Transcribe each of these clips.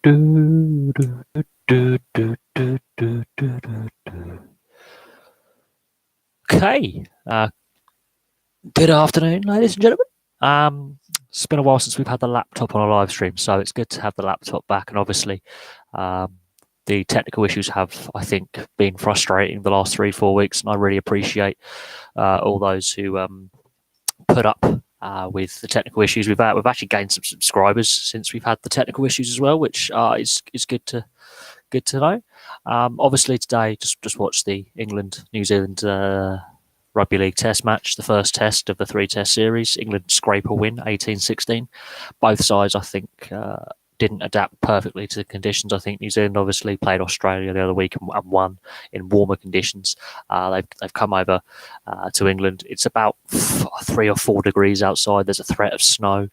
Do, do, do, do, do, do, do, do, do. Okay. Good afternoon, ladies and gentlemen. It's been a while since we've had the laptop on a live stream, so it's good to have the laptop back. And obviously, the technical issues have, I think, been frustrating the last 3-4 weeks, and I really appreciate all those who put up with the technical issues we've had. We've actually gained some subscribers since we've had the technical issues as well, which is good to know. Obviously, today just watched the England New Zealand Rugby League Test match, the first test of the 3-test series. England scrape a win, 18-16. Both sides, I think, didn't adapt perfectly to the conditions. I think New Zealand obviously played Australia the other week and won in warmer conditions. They've come over to England. It's about 3 or 4 degrees outside. There's a threat of snow.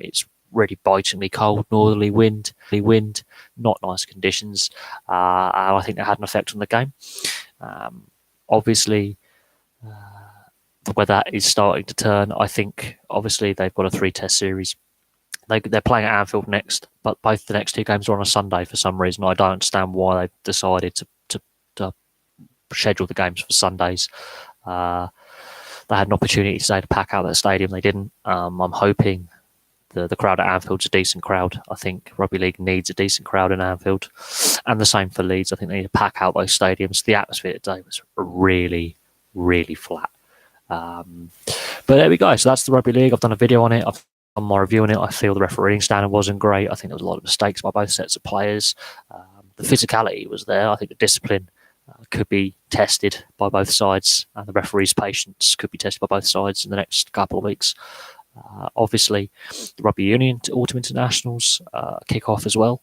It's really bitingly cold, northerly wind, not nice conditions. I think that had an effect on the game. Obviously, the weather is starting to turn. I think, obviously, they've got a 3-test series. They're playing at Anfield next, but both the next 2 games are on a Sunday for some reason. I don't understand why they've decided to schedule the games for Sundays. They had an opportunity today to pack out that stadium. They didn't. I'm hoping the crowd at Anfield's a decent crowd. I think Rugby League needs a decent crowd in Anfield. And the same for Leeds. I think they need to pack out those stadiums. The atmosphere today was really, really flat. But there we go. So that's the Rugby League. I've done a video on it. I've done my review on it. I feel the refereeing standard wasn't great. I think there was a lot of mistakes by both sets of players. The physicality was there. I think the discipline could be tested by both sides, and the referee's patience could be tested by both sides in the next couple of weeks. Obviously, the Rugby Union Autumn Internationals kick off as well.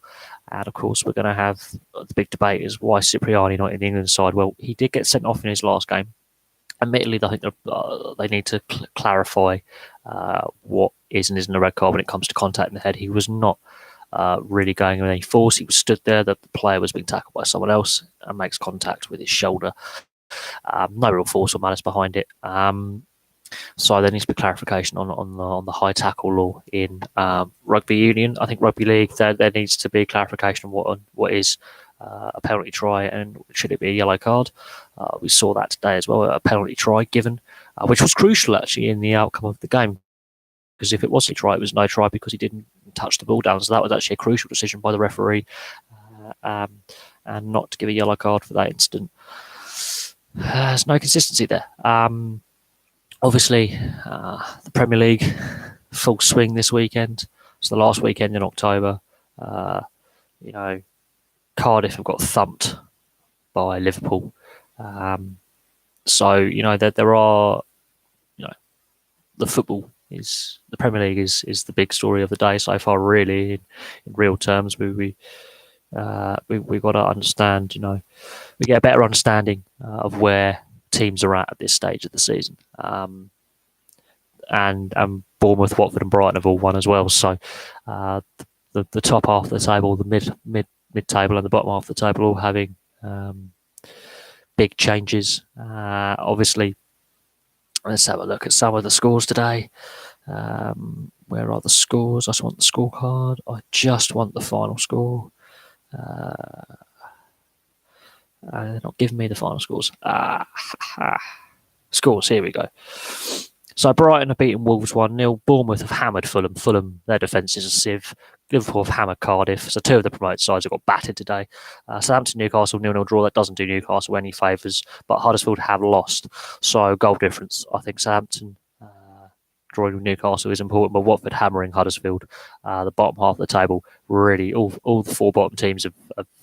And of course, we're going to have the big debate is why Cipriani not in the England side. Well, he did get sent off in his last game. Admittedly, I think they need to clarify what is and isn't a red card when it comes to contact in the head. He was not really going with any force. He was stood there. The player was being tackled by someone else and makes contact with his shoulder. No real force or malice behind it. So there needs to be clarification on the high tackle law in Rugby Union. I think Rugby League, there needs to be clarification on what is a penalty try and should it be a yellow card. We saw that today as well, a penalty try given, which was crucial actually in the outcome of the game. Because if it was a try, it was no try because he didn't touch the ball down. So that was actually a crucial decision by the referee, and not to give a yellow card for that incident. There's no consistency there. Obviously, the Premier League full swing this weekend. It's the last weekend in October. Cardiff have got thumped by Liverpool. So there are, the football is the Premier League is the big story of the day so far. Really, in real terms, we got to understand. We get a better understanding of where teams are at this stage of the season. And Bournemouth, Watford, and Brighton have all won as well. So the top half of the table, the mid table, and the bottom half of the table all having big changes. Obviously, let's have a look at some of the scores today. Where are the scores? I just want the scorecard. I just want the final score. They're not giving me the final scores. Scores, here we go. So Brighton have beaten Wolves 1-0. Bournemouth have hammered Fulham. Fulham, their defence is a sieve. Liverpool have hammered Cardiff. So 2 of the promoted sides have got battered today. Southampton, Newcastle, 0-0 draw. That doesn't do Newcastle any favours. But Huddersfield have lost. So goal difference. I think Southampton drawing with Newcastle is important. But Watford hammering Huddersfield. The bottom half of the table, really, all the 4 bottom teams have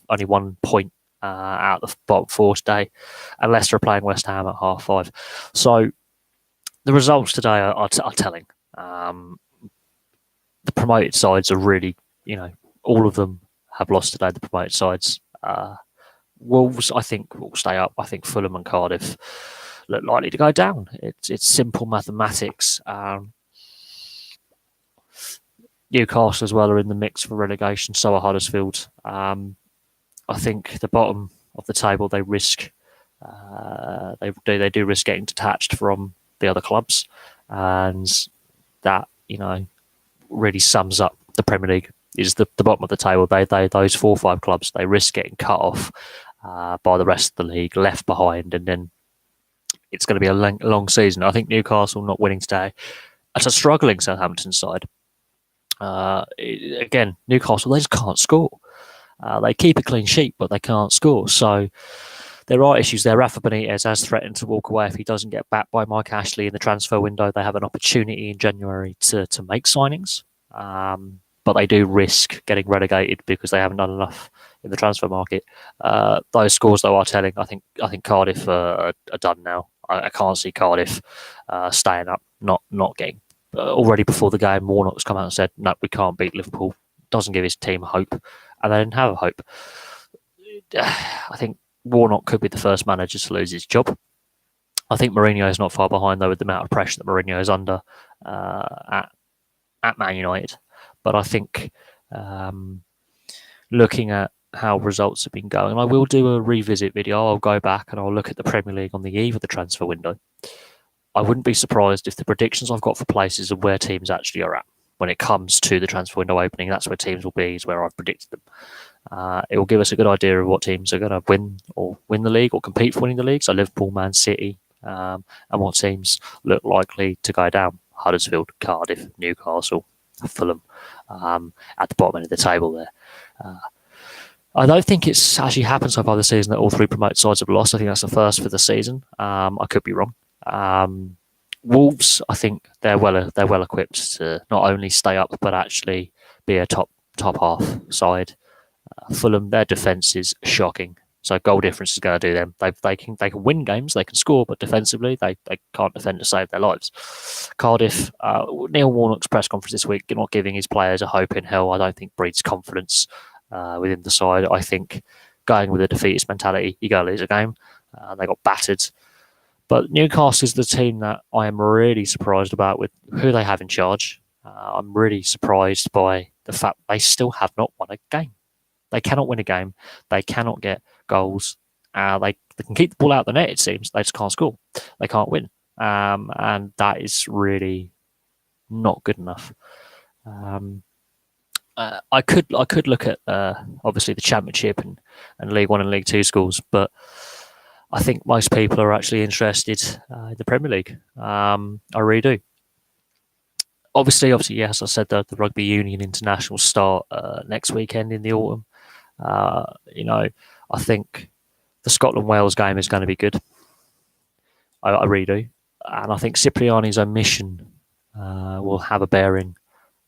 only 1 point out of the bottom 4 today. And Leicester are playing West Ham at 5:30. So the results today are telling. The promoted sides are really, all of them have lost today, the promoted sides. Wolves, I think, will stay up. I think Fulham and Cardiff look likely to go down. It's simple mathematics. Newcastle as well are in the mix for relegation, so are Huddersfield. I think the bottom of the table, they risk, they do risk getting detached from the other clubs, and that really sums up the Premier League is the bottom of the table. Those 4 or 5 clubs, they risk getting cut off by the rest of the league, left behind, and then it's going to be a long season. I think Newcastle not winning today. It's a struggling Southampton side. Again, Newcastle, they just can't score. They keep a clean sheet, but they can't score. So there are issues there. Rafa Benitez has threatened to walk away if he doesn't get backed by Mike Ashley in the transfer window. They have an opportunity in January to make signings, but they do risk getting relegated because they haven't done enough in the transfer market. Those scores, though, are telling. I think Cardiff are done now. I can't see Cardiff staying up, not getting. Already before the game, Warnock's come out and said, "No, we can't beat Liverpool." Doesn't give his team hope, and they didn't have hope. I think Warnock could be the first manager to lose his job. I think Mourinho is not far behind, though, with the amount of pressure that Mourinho is under at Man United. But I think looking at how results have been going, I will do a revisit video. I'll go back and I'll look at the Premier League on the eve of the transfer window. I wouldn't be surprised if the predictions I've got for places of where teams actually are at when it comes to the transfer window opening, that's where teams will be, is where I've predicted them. It will give us a good idea of what teams are going to win the league or compete for winning the league. So Liverpool, Man City, and what teams look likely to go down. Huddersfield, Cardiff, Newcastle, Fulham, at the bottom end of the table there. I don't think it's actually happened so far this season that all 3 promoted sides have lost. I think that's the first for the season. I could be wrong. Wolves, I think they're well equipped to not only stay up but actually be a top half side. Fulham, their defence is shocking. So goal difference is going to do them. They can win games, they can score, but defensively they can't defend to save their lives. Cardiff, Neil Warnock's press conference this week, not giving his players a hope in hell, I don't think breeds confidence within the side. I think going with a defeatist mentality, you go lose a game. They got battered. But Newcastle is the team that I am really surprised about with who they have in charge. I'm really surprised by the fact they still have not won a game. They cannot win a game. They cannot get goals. They can keep the ball out of the net, it seems. They just can't score. They can't win. And that is really not good enough. I could look at obviously the Championship and League One and League Two schools, but I think most people are actually interested in the Premier League. I really do. Obviously, yes, I said that the Rugby Union International start next weekend in the autumn. I think the Scotland-Wales game is going to be good. I really do. And I think Cipriani's omission will have a bearing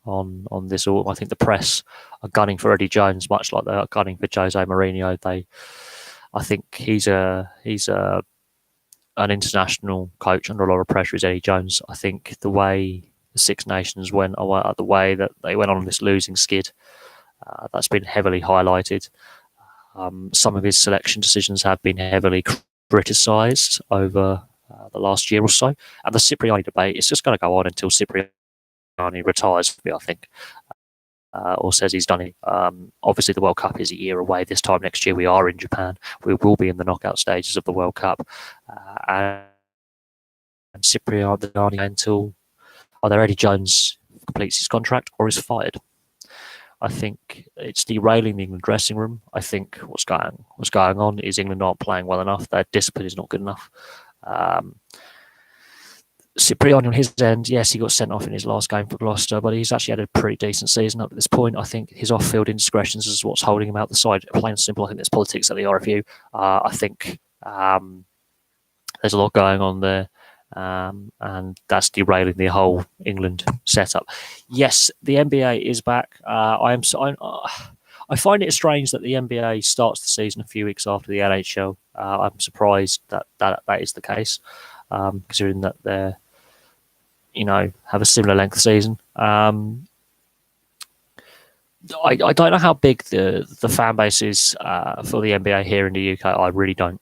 on this autumn. I think the press are gunning for Eddie Jones, much like they are gunning for Jose Mourinho. I think he's an international coach under a lot of pressure is Eddie Jones. I think the way the Six Nations went, the way that they went on this losing skid, that's been heavily highlighted. Some of his selection decisions have been heavily criticised over the last year or so. And the Cipriani debate is just going to go on until Cipriani retires, I think. Or says he's done it. Obviously, the World Cup is a year away. This time next year, we are in Japan. We will be in the knockout stages of the World Cup. And Cipriani until either Eddie Jones completes his contract or is fired. I think it's derailing the England dressing room. I think what's going on is England aren't playing well enough. Their discipline is not good enough. Cipriani on his end, yes, he got sent off in his last game for Gloucester, but he's actually had a pretty decent season up to this point. I think his off-field indiscretions is what's holding him out the side. Plain and simple, I think there's politics at the RFU. I think there's a lot going on there, and that's derailing the whole England setup. Yes, the NBA is back. I find it strange that the NBA starts the season a few weeks after the NHL. I'm surprised that is the case, considering that they're have a similar length season. I don't know how big the fan base is for the NBA here in the UK. I really don't.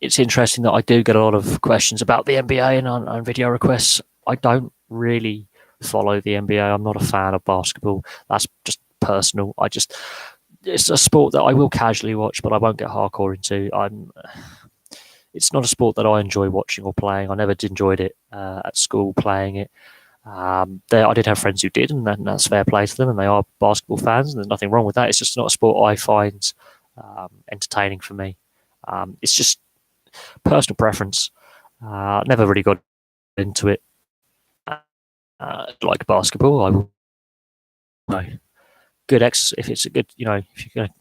It's interesting that I do get a lot of questions about the NBA and video requests. I don't really follow the NBA. I'm not a fan of basketball. That's just personal. It's a sport that I will casually watch, but I won't get hardcore into. It's not a sport that I enjoy watching or playing. I never enjoyed it at school playing it. I did have friends who did, and that's fair play to them, and they are basketball fans, and there's nothing wrong with that. It's just not a sport I find entertaining for me. It's just personal preference. Never really got into it. Like basketball, I will know. Good ex if it's a good, if you're going to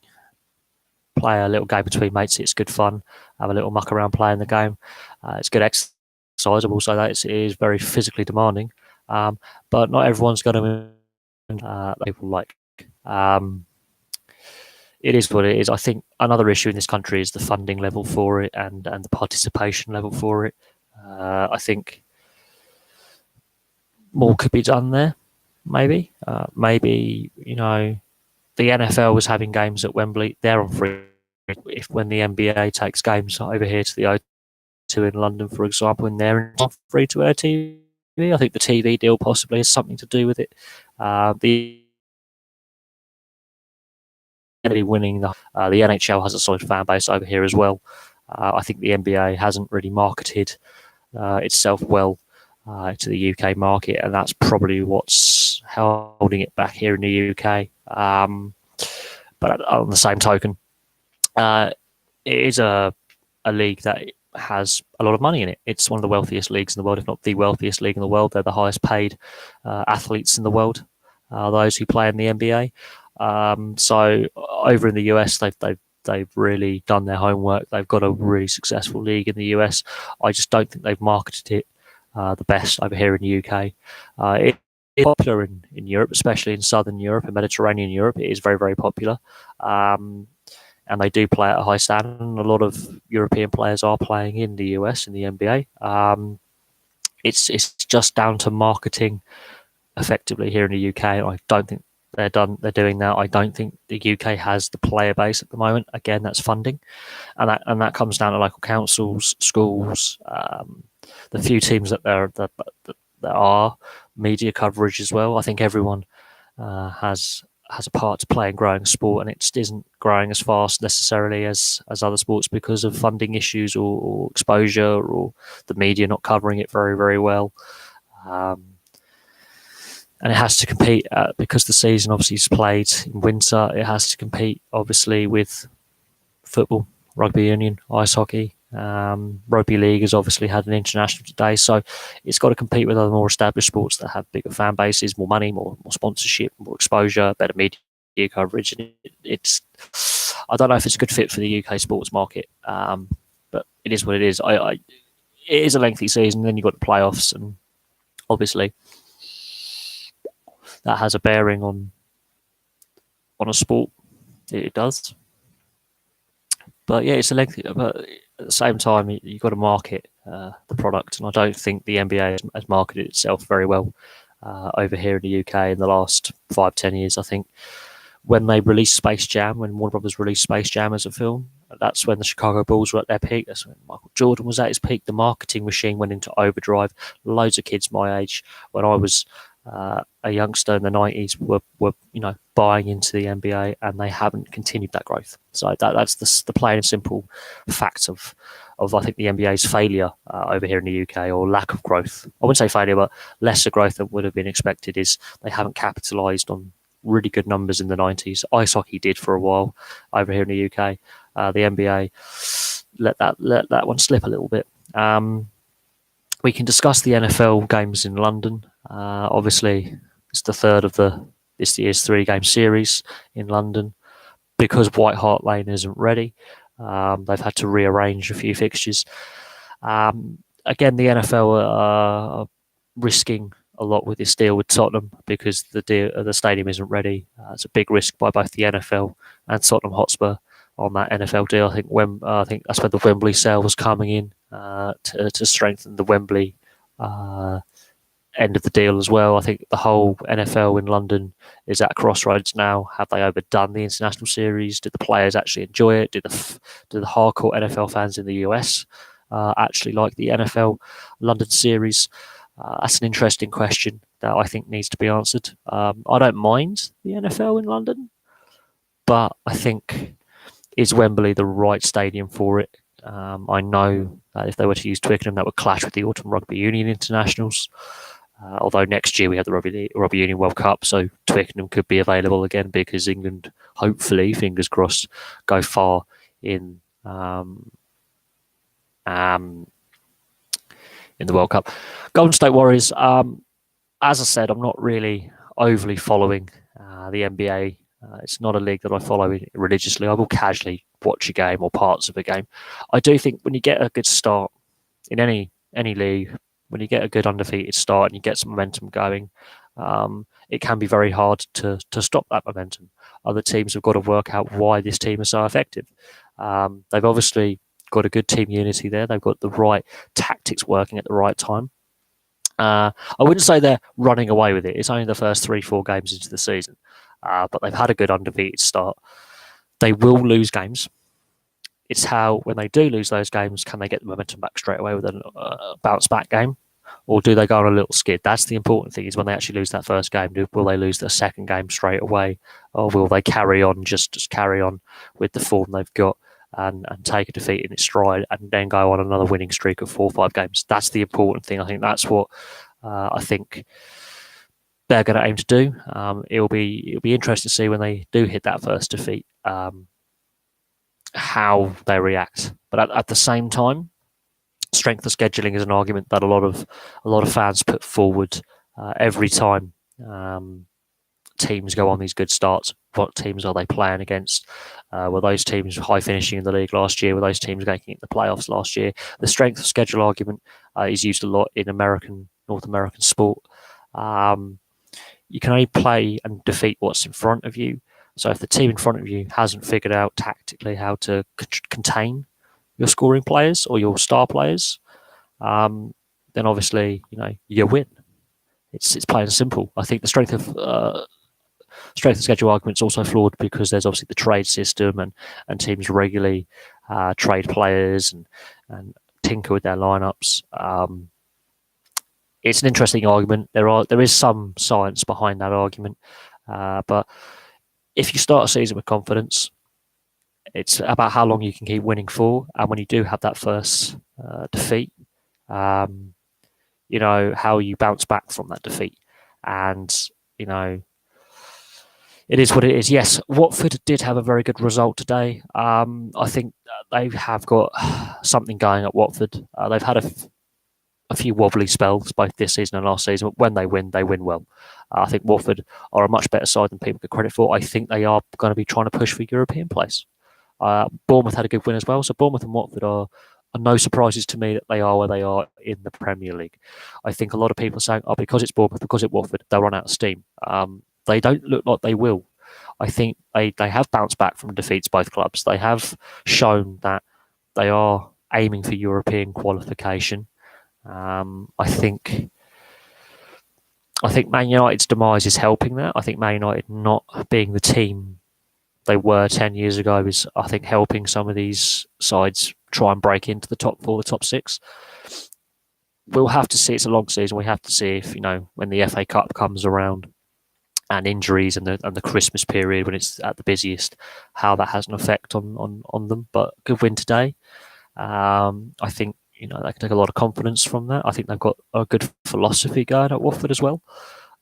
play a little game between mates, it's good fun. Have a little muck around playing the game. It's good exercise. I will say that it is very physically demanding, but not everyone's going to people like. It is what it is. I think another issue in this country is the funding level for it and the participation level for it. I think more could be done there. Maybe, the NFL was having games at Wembley. They're on free. If when the NBA takes games over here to the O2 in London, for example, and they're on free to air TV, I think the TV deal possibly has something to do with it. The winning the NHL has a solid fan base over here as well. I think the NBA hasn't really marketed itself well to the UK market, and that's probably what's holding it back here in the UK. But on the same token, it is a league that has a lot of money in it. It's one of the wealthiest leagues in the world, if not the wealthiest league in the world. They're the highest paid athletes in the world, those who play in the NBA. So over in the US, they've really done their homework. They've got a really successful league in the US. I just don't think they've marketed it the best over here in the UK. It is popular in Europe, especially in Southern Europe and Mediterranean Europe. It is very, very popular. And they do play at a high standard. And a lot of European players are playing in the US in the NBA. It's just down to marketing effectively here in the UK. I don't think they're doing that. I don't think the UK has the player base at the moment. Again, that's funding, and that comes down to local councils, schools, the few teams that there are media coverage as well. I think everyone has a part to play in growing sport, and it isn't growing as fast necessarily as other sports because of funding issues or exposure or the media not covering it very, very well. And it has to compete because the season obviously is played in winter. It has to compete obviously with football, rugby union, ice hockey. Rugby league has obviously had an international today, so it's got to compete with other more established sports that have bigger fan bases, more money, more sponsorship, more exposure, better media coverage. And it's I don't know if it's a good fit for the UK sports market, but it is what it is. It is a lengthy season. Then you've got the playoffs, and obviously that has a bearing on a sport. It does. But yeah, it's a lengthy. But at the same time, you've got to market the product, and I don't think the NBA has marketed itself very well over here in the UK in the last 5-10 years. I think when they released Space Jam, when Warner Brothers released Space Jam as a film, that's when the Chicago Bulls were at their peak. That's when Michael Jordan was at his peak. The marketing machine went into overdrive. Loads of kids my age, when I was a youngster in the 90s, were buying into the NBA, and they haven't continued that growth. So that's the plain and simple fact of I think the NBA's failure over here in the UK, or lack of growth. I wouldn't say failure, but lesser growth than would have been expected. Is they haven't capitalised on really good numbers in the 90s. Ice hockey did for a while over here in the UK. The NBA let that one slip a little bit. We can discuss the NFL games in London. Obviously, it's the third of this year's 3-game series in London. Because White Hart Lane isn't ready, they've had to rearrange a few fixtures. Again, the NFL are risking a lot with this deal with Tottenham because the stadium isn't ready. It's a big risk by both the NFL and Tottenham Hotspur on that NFL deal. I think that's where the Wembley sale was coming in to strengthen the Wembley end of the deal as well. I think the whole NFL in London is at a crossroads now. Have they overdone the international series? Did the players actually enjoy it? Did the hardcore NFL fans in the US actually like the NFL London series? That's an interesting question that I think needs to be answered. I don't mind the NFL in London, but I think, is Wembley the right stadium for it? I know that if they were to use Twickenham, that would clash with the Autumn Rugby Union internationals. Although next year we have the Rugby Union World Cup, so Twickenham could be available again because England, hopefully, fingers crossed, go far in in the World Cup. Golden State Warriors. As I said, I'm not really overly following the NBA. It's not a league that I follow religiously. I will casually watch a game or parts of a game. I do think when you get a good start in any league, when you get a good undefeated start and you get some momentum going, it can be very hard to stop that momentum. Other teams have got to work out why this team is so effective. They've obviously got a good team unity there. They've got the right tactics working at the right time. I wouldn't say they're running away with it. It's only the first 3-4 games into the season, but they've had a good undefeated start. They will lose games. It's how, when they do lose those games, can they get the momentum back straight away with a bounce back game? Or do they go on a little skid? That's the important thing, is when they actually lose that first game, will they lose the second game straight away? Or will they carry on, just carry on with the form they've got and take a defeat in its stride and then go on another winning streak of 4 or 5 games? That's the important thing. I think that's what I think they're going to aim to do. It'll be interesting to see when they do hit that first defeat, how they react. But at the same time, strength of scheduling is an argument that a lot of fans put forward every time teams go on these good starts. What teams are they playing against? Were those teams high finishing in the league last year? Were those teams making it the playoffs last year? The strength of schedule argument is used a lot in North American sport. You can only play and defeat what's in front of you. So if the team in front of you hasn't figured out tactically how to contain your scoring players or your star players, then obviously you win. It's plain and simple. I think the strength of schedule argument is also flawed because there's obviously the trade system and teams regularly trade players and tinker with their lineups. It's an interesting argument. There is some science behind that argument, but if you start a season with confidence, it's about how long you can keep winning for, and when you do have that first defeat, how you bounce back from that defeat. And it is what it is. Yes, Watford did have a very good result today. I think they have got something going at Watford. They've had a few wobbly spells both this season and last season, but when they win well. I think Watford are a much better side than people give credit for. I think they are going to be trying to push for European place. Bournemouth had a good win as well, so Bournemouth and Watford are no surprises to me that they are where they are in the Premier League. I think a lot of people are saying, because it's Bournemouth, because it's Watford, they'll run out of steam. They don't look like they will. I think they have bounced back from defeats, both clubs. They have shown that they are aiming for European qualification. I think Man United's demise is helping that. I think Man United not being the team they were 10 years ago is, I think, helping some of these sides try and break into the top 4, the top 6. We'll have to see. It's a long season. We have to see if, when the FA Cup comes around and injuries and the Christmas period when it's at the busiest, how that has an effect on them. But good win today. I think, they can take a lot of confidence from that. I think they've got a good philosophy going at Watford as well.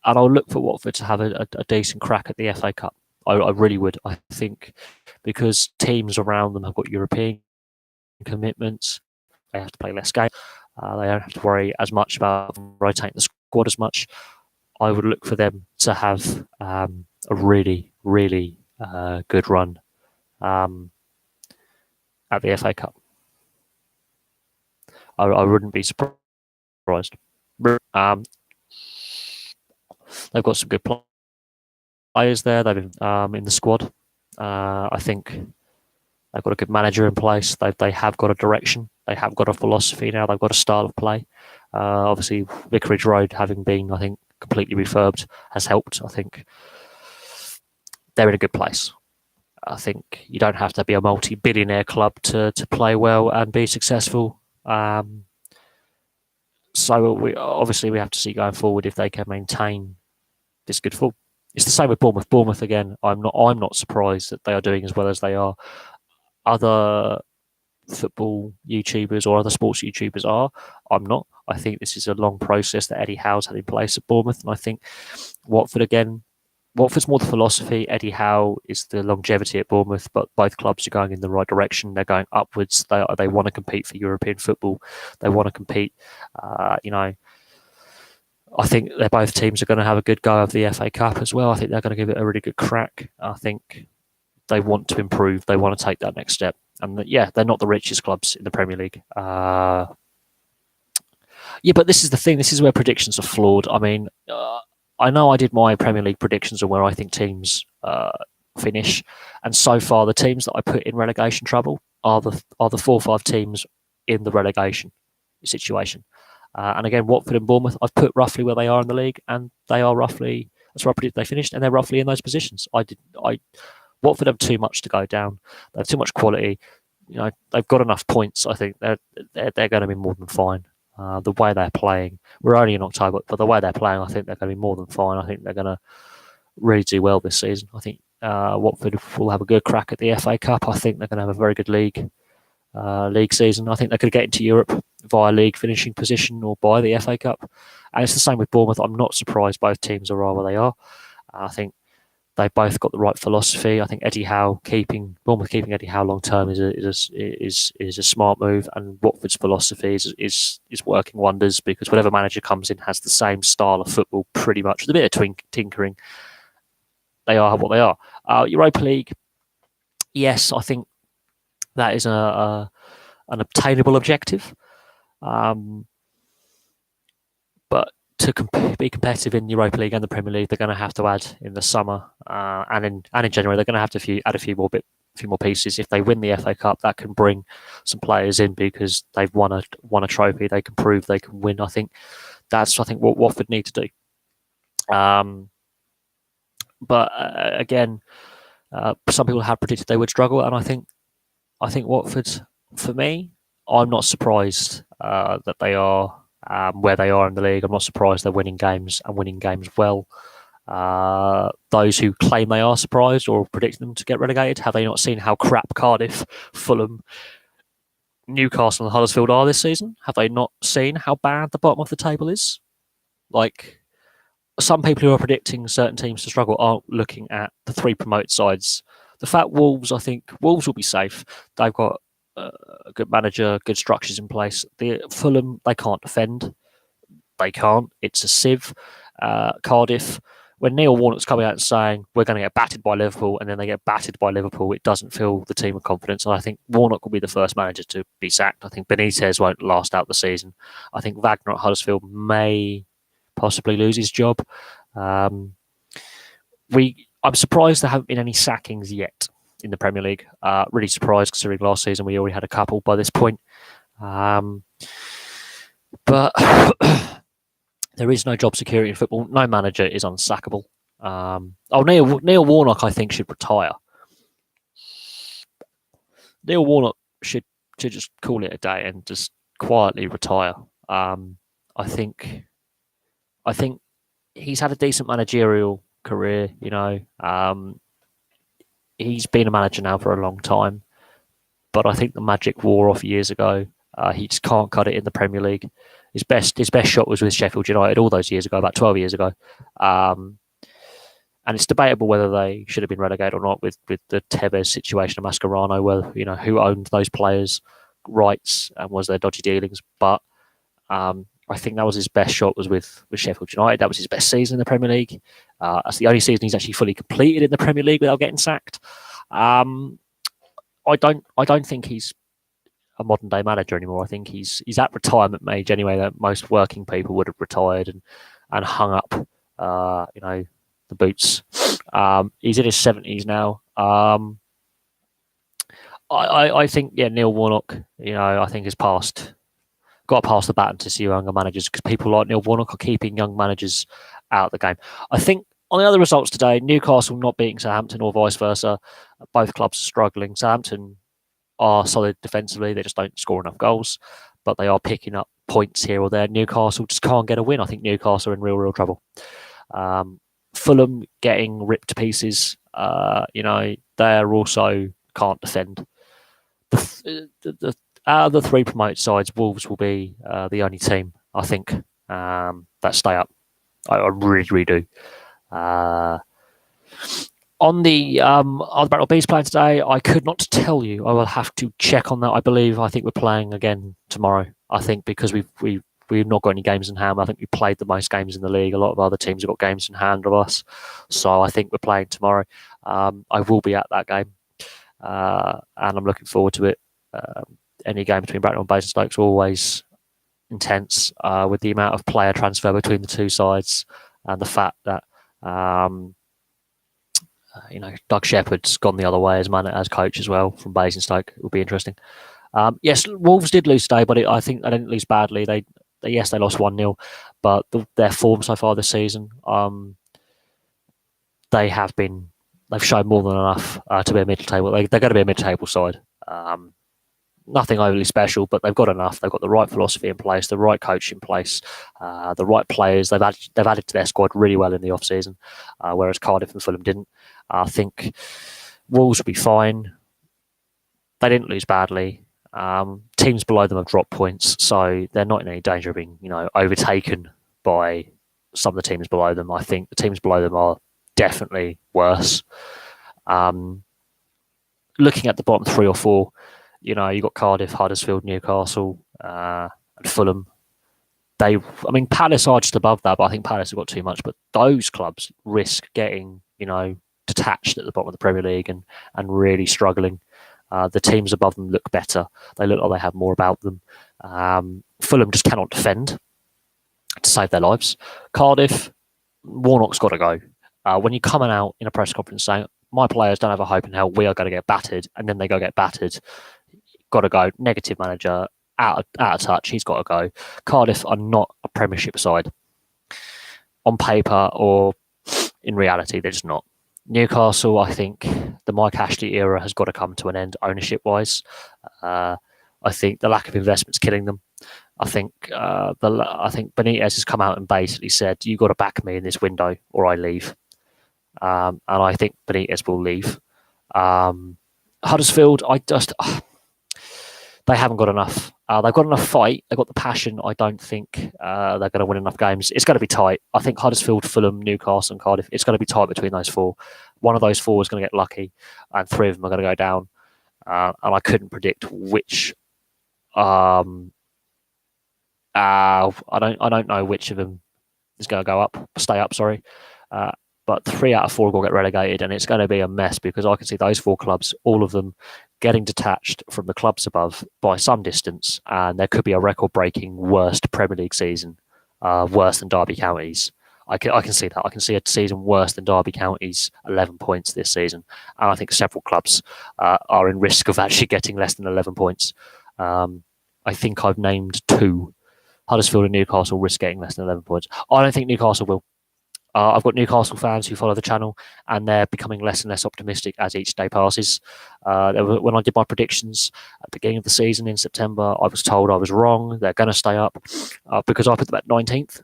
And I'll look for Watford to have a decent crack at the FA Cup. I really would. I think because teams around them have got European commitments, they have to play less games. They don't have to worry as much about rotating the squad as much. I would look for them to have a really, really good run at the FA Cup. I wouldn't be surprised. They've got some good players there. They've been in the squad. I think they've got a good manager in place. They have got a direction. They have got a philosophy now. They've got a style of play. Obviously, Vicarage Road having been, I think, completely refurbed has helped. I think they're in a good place. I think you don't have to be a multi-billionaire club to play well and be successful. So we have to see going forward if they can maintain this good form. It's the same with Bournemouth. Bournemouth again. I'm not surprised that they are doing as well as they are. Other football YouTubers or other sports YouTubers are. I'm not. I think this is a long process that Eddie Howe's had in place at Bournemouth, and I think Watford again. Watford's more the philosophy. Eddie Howe is the longevity at Bournemouth, but both clubs are going in the right direction. They're going upwards. They want to compete for European football. They want to compete. I think they're both teams are going to have a good go of the FA Cup as well. I think they're going to give it a really good crack. I think they want to improve. They want to take that next step. And they're not the richest clubs in the Premier League. But this is the thing. This is where predictions are flawed. I mean, I know I did my Premier League predictions on where I think teams finish, and so far the teams that I put in relegation trouble are the 4 or 5 teams in the relegation situation. And again, Watford and Bournemouth, I've put roughly where they are in the league, and they are roughly, that's where I predicted they finished, and they're roughly in those positions. Watford have too much to go down. They have too much quality. They've got enough points. I think they're going to be more than fine. The way they're playing, we're only in October, but the way they're playing, I think they're going to be more than fine. I think they're going to really do well this season. I think Watford will have a good crack at the FA Cup. I think they're going to have a very good league season. I think they could get into Europe via league finishing position or by the FA Cup. And it's the same with Bournemouth. I'm not surprised both teams are where they are. I think they both got the right philosophy. I think Bournemouth keeping Eddie Howe long term is a smart move, and Watford's philosophy is working wonders, because whatever manager comes in has the same style of football pretty much, with a bit of tinkering. They are what they are. Europa League, yes, I think that is an obtainable objective. But to be competitive in Europa League and the Premier League, they're going to have to add in the summer and in January. They're going to have to add a few more pieces. If they win the FA Cup, that can bring some players in because they've won a trophy. They can prove they can win. I think that's what Watford need to do. But again, some people have predicted they would struggle, and I think Watford, for me, I'm not surprised that they are where they are in the league. I'm not surprised they're winning games and winning games well. Those who claim they are surprised or predict them to get relegated, have they not seen how crap Cardiff, Fulham, Newcastle and Huddersfield are this season? Have they not seen how bad the bottom of the table is? Like, some people who are predicting certain teams to struggle aren't looking at the 3 promoted sides. The fact I think Wolves will be safe. They've got a good manager, good structures in place. The Fulham, they can't defend. They can't. It's a sieve. Cardiff, when Neil Warnock's coming out and saying we're going to get battered by Liverpool, and then they get battered by Liverpool, it doesn't fill the team with confidence. And I think Warnock will be the first manager to be sacked. I think Benitez won't last out the season. I think Wagner at Huddersfield may possibly lose his job. I'm surprised there haven't been any sackings yet in the Premier League. Really surprised, considering last season we already had a couple by this point. But there is no job security in football. No manager is unsackable. Neil Warnock, I think, should retire. Neil Warnock should just call it a day and just quietly retire. I think he's had a decent managerial career. He's been a manager now for a long time, but I think the magic wore off years ago. He just can't cut it in the Premier League. His best shot was with Sheffield United all those years ago, about 12 years ago. And it's debatable whether they should have been relegated or not with the Tevez situation of Mascherano, where who owned those players' rights and was there dodgy dealings. But I think that was his best shot was with Sheffield United. That was his best season in the Premier League. That's the only season he's actually fully completed in the Premier League without getting sacked. I don't think he's a modern day manager anymore. I think he's at retirement age anyway. That most working people would have retired and hung up, the boots. He's in his 70s now. I think Neil Warnock, I think has got to pass the baton to younger managers, because people like Neil Warnock are keeping young managers out of the game. I think on the other results today, Newcastle not beating Southampton or vice versa. Both clubs are struggling. Southampton are solid defensively. They just don't score enough goals, but they are picking up points here or there. Newcastle just can't get a win. I think Newcastle are in real trouble. Fulham getting ripped to pieces. They also can't defend. Out of the three promoted sides, Wolves will be the only team, I think, that stay up. I really, really do. On the Battle Bees playing today, I could not tell you. I will have to check on that. I think we're playing again tomorrow. I think because we've not got any games in hand. I think we played the most games in the league. A lot of other teams have got games in hand of us, so I think we're playing tomorrow. I will be at that game, and I'm looking forward to it. Any game between Bracknell and Basingstoke is always intense, with the amount of player transfer between the two sides and the fact that Doug Shepherd's gone the other way as coach as well from Basingstoke. It will be interesting. Yes, Wolves did lose today, but I think they didn't lose badly. They lost 1-0, but their form so far this season, they've shown more than enough to be a mid-table. They're going to be a mid-table side. Nothing overly special, but they've got enough. They've got the right philosophy in place, the right coach in place, the right players. They've added to their squad really well in the off-season, whereas Cardiff and Fulham didn't. I think Wolves will be fine. They didn't lose badly. Teams below them have dropped points, so they're not in any danger of being, overtaken by some of the teams below them. I think the teams below them are definitely worse. Looking at the bottom 3 or 4, you got Cardiff, Huddersfield, Newcastle, and Fulham. Palace are just above that, but I think Palace have got too much. But those clubs risk getting, detached at the bottom of the Premier League and really struggling. The teams above them look better. They look like they have more about them. Fulham just cannot defend to save their lives. Cardiff, Warnock's got to go. When you're coming out in a press conference saying, my players don't have a hope in hell, we are going to get battered, and then they go get battered, got to go. Negative manager, out of touch, he's got to go. Cardiff are not a Premiership side. On paper or in reality, they're just not. Newcastle, I think the Mike Ashley era has got to come to an end ownership-wise. I think the lack of investment's killing them. I think Benitez has come out and basically said, "You've got to back me in this window, or I leave." And I think Benitez will leave. Huddersfield, they haven't got enough. They've got enough fight. They've got the passion. I don't think they're going to win enough games. It's going to be tight. I think Huddersfield, Fulham, Newcastle, and Cardiff, it's going to be tight between those 4. One of those 4 is going to get lucky, and 3 of them are going to go down. And I couldn't predict which. I don't know which of them is going to stay up. Sorry. But 3 out of 4 will get relegated, and it's going to be a mess because I can see those 4 clubs, all of them, getting detached from the clubs above by some distance, and there could be a record-breaking worst Premier League season, worse than Derby County's. I can see that. I can see a season worse than Derby County's 11 points this season, and I think several clubs are in risk of actually getting less than 11 points. I think I've named 2. Huddersfield and Newcastle risk getting less than 11 points. I don't think Newcastle will. I've got Newcastle fans who follow the channel, and they're becoming less and less optimistic as each day passes. When I did my predictions at the beginning of the season in September, I was told I was wrong. They're going to stay up because I put them at 19th,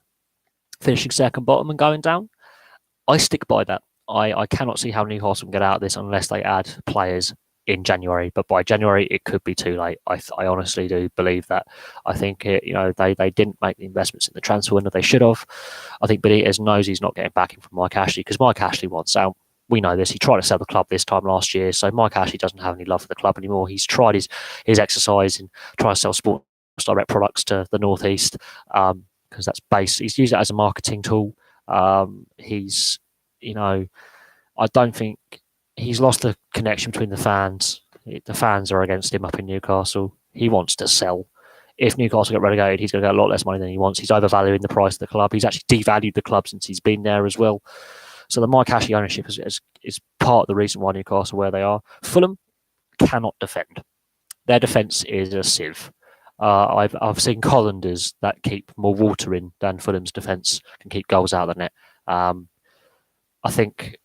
finishing second bottom and going down. I stick by that. I cannot see how Newcastle can get out of this unless they add players in January. But by January, it could be too late. I honestly do believe that. I think they didn't make the investments in the transfer window they should have. I think Benitez knows he's not getting backing from Mike Ashley because Mike Ashley wants out. We know this. He tried to sell the club this time last year, so Mike Ashley doesn't have any love for the club anymore. He's tried his exercise and trying to sell Sports Direct products to the Northeast because that's based. He's used it as a marketing tool. I don't think he's lost the connection between the fans. The fans are against him up in Newcastle. He wants to sell. If Newcastle get relegated, he's going to get a lot less money than he wants. He's overvaluing the price of the club. He's actually devalued the club since he's been there as well. So the Mike Ashley ownership is part of the reason why Newcastle are where they are. Fulham cannot defend. Their defence is a sieve. I've seen Collanders that keep more water in than Fulham's defence can keep goals out of the net. I think.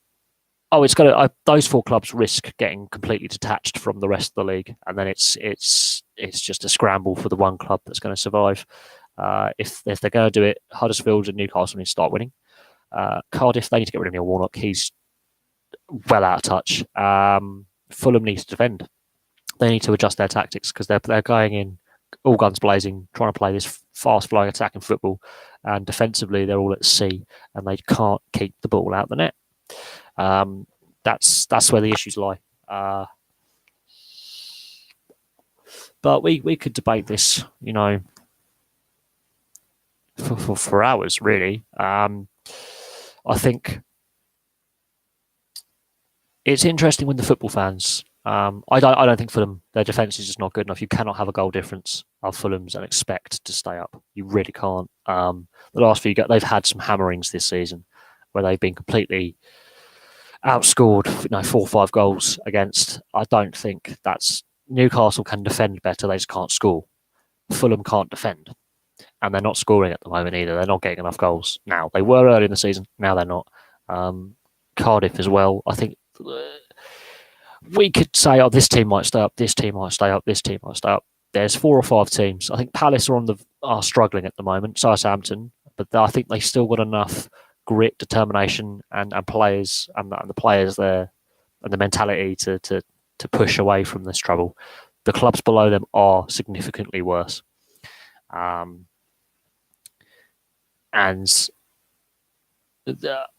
Those 4 clubs risk getting completely detached from the rest of the league, and then it's just a scramble for the one club that's going to survive. If they're going to do it, Huddersfield and Newcastle need to start winning. Cardiff, they need to get rid of Neil Warnock. He's well out of touch. Fulham needs to defend. they need to adjust their tactics because they're going in all guns blazing, trying to play this fast flowing attacking football, and defensively they're all at sea and they can't keep the ball out the net. That's where the issues lie. But we could debate this, for hours, really. I think it's interesting when the football fans. I don't think Fulham, their defence is just not good enough. You cannot have a goal difference of Fulham's and expect to stay up. You really can't. The last few they've had some hammerings this season where they've been completely outscored, 4 or 5 goals against. I don't think that's Newcastle can defend better. They just can't score. Fulham can't defend, and they're not scoring at the moment either. They're not getting enough goals now. They were early in the season. Now they're not. Cardiff as well. I think we could say, oh, this team might stay up. This team might stay up. This team might stay up. There's 4 or 5 teams. I think Palace are struggling at the moment. Southampton, but I think they still got enough grit, determination, and players and the players there and the mentality to push away from this trouble. The clubs below them are significantly worse, and I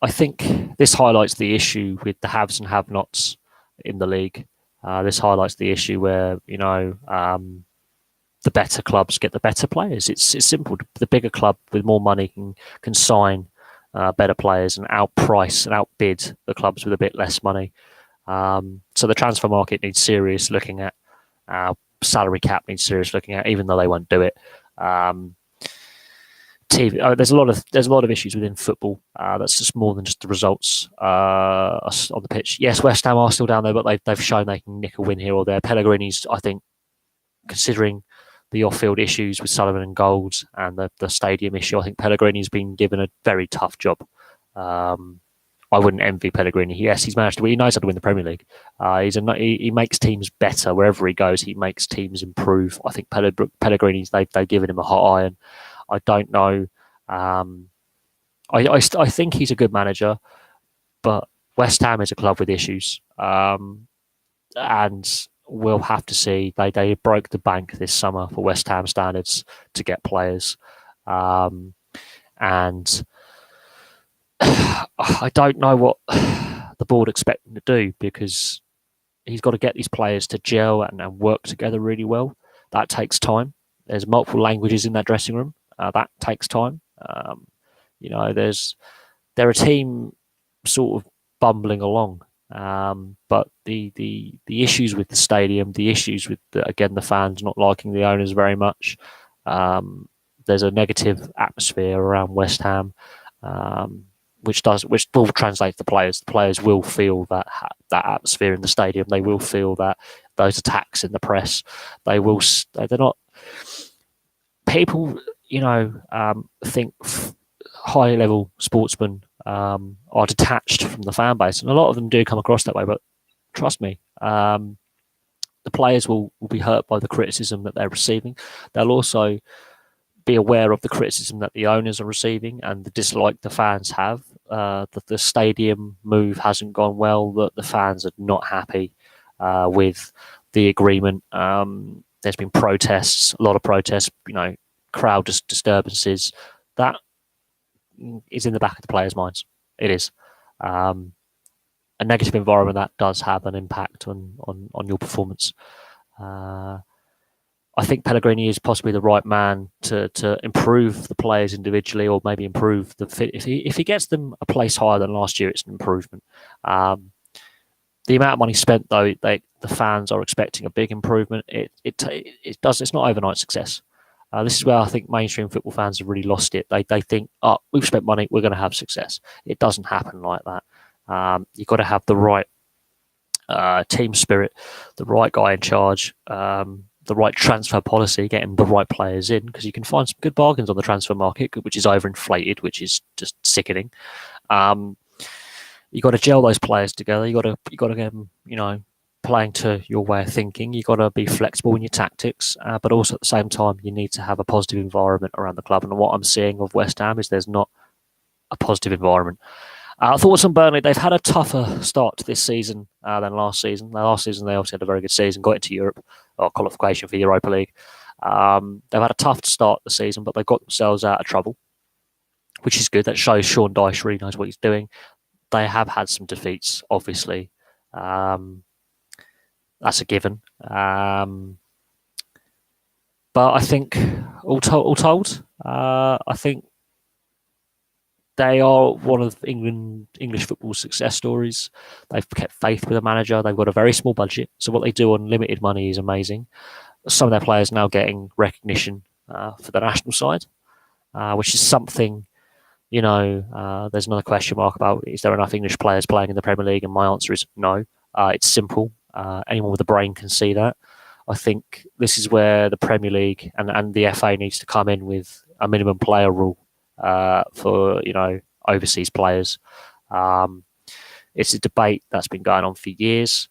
think this highlights the issue with the haves and have-nots in the league. This highlights the issue where the better clubs get the better players. It's simple. The bigger club with more money can sign better players and outprice and outbid the clubs with a bit less money. So the transfer market needs serious looking at. Salary cap needs serious looking at, even though they won't do it. TV. There's a lot of issues within football. That's just more than just the results on the pitch. Yes, West Ham are still down there, but they've shown they can nick a win here or there. Pellegrini's, I think, considering the off-field issues with Sullivan and Golds and the stadium issue, I think Pellegrini's been given a very tough job. I wouldn't envy Pellegrini. Yes, he's managed to win. He knows how to win the Premier League. He makes teams better wherever he goes. He makes teams improve. I think Pellegrini's they've given him a hot iron. I don't know. I think he's a good manager, but West Ham is a club with issues, and we'll have to see. They broke the bank this summer for West Ham standards to get players, and I don't know what the board expect him to do because he's got to get these players to gel and work together really well. That takes time. There's multiple languages in that dressing room. That takes time. They're a team sort of bumbling along, but the issues with the stadium, the issues with the fans not liking the owners very much. There's a negative atmosphere around West Ham, which will translate to the players. The players will feel that atmosphere in the stadium. They will feel that those attacks in the press. They're not people. Think high-level sportsmen are detached from the fan base, and a lot of them do come across that way. But trust me, the players will be hurt by the criticism that they're receiving. They'll also be aware of the criticism that the owners are receiving and the dislike the fans have. That the stadium move hasn't gone well. That the fans are not happy with the agreement. There's been protests, a lot of protests. Crowd disturbances. That is in the back of the players' minds. It is a negative environment that does have an impact on your performance. I think Pellegrini is possibly the right man to improve the players individually, or maybe improve the fit. If he gets them a place higher than last year, it's an improvement. The amount of money spent, though, the fans are expecting a big improvement. It does. It's not overnight success. This is where I think mainstream football fans have really lost it. They think, oh, we've spent money, we're going to have success. It doesn't happen like that. You've got to have the right team spirit, the right guy in charge, the right transfer policy, getting the right players in, because you can find some good bargains on the transfer market, which is overinflated, which is just sickening. You got to gel those players together. You got to get them, playing to your way of thinking. You've got to be flexible in your tactics, but also at the same time, you need to have a positive environment around the club. And what I'm seeing of West Ham is there's not a positive environment. Thoughts on Burnley? They've had a tougher start to this season than last season. Last season, they obviously had a very good season, got into Europe, or qualification for Europa League. They've had a tough start to the season, but they got themselves out of trouble, which is good. That shows Sean Dyche really knows what he's doing. They have had some defeats, obviously. That's a given. But I think, all told, I think they are one of English football's success stories. They've kept faith with the manager. They've got a very small budget, so what they do on limited money is amazing. Some of their players now getting recognition for the national side, which is something. There's another question mark about is there enough English players playing in the Premier League, and my answer is no. It's simple. Anyone with a brain can see that. I think this is where the Premier League and the FA needs to come in with a minimum player rule for overseas players. It's a debate that's been going on for years.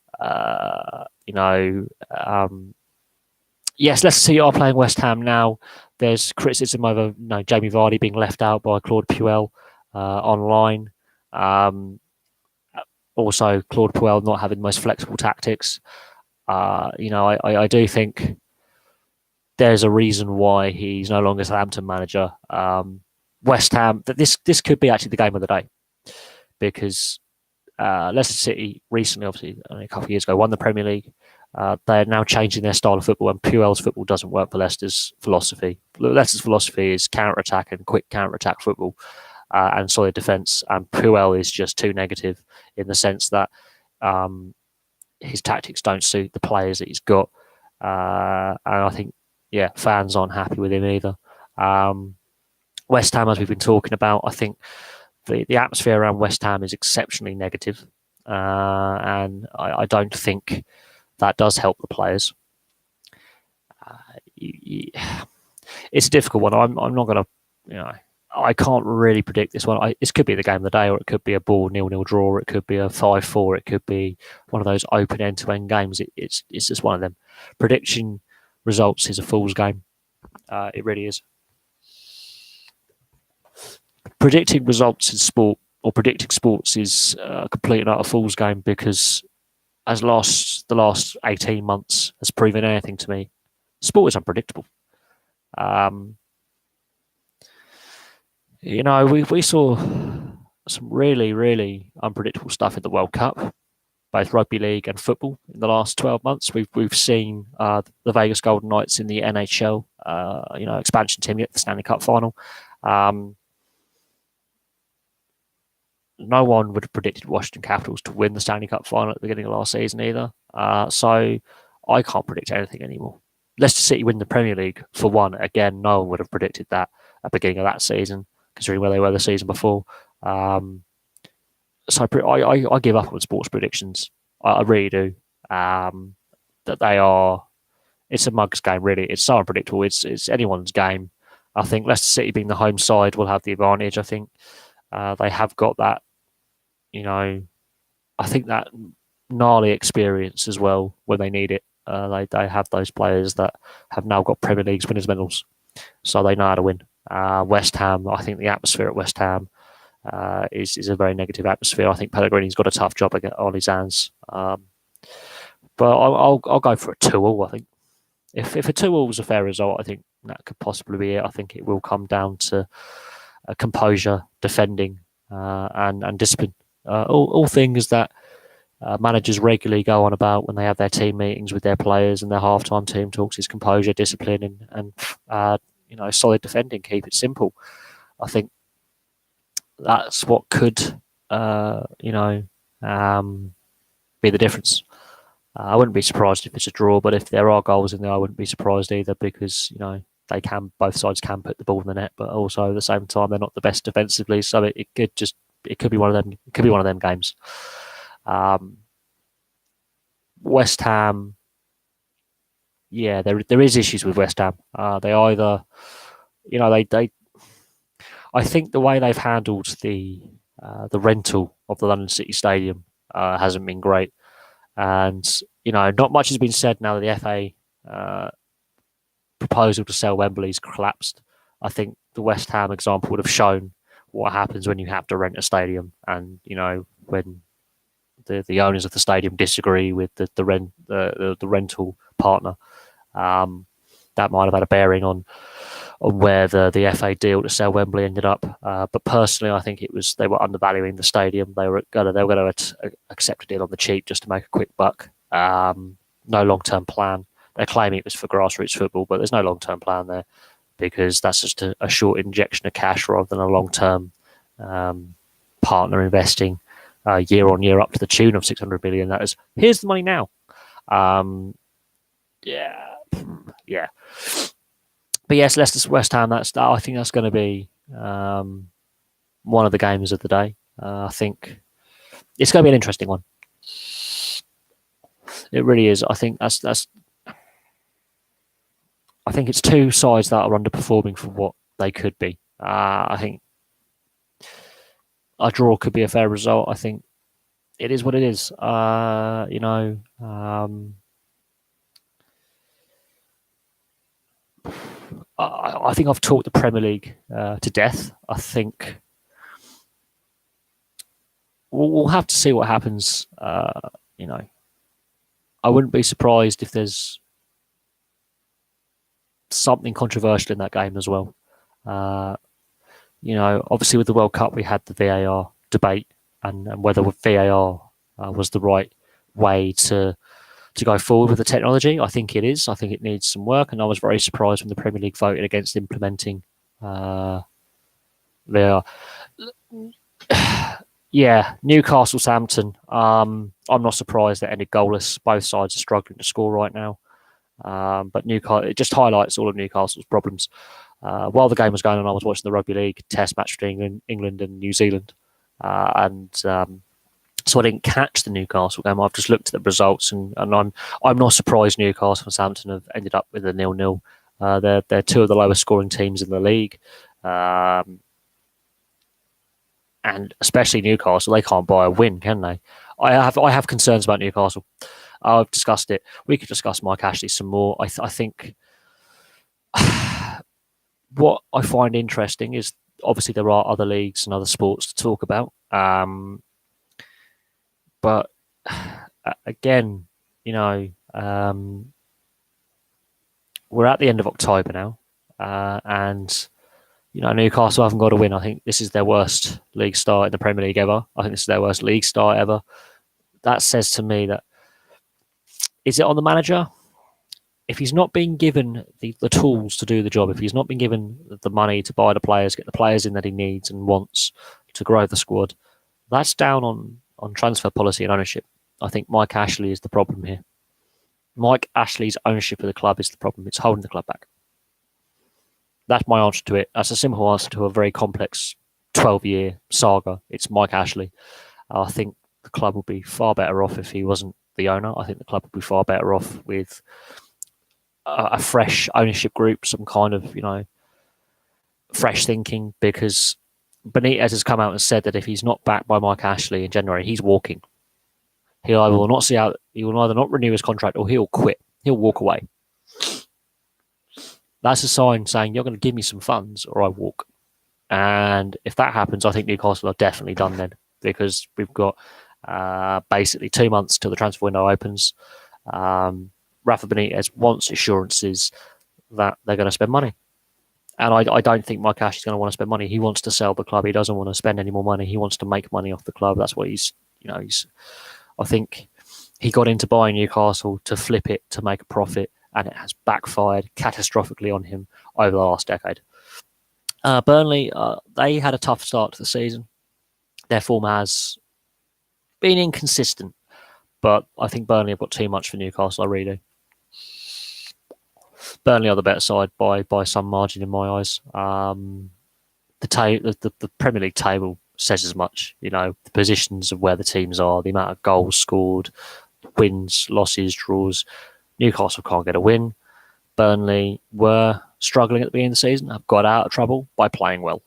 Yes, Leicester City are playing West Ham now. There's criticism over Jamie Vardy being left out by Claude Puel online. Also, Claude Puel not having the most flexible tactics. I do think there's a reason why he's no longer Southampton manager. West Ham, this could be actually the game of the day, because Leicester City recently, obviously only a couple of years ago, won the Premier League. They are now changing their style of football, and Puel's football doesn't work for Leicester's philosophy. Leicester's philosophy is counter-attack and quick counter-attack football and solid defence, and Puel is just too negative in the sense that his tactics don't suit the players that he's got. And I think, fans aren't happy with him either. West Ham, as we've been talking about, I think the atmosphere around West Ham is exceptionally negative, and I don't think that does help the players. It's a difficult one. I'm not going to, I can't really predict this one. This could be the game of the day, or it could be a ball 0-0 draw, or it could be a 5-4, it could be one of those open end-to-end games. It's just one of them. Prediction results is a fool's game. It really is. Predicting results in sport, or predicting sports, is a complete and utter fool's game, because as the last 18 months has proven anything to me, sport is unpredictable. We saw some really, really unpredictable stuff in the World Cup, both rugby league and football, in the last 12 months. We've seen the Vegas Golden Knights in the NHL, expansion team at the Stanley Cup final. No one would have predicted Washington Capitals to win the Stanley Cup final at the beginning of last season either. So I can't predict anything anymore. Leicester City win the Premier League, for one. Again, no one would have predicted that at the beginning of that season, considering where they were the season before. So I give up on sports predictions. I really do. That they are... It's a mug's game, really. It's so unpredictable. It's anyone's game. I think Leicester City, being the home side, will have the advantage. I think they have got that, I think that gnarly experience as well when they need it. They have those players that have now got Premier League's winners' medals, so they know how to win. West Ham, I think the atmosphere at West Ham is a very negative atmosphere. I think Pellegrini's got a tough job on his hands. But I'll go for a 2-2, I think. If a 2-2 is a fair result, I think that could possibly be it. I think it will come down to composure, defending, and discipline. All things that managers regularly go on about when they have their team meetings with their players and their halftime team talks is composure, discipline, and solid defending. Keep it simple. I think that's what could be the difference. I wouldn't be surprised if it's a draw, but if there are goals in there, I wouldn't be surprised either, because both sides can put the ball in the net, but also at the same time they're not the best defensively, so it could be one of them. It could be one of them games. West Ham, there is issues with West Ham. They either, I think the way they've handled the rental of the London City Stadium hasn't been great, and not much has been said now that the FA proposal to sell Wembley's collapsed. I think the West Ham example would have shown what happens when you have to rent a stadium, and when the owners of the stadium disagree with the rental partner. That might have had a bearing on where the FA deal to sell Wembley ended up. But personally, I think they were undervaluing the stadium. They were going to accept a deal on the cheap just to make a quick buck. No long term plan. They're claiming it was for grassroots football, but there's no long term plan there, because that's just a short injection of cash rather than a long term partner investing year on year up to the tune of 600 million. That is, here's the money now. Yeah. But yes, Leicester West Ham. I think that's going to be one of the games of the day. I think it's going to be an interesting one. It really is. I think I think it's two sides that are underperforming for what they could be. I think a draw could be a fair result. I think it is what it is. I think I've talked the Premier League to death. I think we'll have to see what happens. I wouldn't be surprised if there's something controversial in that game as well. Obviously with the World Cup, we had the VAR debate and whether VAR was the right way to go forward with the technology. I think it is. I think it needs some work, and I was very surprised when the Premier League voted against implementing VAR. Yeah, Newcastle, Southampton. I'm not surprised that ended goalless. Both sides are struggling to score right now. But Newcastle, it just highlights all of Newcastle's problems. While the game was going on, I was watching the Rugby League Test match between England and New Zealand, so I didn't catch the Newcastle game. I've just looked at the results, and I'm not surprised Newcastle and Southampton have ended up with a 0-0. They're two of the lowest scoring teams in the league, and especially Newcastle. They can't buy a win, can they? I have concerns about Newcastle. I've discussed it. We could discuss Mike Ashley some more. I think what I find interesting is obviously there are other leagues and other sports to talk about. But again, we're at the end of October now, and Newcastle haven't got a win. I think this is their worst league start in the Premier League ever. I think this is their worst league start ever. That says to me that, is it on the manager? If he's not being given the tools to do the job, if he's not been given the money to buy the players, get the players in that he needs and wants to grow the squad, that's down on transfer policy and ownership. I think Mike Ashley is the problem here. Mike Ashley's ownership of the club is the problem. It's holding the club back. That's my answer to it. That's a simple answer to a very complex 12-year saga. It's Mike Ashley. I think the club would be far better off if he wasn't the owner. I think the club would be far better off with a fresh ownership group, some kind of, fresh thinking, because Benitez has come out and said that if he's not backed by Mike Ashley in January, he's walking. He will either not renew his contract or he'll quit. He'll walk away. That's a sign saying you're going to give me some funds or I walk. And if that happens, I think Newcastle are definitely done then, because we've got basically 2 months till the transfer window opens. Rafa Benitez wants assurances that they're going to spend money. And I don't think Mike Ashley's going to want to spend money. He wants to sell the club. He doesn't want to spend any more money. He wants to make money off the club. That's what I think he got into buying Newcastle to flip it, to make a profit, and it has backfired catastrophically on him over the last decade. Burnley, they had a tough start to the season. Their form has been inconsistent, but I think Burnley have got too much for Newcastle. I really do. Burnley are the better side by some margin in my eyes. The Premier League table says as much. The positions of where the teams are, the amount of goals scored, wins, losses, draws. Newcastle can't get a win. Burnley were struggling at the beginning of the season, have got out of trouble by playing well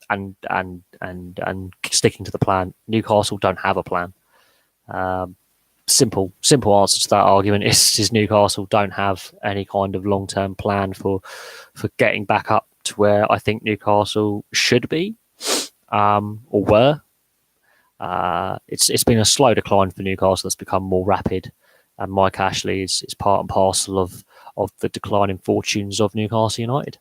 and sticking to the plan. Newcastle don't have a plan. Simple answer to that argument is Newcastle don't have any kind of long-term plan for getting back up to where I think Newcastle should be. or were. It's been a slow decline for Newcastle that's become more rapid, and Mike Ashley is part and parcel of the declining fortunes of Newcastle United.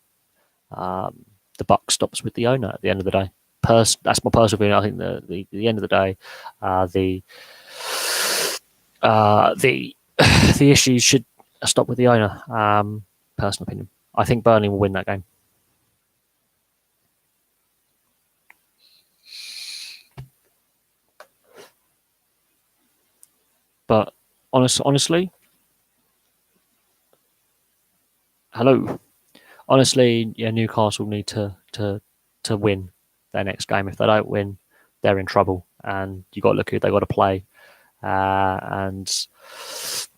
The buck stops with the owner at the end of the day. That's my personal opinion. I think the end of the day, the the issues should stop with the owner. Personal opinion. I think Burnley will win that game. But honestly, hello. Honestly, yeah, Newcastle need to win their next game. If they don't win, they're in trouble. And you got to look who they got to play. And it's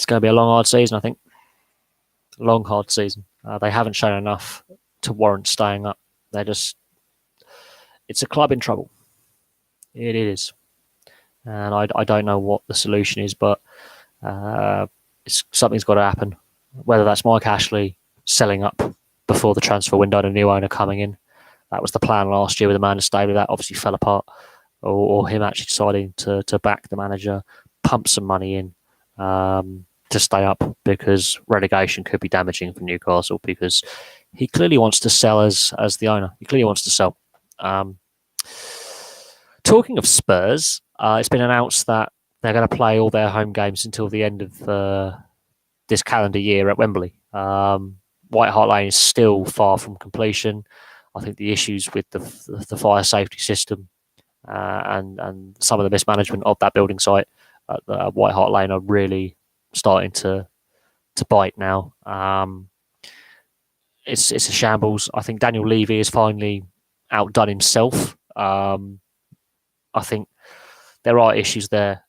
going to be a long, hard season. I think long, hard season. They haven't shown enough to warrant staying up. It's a club in trouble. It is, and I don't know what the solution is, but something's got to happen. Whether that's Mike Ashley selling up before the transfer window and a new owner coming in. That was the plan last year with Amanda Staley. That obviously fell apart. Or him actually deciding to back the manager, pump some money in to stay up, because relegation could be damaging for Newcastle, because he clearly wants to sell as the owner. He clearly wants to sell. Talking of Spurs, it's been announced that they're going to play all their home games until the end of this calendar year at Wembley. White Hart Lane is still far from completion. I think the issues with the fire safety system and some of the mismanagement of that building site at White Hart Lane are really starting to bite now. It's a shambles. I think Daniel Levy has finally outdone himself. I think there are issues there.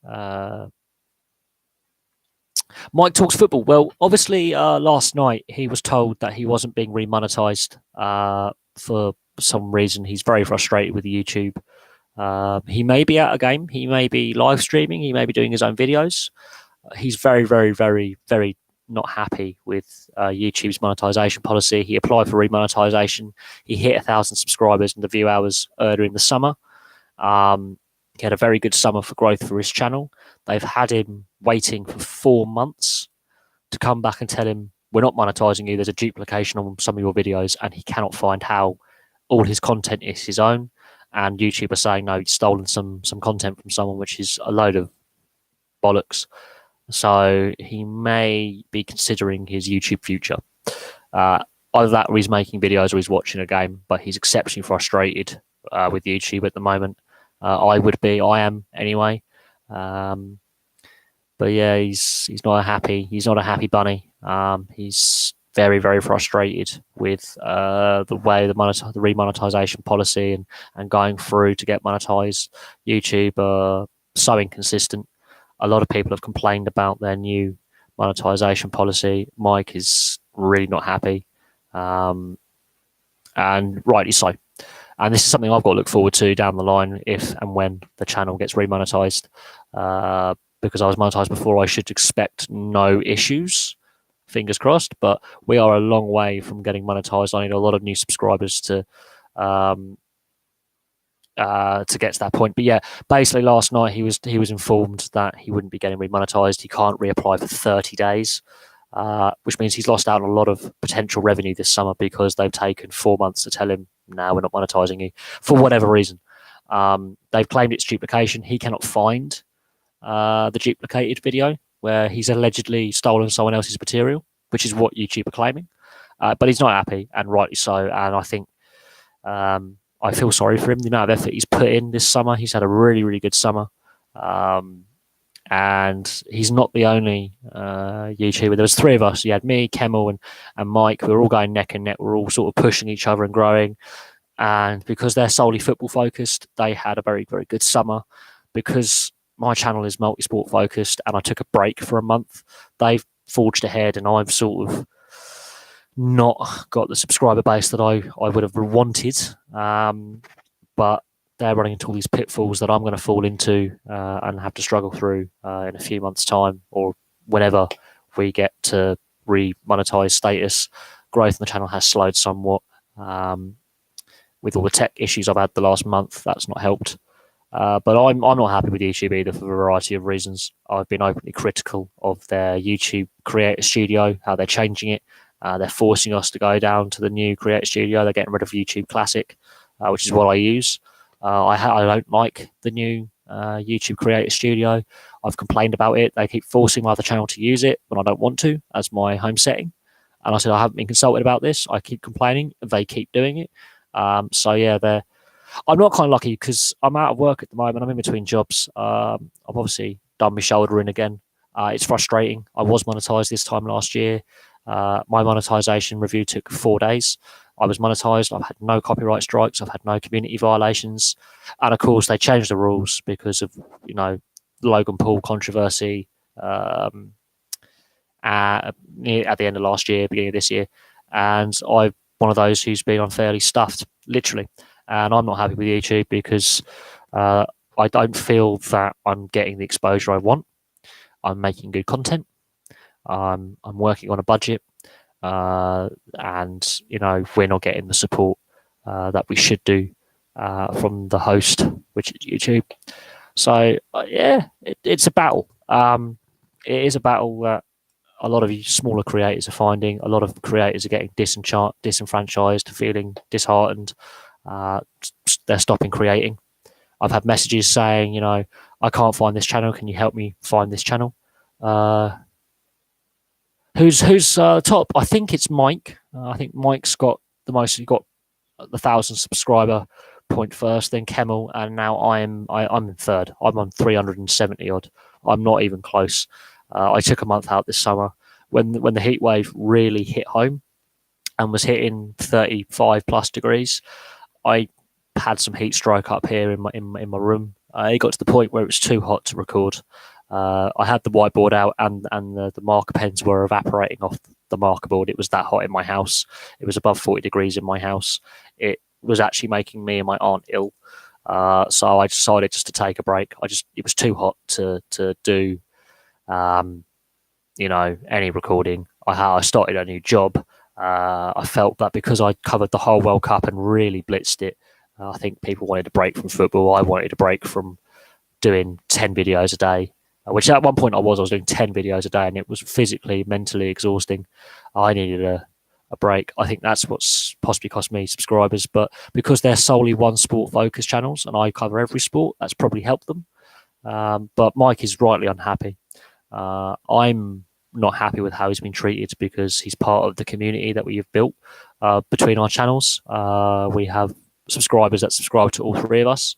Mike talks football. Well, obviously, last night he was told that he wasn't being remonetized for some reason. He's very frustrated with YouTube. He may be at a game. He may be live streaming. He may be doing his own videos. He's very, very, very, very not happy with YouTube's monetization policy. He applied for remonetization. He hit 1,000 subscribers and the view hours earlier in the summer. He had a very good summer for growth for his channel. They've had him waiting for 4 months to come back and tell him, we're not monetizing you. There's a duplication on some of your videos, and he cannot find how all his content is his own. And YouTube are saying, no, he's stolen some content from someone, which is a load of bollocks. So he may be considering his YouTube future. Either that or he's making videos or he's watching a game, but he's exceptionally frustrated with YouTube at the moment. I am anyway. But yeah, he's not a happy bunny. He's very, very frustrated with the way the remonetization policy and going through to get monetized. YouTube are so inconsistent. A lot of people have complained about their new monetization policy. Mike is really not happy, and rightly so. And this is something I've got to look forward to down the line if and when the channel gets remonetized. Because I was monetized before, I should expect no issues. Fingers crossed. But we are a long way from getting monetized. I need a lot of new subscribers to get to that point. But yeah, basically last night he was informed that he wouldn't be getting remonetized. He can't reapply for 30 days. Which means he's lost out on a lot of potential revenue this summer because they've taken 4 months to tell him, no, we're not monetizing you, for whatever reason. They've claimed it's duplication. He cannot find the duplicated video where he's allegedly stolen someone else's material, which is what YouTube are claiming. But he's not happy, and rightly so. And I think I feel sorry for him. The amount of effort he's put in this summer. He's had a really, really good summer. And he's not the only YouTuber. There was 3 of us. You had me, Kemmel, and Mike. We were all going neck and neck. We were all sort of pushing each other and growing. And because they're solely football focused, they had a very, very good summer. Because my channel is multi-sport focused and I took a break for a month, they've forged ahead, and I've sort of not got the subscriber base that I would have wanted. But they're running into all these pitfalls that I'm going to fall into and have to struggle through in a few months' time, or whenever we get to re-monetize status. Growth in the channel has slowed somewhat. with all the tech issues I've had the last month, that's not helped. But I'm not happy with YouTube either for a variety of reasons. I've been openly critical of their YouTube Creator Studio, how they're changing it. They're forcing us to go down to the new Creator Studio. They're getting rid of YouTube Classic, which is what I use. I don't like the new YouTube Creator Studio. I've complained about it. They keep forcing my other channel to use it when I don't want to as my home setting. And I said, I haven't been consulted about this. I keep complaining. They keep doing it. So yeah, I'm not kind of lucky because I'm out of work at the moment. I'm in between jobs. I've obviously done my shoulder in again. It's frustrating. I was monetized this time last year. My monetization review took 4 days. I was monetized. I've had no copyright strikes. I've had no community violations. And of course, they changed the rules because of, Logan Paul controversy at the end of last year, beginning of this year. And I'm one of those who's been unfairly stuffed, literally. And I'm not happy with YouTube because I don't feel that I'm getting the exposure I want. I'm making good content. I'm working on a budget, and we're not getting the support that we should do from the host, which is YouTube. So yeah, it's a battle. It is a battle that a lot of you smaller creators are finding. A lot of creators are getting disenfranchised, feeling disheartened. They're stopping creating. I've had messages saying, I can't find this channel. Can you help me find this channel? Who's top? I think it's Mike. I think Mike's got the most. He got the 1,000 subscriber point first, then Kemmel, and now I'm in third. I'm on 370 odd. I'm not even close. I took a month out this summer when the heat wave really hit home and was hitting 35 plus degrees. I had some heat stroke up here in my room. It got to the point where it was too hot to record. I had the whiteboard out and the marker pens were evaporating off the marker board. It was that hot in my house. It was above 40 degrees in my house. It was actually making me and my aunt ill. So I decided just to take a break. It was too hot to do, any recording. I started a new job. I felt that because I covered the whole World Cup and really blitzed it, I think people wanted a break from football. I wanted a break from doing 10 videos a day, which at one point I was doing 10 videos a day, and it was physically, mentally exhausting. I needed a break. I think that's what's possibly cost me subscribers, but because they're solely one sport focused channels and I cover every sport, that's probably helped them. But Mike is rightly unhappy. I'm not happy with how he's been treated because he's part of the community that we have built between our channels. We have subscribers that subscribe to all three of us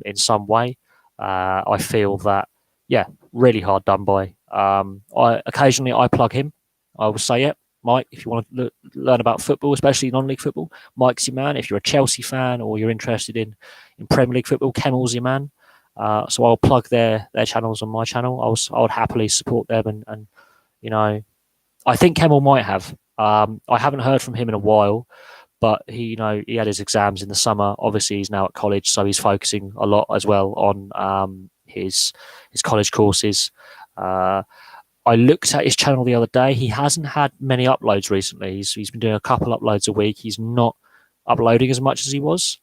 in some way. I feel that, really hard done by. Occasionally I plug him. I will say, Mike, if you want to learn about football, especially non-league football, Mike's your man. If you're a Chelsea fan or you're interested in Premier League football, Kemmel's your man. So I'll plug their channels on my channel. I would happily support them, and I think Kemmel might have. I haven't heard from him in a while, but he had his exams in the summer. Obviously, he's now at college, so he's focusing a lot as well on his college courses. I looked at his channel the other day. He hasn't had many uploads recently. He's been doing a couple uploads a week. He's not uploading as much as he was.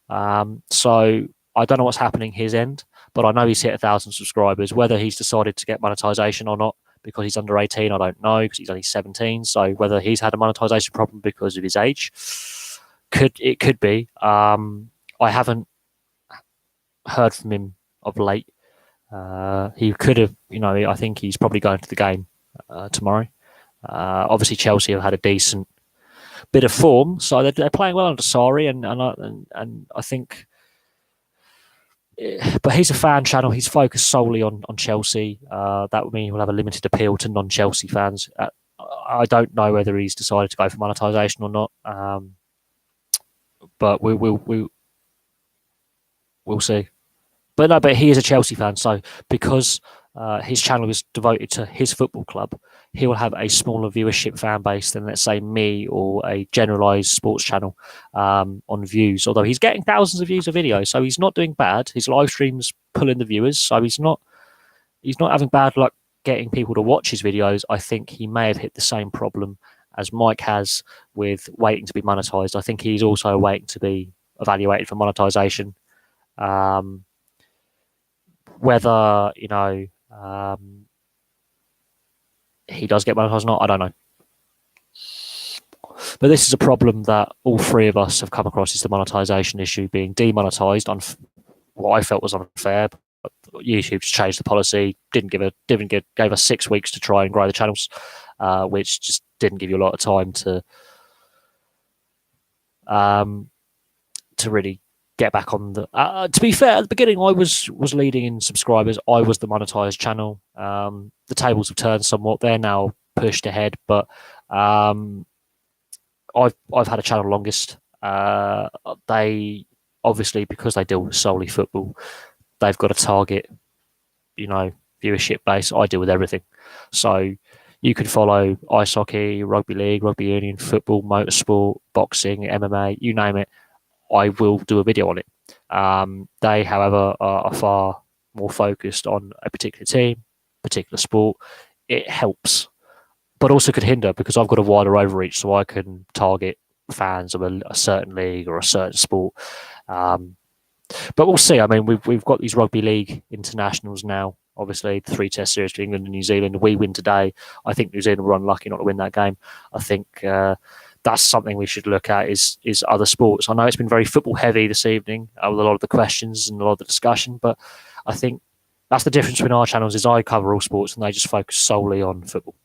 So I don't know what's happening his end, but I know he's hit 1,000 subscribers. Whether he's decided to get monetization or not because he's under 18, I don't know, because he's only 17. So whether he's had a monetization problem because of his age, it could be. I haven't heard from him of late. He could have, I think he's probably going to the game tomorrow. Obviously, Chelsea have had a decent bit of form, so they're playing well under Sarri, and I think. But he's a fan channel. He's focused solely on Chelsea. That would mean he'll have a limited appeal to non-Chelsea fans. I don't know whether he's decided to go for monetization or not, but we'll see. But he is a Chelsea fan, so because his channel is devoted to his football club, he will have a smaller viewership fan base than, let's say, me or a generalised sports channel on views. Although he's getting thousands of views a video, so he's not doing bad. His live streams pulling the viewers, so he's not having bad luck getting people to watch his videos. I think he may have hit the same problem as Mike has with waiting to be monetized. I think he's also waiting to be evaluated for monetization. Whether he does get monetized or not, I don't know. But this is a problem that all three of us have come across: is the monetization issue being demonetized on what I felt was unfair. But YouTube just changed the policy, gave us 6 weeks to try and grow the channels, which just didn't give you a lot of time to really get back on the. To be fair, at the beginning, I was leading in subscribers. I was the monetized channel. The tables have turned somewhat. They're now pushed ahead, but I've had a channel longest. They obviously, because they deal with solely football, they've got a target, viewership base. I deal with everything, so you can follow ice hockey, rugby league, rugby union, football, motorsport, boxing, MMA, you name it. I will do a video on it. They, however, are far more focused on a particular team, particular sport. It helps, but also could hinder, because I've got a wider overreach, so I can target fans of a certain league or a certain sport. But we'll see. I mean, we've got these rugby league internationals now. Obviously, the 3 Test series for England and New Zealand. We win today. I think New Zealand were unlucky not to win that game. I think that's something we should look at is other sports. I know it's been very football heavy this evening with a lot of the questions and a lot of the discussion, but I think that's the difference between our channels. Is I cover all sports and they just focus solely on football.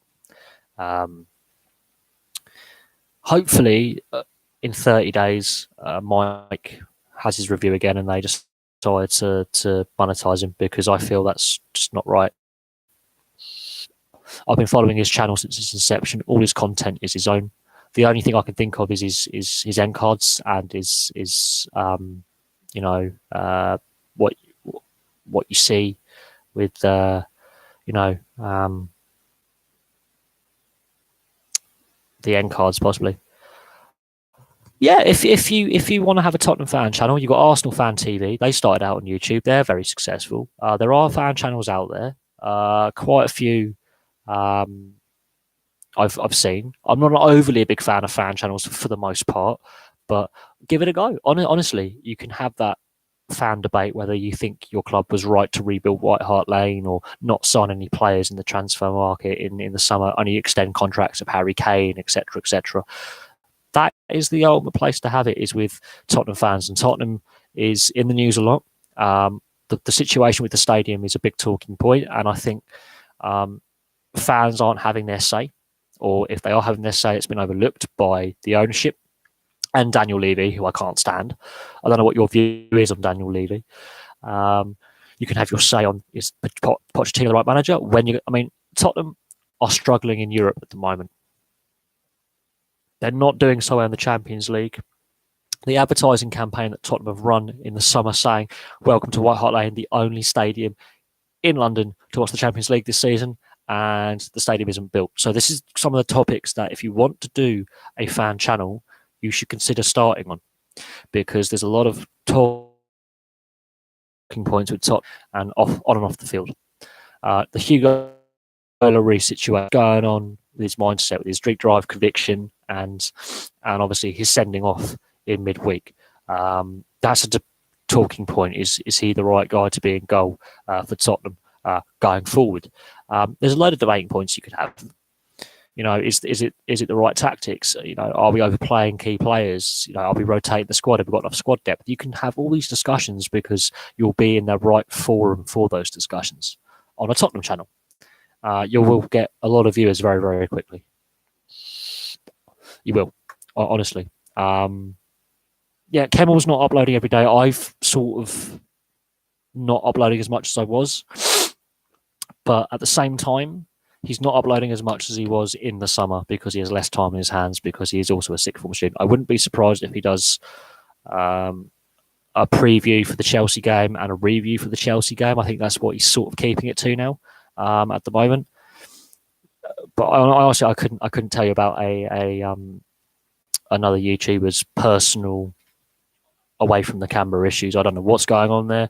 Hopefully, in 30 days, Mike has his review again and they just decide to monetize him, because I feel that's just not right. I've been following his channel since its inception. All his content is his own. The only thing I can think of is his end cards and what you see with the end cards possibly. Yeah, if you want to have a Tottenham fan channel, you've got Arsenal Fan TV. They started out on YouTube. They're very successful. There are fan channels out there. Quite a few. I've seen. I'm not overly a big fan of fan channels for the most part, but give it a go. Honestly, you can have that fan debate whether you think your club was right to rebuild White Hart Lane or not sign any players in the transfer market in the summer, only extend contracts of Harry Kane, etc., etc. That is the ultimate place to have it, is with Tottenham fans, and Tottenham is in the news a lot. The situation with the stadium is a big talking point, and I think fans aren't having their say, or if they are having their say, it's been overlooked by the ownership and Daniel Levy, who I can't stand. I don't know what your view is on Daniel Levy. You can have your say on, is Pochettino the right manager? Tottenham are struggling in Europe at the moment. They're not doing so well in the Champions League. The advertising campaign that Tottenham have run in the summer saying, "Welcome to White Hart Lane, the only stadium in London to watch the Champions League this season," and the stadium isn't built. So this is some of the topics that if you want to do a fan channel, you should consider starting on, because there's a lot of talking points with Tottenham and on and off the field. The Hugo Lloris situation going on with his mindset, with his street drive conviction, and obviously his sending off in midweek. That's a talking point. Is he the right guy to be in goal for Tottenham going forward? There's a load of debating points you could have. Is it the right tactics? Are we overplaying key players? Are we rotating the squad? Have we got enough squad depth? You can have all these discussions because you'll be in the right forum for those discussions on a Tottenham channel. You will get a lot of viewers very, very quickly. You will, honestly. Kemal's not uploading every day. I've sort of not uploading as much as I was, but at the same time, he's not uploading as much as he was in the summer because he has less time in his hands, because he is also a sixth form student. I wouldn't be surprised if he does a preview for the Chelsea game and a review for the Chelsea game. I think that's what he's sort of keeping it to now at the moment. But honestly, I couldn't tell you about another YouTuber's personal away from the camera issues. I don't know what's going on there.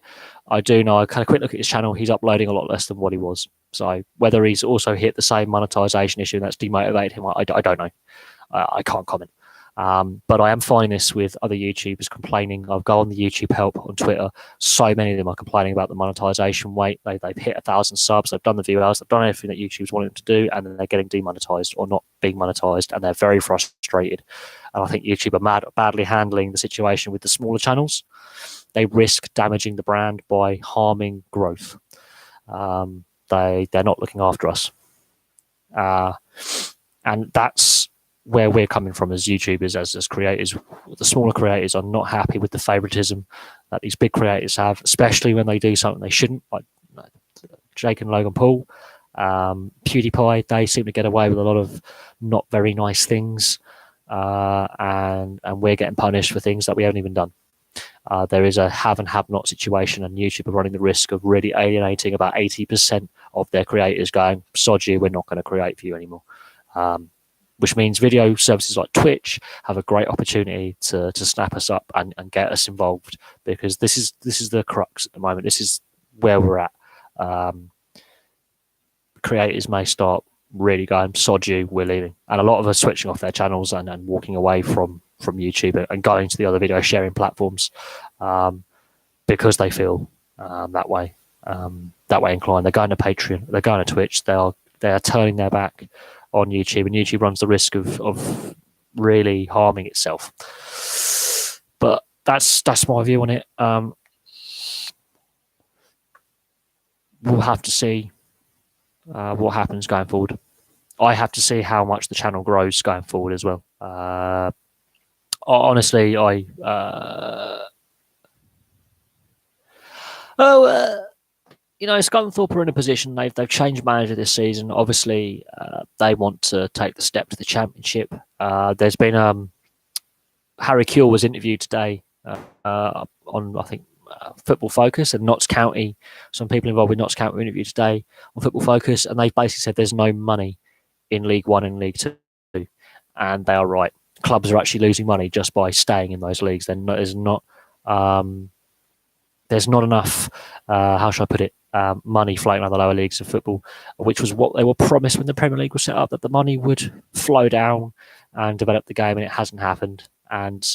I do know, I kind of quick look at his channel, he's uploading a lot less than what he was. So whether he's also hit the same monetization issue that's demotivated him, I don't know. I can't comment. But I am finding this with other YouTubers complaining. I'll go on the YouTube help on Twitter. So many of them are complaining about the monetization wait. They've hit 1,000 subs. They've done the viewers. They've done everything that YouTube's wanting them to do, and then they're getting demonetized or not being monetized, and they're very frustrated. And I think YouTube are badly handling the situation with the smaller channels. They risk damaging the brand by harming growth. They're not looking after us, and that's where we're coming from as YouTubers, as creators. The smaller creators are not happy with the favoritism that these big creators have, especially when they do something they shouldn't, like Jake and Logan Paul. PewDiePie, they seem to get away with a lot of not very nice things, and we're getting punished for things that we haven't even done. There is a have and have not situation, and YouTube are running the risk of really alienating about 80% of their creators, going, sod you, we're not going to create for you anymore. Which means video services like Twitch have a great opportunity to snap us up and get us involved, because this is the crux at the moment. This is where we're at. Creators may start really going, sod you, we're leaving. And a lot of us switching off their channels and walking away from YouTube and going to the other video sharing platforms, because they feel that way inclined. They're going to Patreon, they're going to Twitch, they are turning their back on YouTube, and YouTube runs the risk of really harming itself. But that's my view on it. We'll have to see what happens going forward. I have to see how much the channel grows going forward as well. Honestly, Scunthorpe are in a position. They've changed manager this season. Obviously, they want to take the step to the championship. There's been Harry Kewell was interviewed today on, I think, Football Focus, and Notts County. Some people involved with Notts County were interviewed today on Football Focus, and they basically said there's no money in League One and League Two, and they are right. Clubs are actually losing money just by staying in those leagues. There's not enough. How should I put it? Money floating around the lower leagues of football, which was what they were promised when the Premier League was set up, that the money would flow down and develop the game, and it hasn't happened. And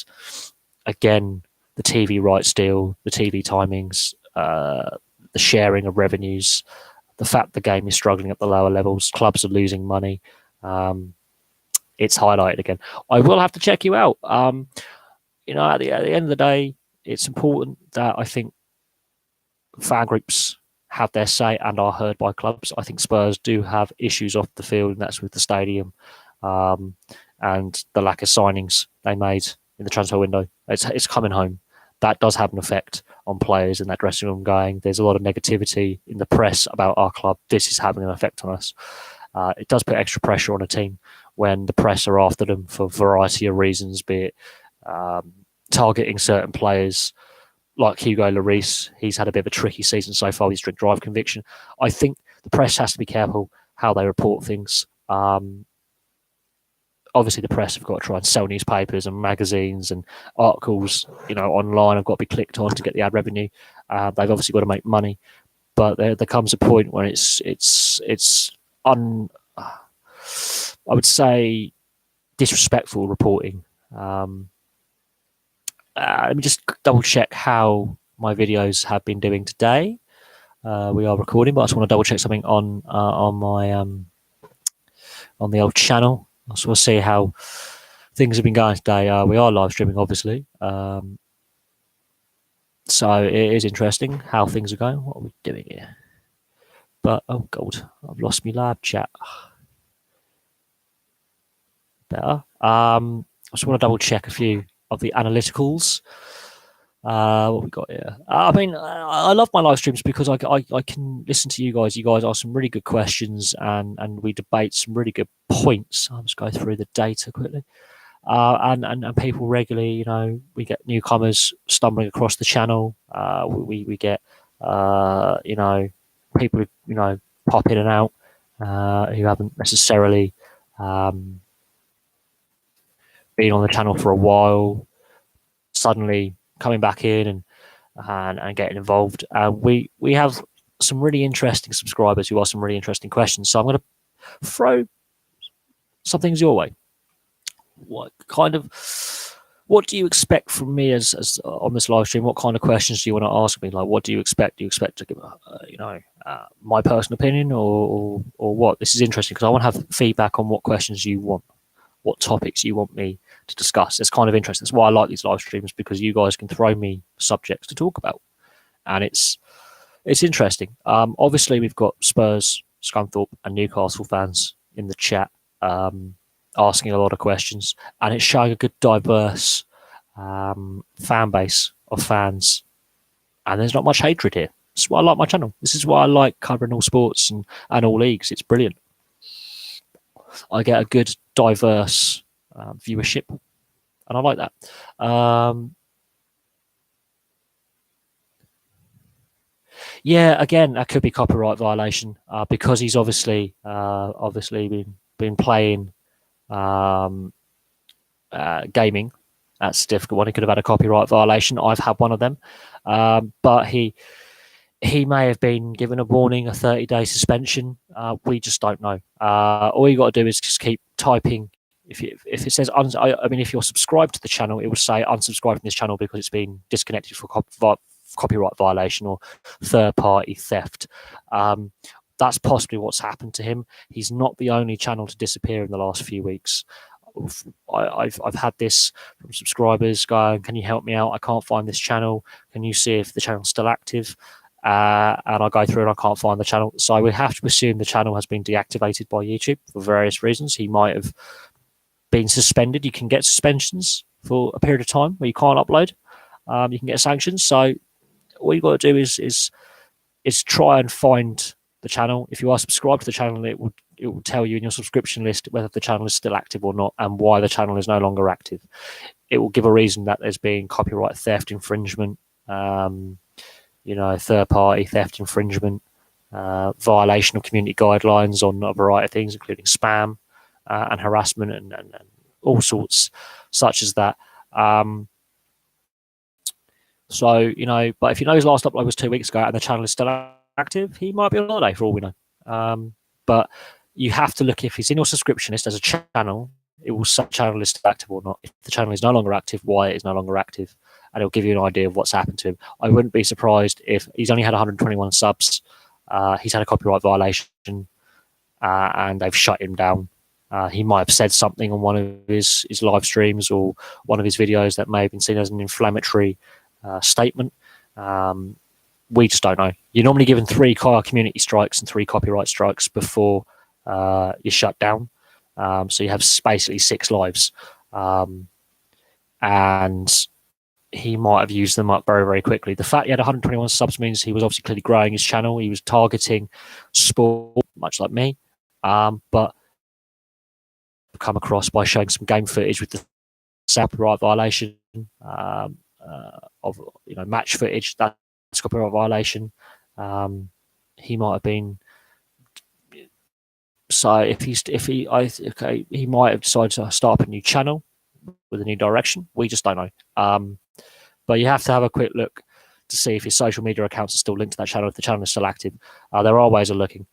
again, the TV rights deal, the TV timings, the sharing of revenues, the fact the game is struggling at the lower levels, clubs are losing money. It's highlighted again. I will have to check you out. At the end of the day, it's important that I think fan groups have their say and are heard by clubs. I think Spurs do have issues off the field, and that's with the stadium and the lack of signings they made in the transfer window. It's coming home. That does have an effect on players in that dressing room going, there's a lot of negativity in the press about our club. This is having an effect on us. It does put extra pressure on a team when the press are after them for a variety of reasons, be it targeting certain players like Hugo Lloris. He's had a bit of a tricky season so far with his drink drive conviction. I think the press has to be careful how they report things. Obviously, the press have got to try and sell newspapers and magazines and articles, online. Have got to be clicked on to get the ad revenue. They've obviously got to make money, but there comes a point when I would say, disrespectful reporting. Let me just double check how my videos have been doing today. We are recording, but I just want to double check something on my on the old channel. I just want to see how things have been going today. We are live streaming, obviously, so it is interesting how things are going. What are we doing here? But oh god, I've lost my lab chat. Better. I just want to double check a few of the analyticals. What we got here? I love my live streams because I can listen to you guys. You guys ask some really good questions and we debate some really good points. I'll just go through the data quickly. And people regularly, we get newcomers stumbling across the channel. We get people who pop in and out who haven't necessarily been on the channel for a while, suddenly coming back in and getting involved. We have some really interesting subscribers who ask some really interesting questions. So I'm going to throw some things your way. What do you expect from me as on this live stream? What kind of questions do you want to ask me? Like, what do you expect? Do you expect to give, my personal opinion, or what? This is interesting because I want to have feedback on what questions you want, what topics you want me to discuss. It's kind of interesting. That's why I like these live streams, because you guys can throw me subjects to talk about, and it's interesting. Obviously, we've got Spurs, Scunthorpe, and Newcastle fans in the chat. Asking a lot of questions, and it's showing a good diverse fan base of fans, and there's not much hatred here. This is why I like my channel. This is why I like covering all sports and all leagues. It's brilliant. I get a good diverse viewership, and I like that. Yeah, again, that could be copyright violation because he's obviously been playing gaming. That's a difficult one. He could have had a copyright violation. I've had one of them, but he may have been given a warning, a 30-day suspension. We just don't know. All you got to do is just keep typing. If it says, if you're subscribed to the channel, it will say unsubscribe from this channel because it's been disconnected for copyright violation or third-party theft. That's possibly what's happened to him. He's not the only channel to disappear in the last few weeks. I've had this from subscribers going, can you help me out? I can't find this channel. Can you see if the channel's still active? And I go through and I can't find the channel. So we have to assume the channel has been deactivated by YouTube for various reasons. He might have been suspended. You can get suspensions for a period of time where you can't upload. You can get sanctions. So all you've got to do is try and find the channel. If you are subscribed to the channel, it will tell you in your subscription list whether the channel is still active or not, and why the channel is no longer active. It will give a reason that there's been copyright theft, infringement, third-party theft, infringement, violation of community guidelines on a variety of things, including spam and harassment and all sorts such as that. But if you know his last upload was 2 weeks ago and the channel is still active, he might be on holiday for all we know. But you have to look if he's in your subscription list as a channel. It will say channel is still active or not. If the channel is no longer active, why it is no longer active, and it'll give you an idea of what's happened to him. I wouldn't be surprised if he's only had 121 subs. He's had a copyright violation, and they've shut him down. He might have said something on one of his live streams or one of his videos that may have been seen as an inflammatory statement. We just don't know. You're normally given 3 community strikes and 3 copyright strikes before you're shut down. So you have basically 6 lives. And he might have used them up very, very quickly. The fact he had 121 subs means he was obviously clearly growing his channel. He was targeting sport, much like me. But come across by showing some game footage with the copyright violation of match footage. That's copyright violation. He might have been. So he might have decided to start up a new channel with a new direction. We just don't know. But you have to have a quick look to see if his social media accounts are still linked to that channel, if the channel is still active. There are ways of looking.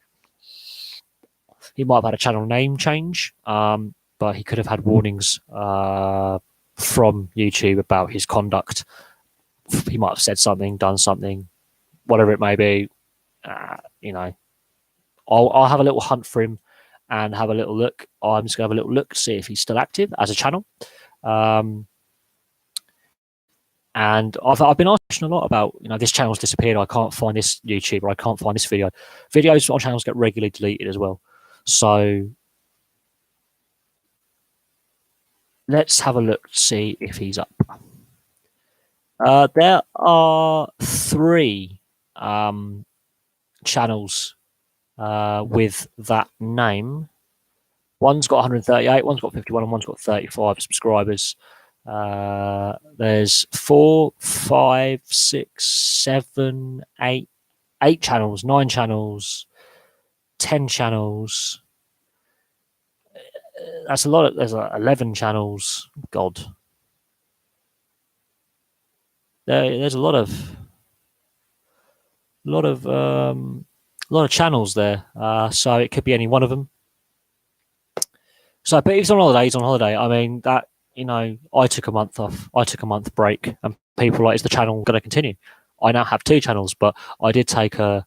He might have had a channel name change, but he could have had warnings from YouTube about his conduct. He might have said something, done something, whatever it may be. I'll have a little hunt for him and have a little look. I'm just going to have a little look, see if he's still active as a channel. And I've been asked a lot about, this channel's disappeared. I can't find this YouTuber. I can't find this video. Videos on channels get regularly deleted as well. So let's have a look to see if he's up. There are 3 channels with that name. One's got 138, one's got 51, and one's got 35 subscribers. There's 4, 5, 6, 7, 8 channels, 9 channels, 10 channels. That's a lot. There's 11 channels. God. There's a lot of a lot of channels there. So it could be any one of them. So, but if he's on holiday, he's on holiday. I mean, that, I took a month off. I took a month break, and people are like, is the channel going to continue? I now have two channels, but I did take a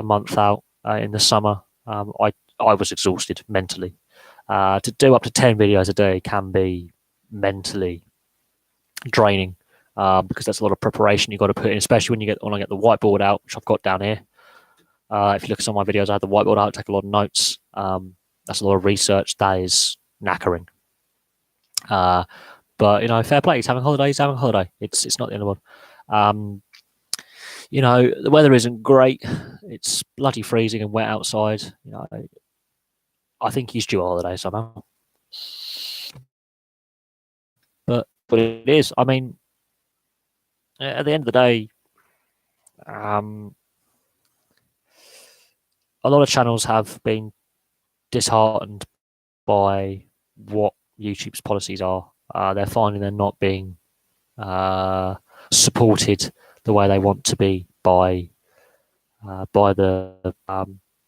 month out in the summer. I was exhausted mentally. To do up to 10 videos a day can be mentally draining, because that's a lot of preparation you've got to put in, especially when I get the whiteboard out, which I've got down here. If you look at some of my videos, I had the whiteboard out, take a lot of notes. That's a lot of research. That is knackering. But fair play. He's having holiday. He's having a holiday. It's not the end of the world. The weather isn't great. It's bloody freezing and wet outside. I think he's due a holiday somehow. But it is. I mean, at the end of the day, a lot of channels have been disheartened by what YouTube's policies are. They're finding they're not being supported the way they want to be by the.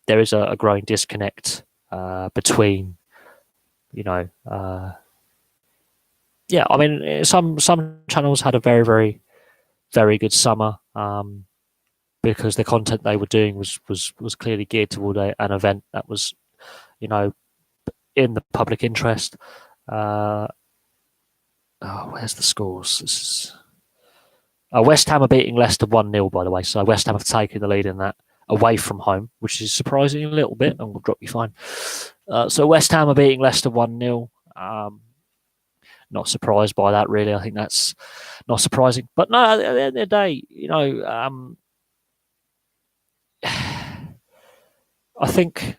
There is a growing disconnect between, I mean, some channels had a very, very, very good summer, because the content they were doing was clearly geared toward an event that was, in the public interest. Where's the scores? West Ham are beating Leicester 1-0, by the way. So West Ham have taken the lead in that away from home, which is surprising a little bit, and will drop you fine. So West Ham are beating Leicester 1-0. Not surprised by that, really. I think that's not surprising. But no, at the end of the day, I think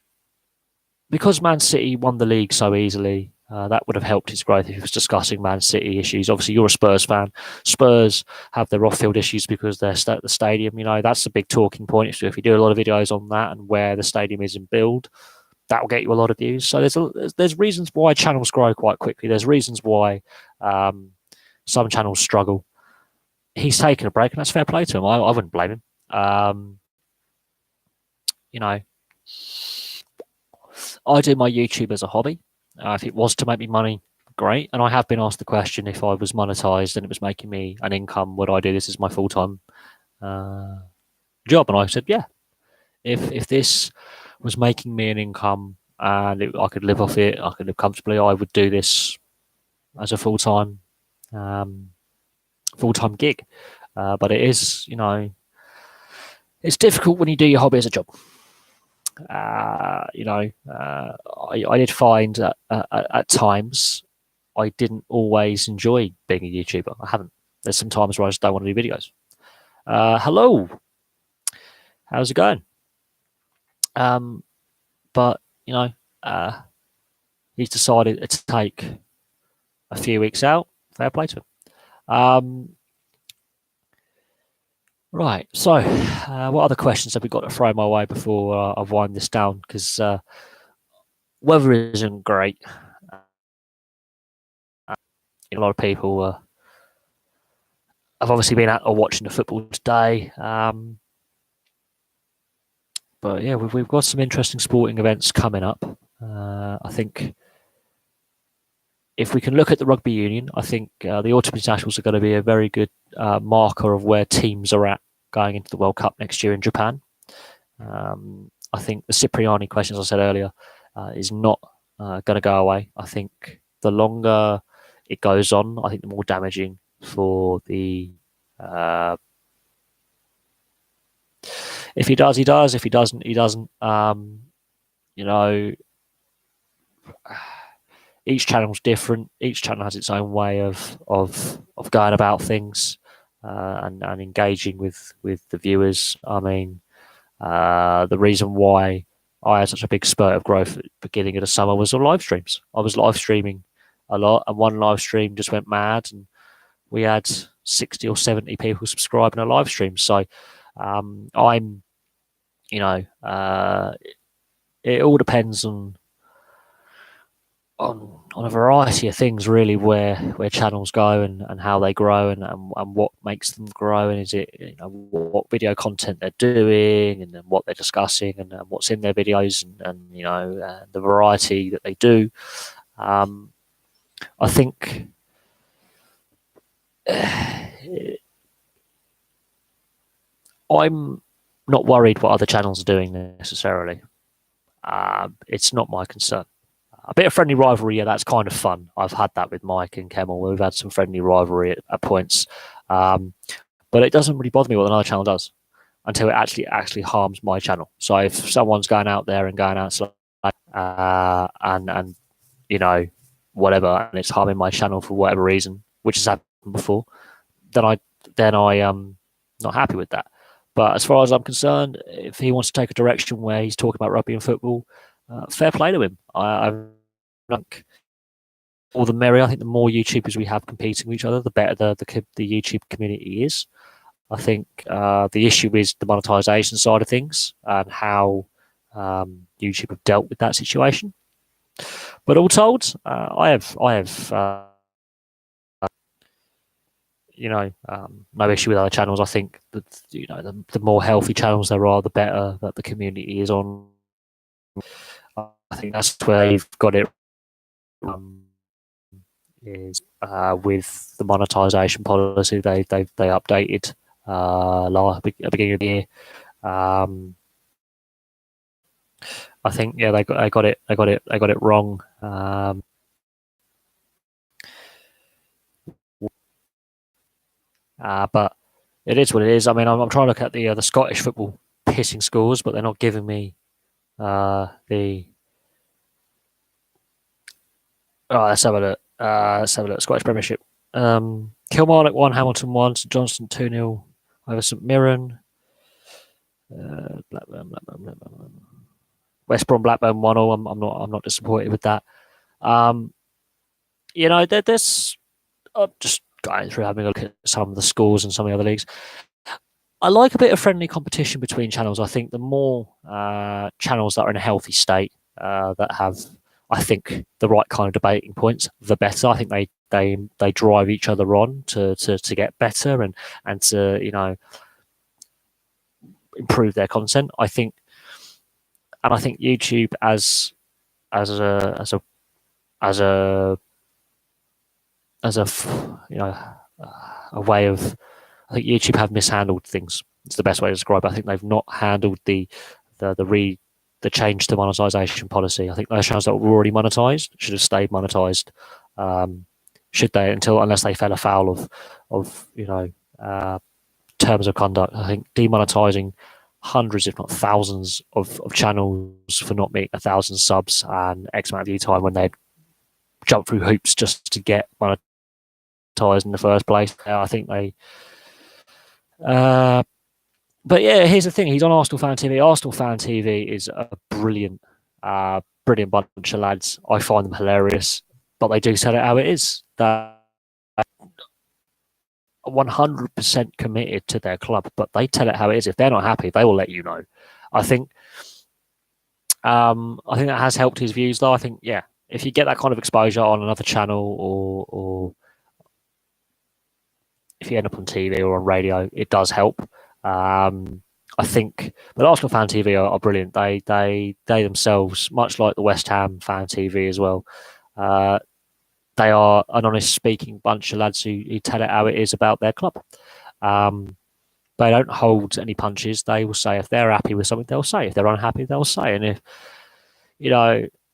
because Man City won the league so easily, that would have helped his growth if he was discussing Man City issues. Obviously, you're a Spurs fan. Spurs have their off-field issues because they're at the stadium. That's a big talking point. If you do a lot of videos on that and where the stadium is in build, that will get you a lot of views. So there's reasons why channels grow quite quickly. There's reasons why some channels struggle. He's taken a break, and that's fair play to him. I wouldn't blame him. I do my YouTube as a hobby. If it was to make me money, great. And I have been asked the question, if I was monetized and it was making me an income, would I do this as my full-time job? And I said, yeah. If this was making me an income and I could live off it, I could live comfortably, I would do this as a full-time gig. But it is, it's difficult when you do your hobby as a job. I did find that at times I didn't always enjoy being a YouTuber. I haven't. There's some times where I just don't want to do videos. Hello, how's it going? But he's decided to take a few weeks out. Fair play to him. Right. So, what other questions have we got to throw my way before I wind this down? Because weather isn't great. A lot of people have obviously been out or watching the football today. But yeah, we've got some interesting sporting events coming up. I think if we can look at the rugby union, I think the autumn internationals are going to be a very good marker of where teams are at going into the World Cup next year in Japan. I think the Cipriani question, as I said earlier, is not going to go away. I think the longer it goes on, I think the more damaging for the... if he does, he does. If he doesn't, he doesn't. Each channel's different. Each channel has its own way of going about things and engaging with the viewers. I mean, the reason why I had such a big spurt of growth at the beginning of the summer was the live streams. I was live streaming a lot, and one live stream just went mad, and we had 60 or 70 people subscribing to live streams. So I'm, it all depends on on a variety of things really, where channels go and how they grow and what makes them grow, and is it, what video content they're doing, and then what they're discussing, and what's in their videos, and the variety that they do. I think I'm not worried what other channels are doing necessarily. It's not my concern. A bit of friendly rivalry, yeah, that's kind of fun. I've had that with Mike and Kemmel. We've had some friendly rivalry at points, but it doesn't really bother me what another channel does until it actually harms my channel. So if someone's going out there and going out and whatever, and it's harming my channel for whatever reason, which has happened before, then I am not happy with that. But as far as I'm concerned, if he wants to take a direction where he's talking about rugby and football, fair play to him. I think all the merrier. I think the more YouTubers we have competing with each other, the better the YouTube community is. I think the issue is the monetization side of things and how YouTube have dealt with that situation. But all told, I have no issue with other channels. I think that the more healthy channels there are, the better that the community is on. I think that's where they've got it. Is with the monetization policy they updated at the beginning of the year. I think they got it wrong. But it is what it is. I mean, I'm trying to look at the Scottish football pissing scores, but they're not giving me the. Oh, let's have a look. Scottish Premiership. Kilmarnock 1, Hamilton 1, St Johnstone 2-0 over St Mirren. Blackburn. West Brom Blackburn 1-0. I'm not disappointed with that. There's just going through having a look at some of the scores and some of the other leagues. I like a bit of friendly competition between channels. I think the more channels that are in a healthy state, that have, I think, the right kind of debating points, the better. I think they drive each other on to get better and to improve their content. I think YouTube as a way of, I think YouTube have mishandled things. It's the best way to describe it. I think they've not handled the change to monetization policy. I think those channels that were already monetized should have stayed monetized. Should they, unless they fell afoul of terms of conduct. I think demonetizing hundreds, if not thousands, of channels for not meeting 1,000 subs and X amount of view time when they'd jump through hoops just to get monetized in the first place. I think they. But yeah, here's the thing. He's on Arsenal Fan TV. Arsenal Fan TV is a brilliant bunch of lads. I find them hilarious, but they do tell it how it is. They're 100% committed to their club, but they tell it how it is. If they're not happy, they will let you know. I think that has helped his views, though. I think, yeah, if you get that kind of exposure on another channel or if you end up on TV or on radio, it does help. I think, but Arsenal Fan TV are brilliant. They themselves, much like the West Ham Fan TV as well, they are an honest speaking bunch of lads who tell it how it is about their club. They don't hold any punches. They will say if they're happy with something, they'll say. If they're unhappy, they'll say. And if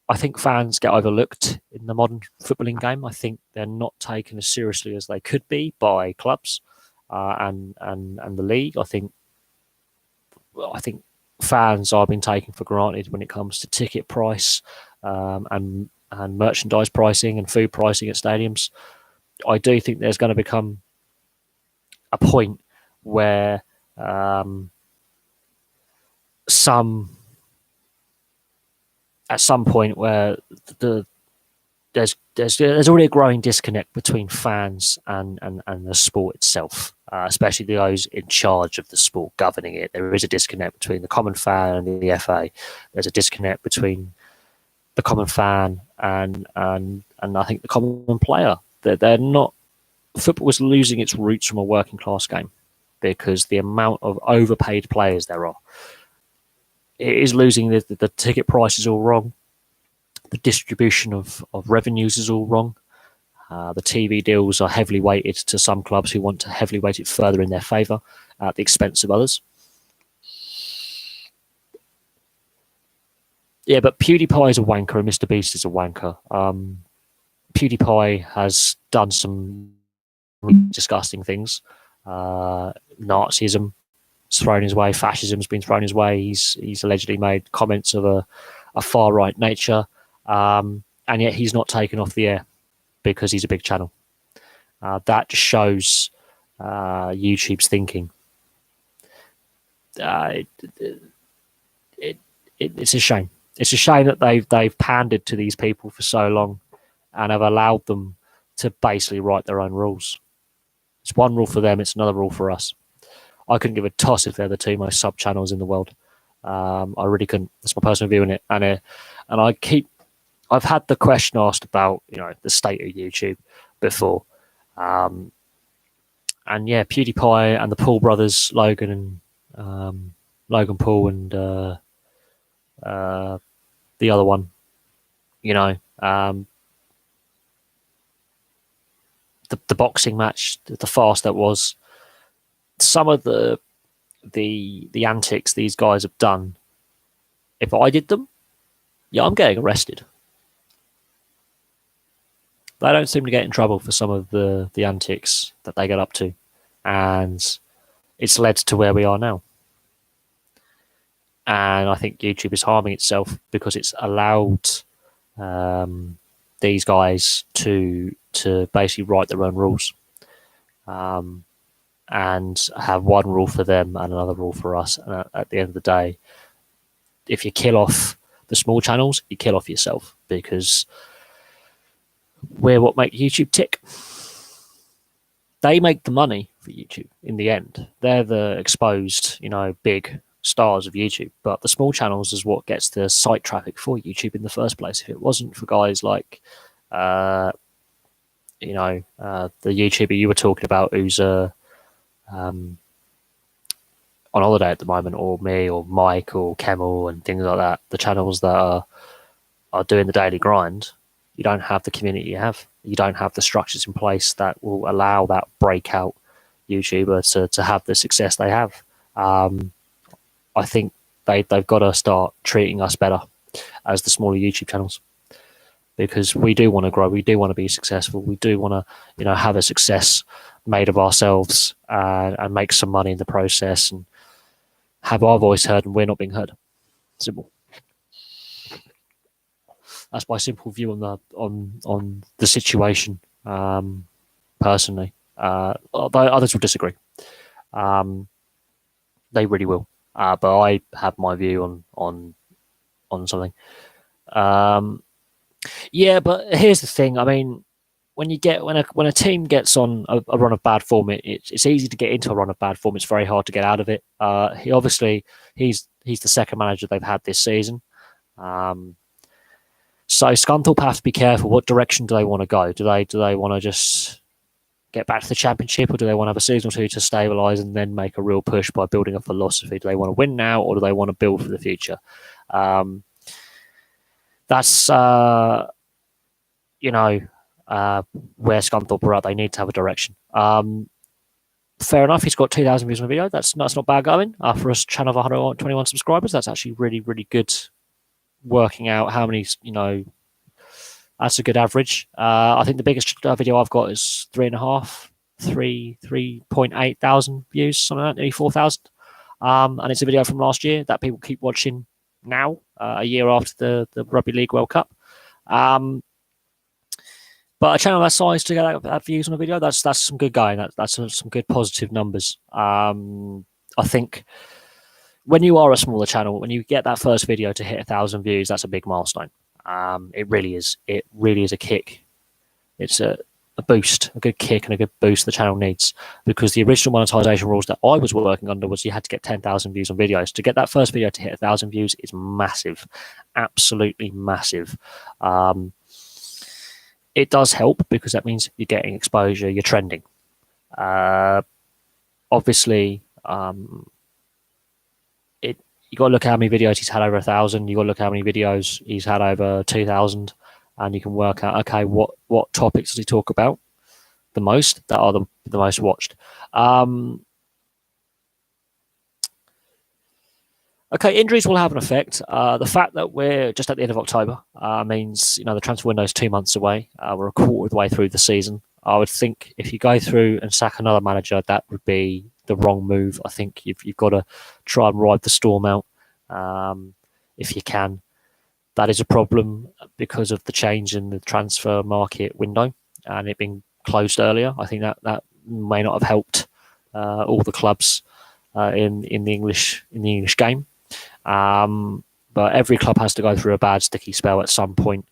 I think fans get overlooked in the modern footballing game. I think they're not taken as seriously as they could be by clubs and the league. I think fans are being taken for granted when it comes to ticket price and merchandise pricing and food pricing at stadiums. I do think there's going to become a point where at some point where there's already a growing disconnect between fans and the sport itself, especially those in charge of the sport, governing it. There is a disconnect between the common fan and the FA. There's a disconnect between the common fan and I think the common player. They're not. Football is losing its roots from a working class game because the amount of overpaid players there are. It is losing the ticket price is all wrong. The distribution of revenues is all wrong. The TV deals are heavily weighted to some clubs who want to heavily weight it further in their favour at the expense of others. Yeah, but PewDiePie is a wanker and Mr. Beast is a wanker. PewDiePie has done some really disgusting things. Nazism is thrown his way. Fascism has been thrown his way. He's allegedly made comments of a far right nature, and yet he's not taken off the air because he's a big channel. That just shows YouTube's thinking. It's a shame. It's a shame that they've pandered to these people for so long and have allowed them to basically write their own rules. It's one rule for them, it's another rule for us. I couldn't give a toss if they're the two most sub channels in the world. I really couldn't. That's my personal view on it. And I've had the question asked about the state of YouTube before, and yeah, PewDiePie and the Paul brothers, Logan Paul and the other one, the boxing match, the farce that was. Some of the antics these guys have done, if I did them, yeah, I'm getting arrested. They don't seem to get in trouble for some of the antics that they get up to, and it's led to where we are now. And I think YouTube is harming itself because it's allowed these guys to basically write their own rules, and have one rule for them and another rule for us. And at the end of the day, if you kill off the small channels, you kill off yourself, because we're what make YouTube tick. They make the money for YouTube in the end. They're the exposed, big stars of YouTube. But the small channels is what gets the site traffic for YouTube in the first place. If it wasn't for guys like, the YouTuber you were talking about who's on holiday at the moment, or me, or Mike, or Kemmel, and things like that, the channels that are doing the daily grind, you don't have the community you have. You don't have the structures in place that will allow that breakout YouTuber to have the success they have. I think they've got to start treating us better as the smaller YouTube channels, because we do want to grow. We do want to be successful. We do want to, have a success made of ourselves, and make some money in the process and have our voice heard, and we're not being heard. Simple. That's my simple view on the situation. Personally, although others will disagree, they really will. But I have my view on something. Yeah, but here's the thing. I mean, when a team gets on a run of bad form, it's easy to get into a run of bad form. It's very hard to get out of it. He's the second manager they've had this season. So Scunthorpe have to be careful. What direction do they want to go? Do they want to just get back to the Championship, or do they want to have a season or two to stabilise and then make a real push by building a philosophy? Do they want to win now, or do they want to build for the future? That's where Scunthorpe are at. They need to have a direction. Fair enough. He's got 2,000 views on a video. That's not bad going for a channel of 121 subscribers. That's actually really, really good. Working out how many, that's a good average. I think the biggest video I've got is 3.8 thousand views, something like that, nearly 4,000. And it's a video from last year that people keep watching now, a year after the Rugby League World Cup. But a channel that size to get that views on a video, that's some good going. That's some good positive numbers. I think when you are a smaller channel, when you get that first video to hit 1,000 views, that's a big milestone. It really is. It really is a kick. It's boost, a good kick and a good boost the channel needs, because the original monetization rules that I was working under was you had to get 10,000 views on videos. To get that first video to hit 1,000 views is massive, absolutely massive. It does help because that means you're getting exposure, you're trending. Obviously, you got to look at how many videos he's had over 1,000. You got to look at how many videos he's had over 2,000, and you can work out, okay, what topics does he talk about the most that are the most watched. Okay, injuries will have an effect. The fact that we're just at the end of October means the transfer window is 2 months away. We're a quarter of the way through the season. I would think if you go through and sack another manager, that would be the wrong move. I think you've got to try and ride the storm out if you can. That is a problem because of the change in the transfer market window and it being closed earlier. I think that may not have helped all the clubs in the English game. But every club has to go through a bad sticky spell at some point.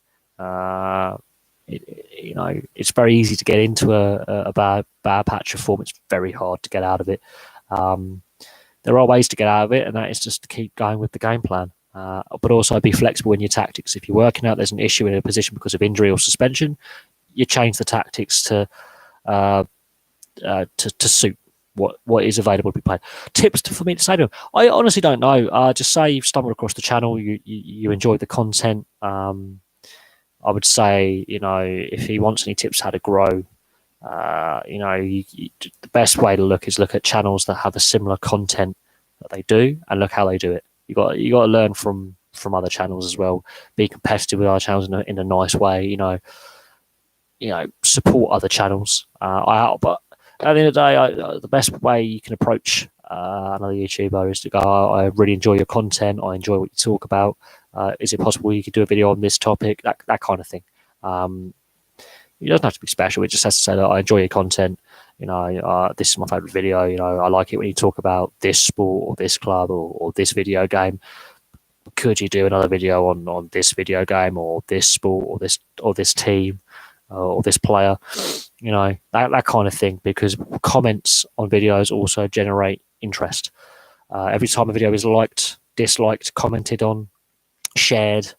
It's very easy to get into a bad patch of form. It's very hard to get out of it. There are ways to get out of it, and that is just to keep going with the game plan. But also be flexible in your tactics. If you're working out there's an issue in a position because of injury or suspension, you change the tactics to suit what is available to be played. Tips for me to say to him, I honestly don't know. Just say you've stumbled across the channel, you enjoyed the content. I would say, if he wants any tips how to grow, the best way to look at channels that have a similar content that they do and look how they do it. You got to learn from other channels as well. Be competitive with other channels in a nice way. Support other channels. But at the end of the day, the best way you can approach another YouTuber is to go, I really enjoy your content. I enjoy what you talk about. Is it possible you could do a video on this topic? That kind of thing. It doesn't have to be special. It just has to say that I enjoy your content. This is my favorite video. I like it when you talk about this sport or this club or this video game. Could you do another video on this video game or this sport or this team or this player? That kind of thing, because comments on videos also generate interest. Every time a video is liked, disliked, commented on, shared,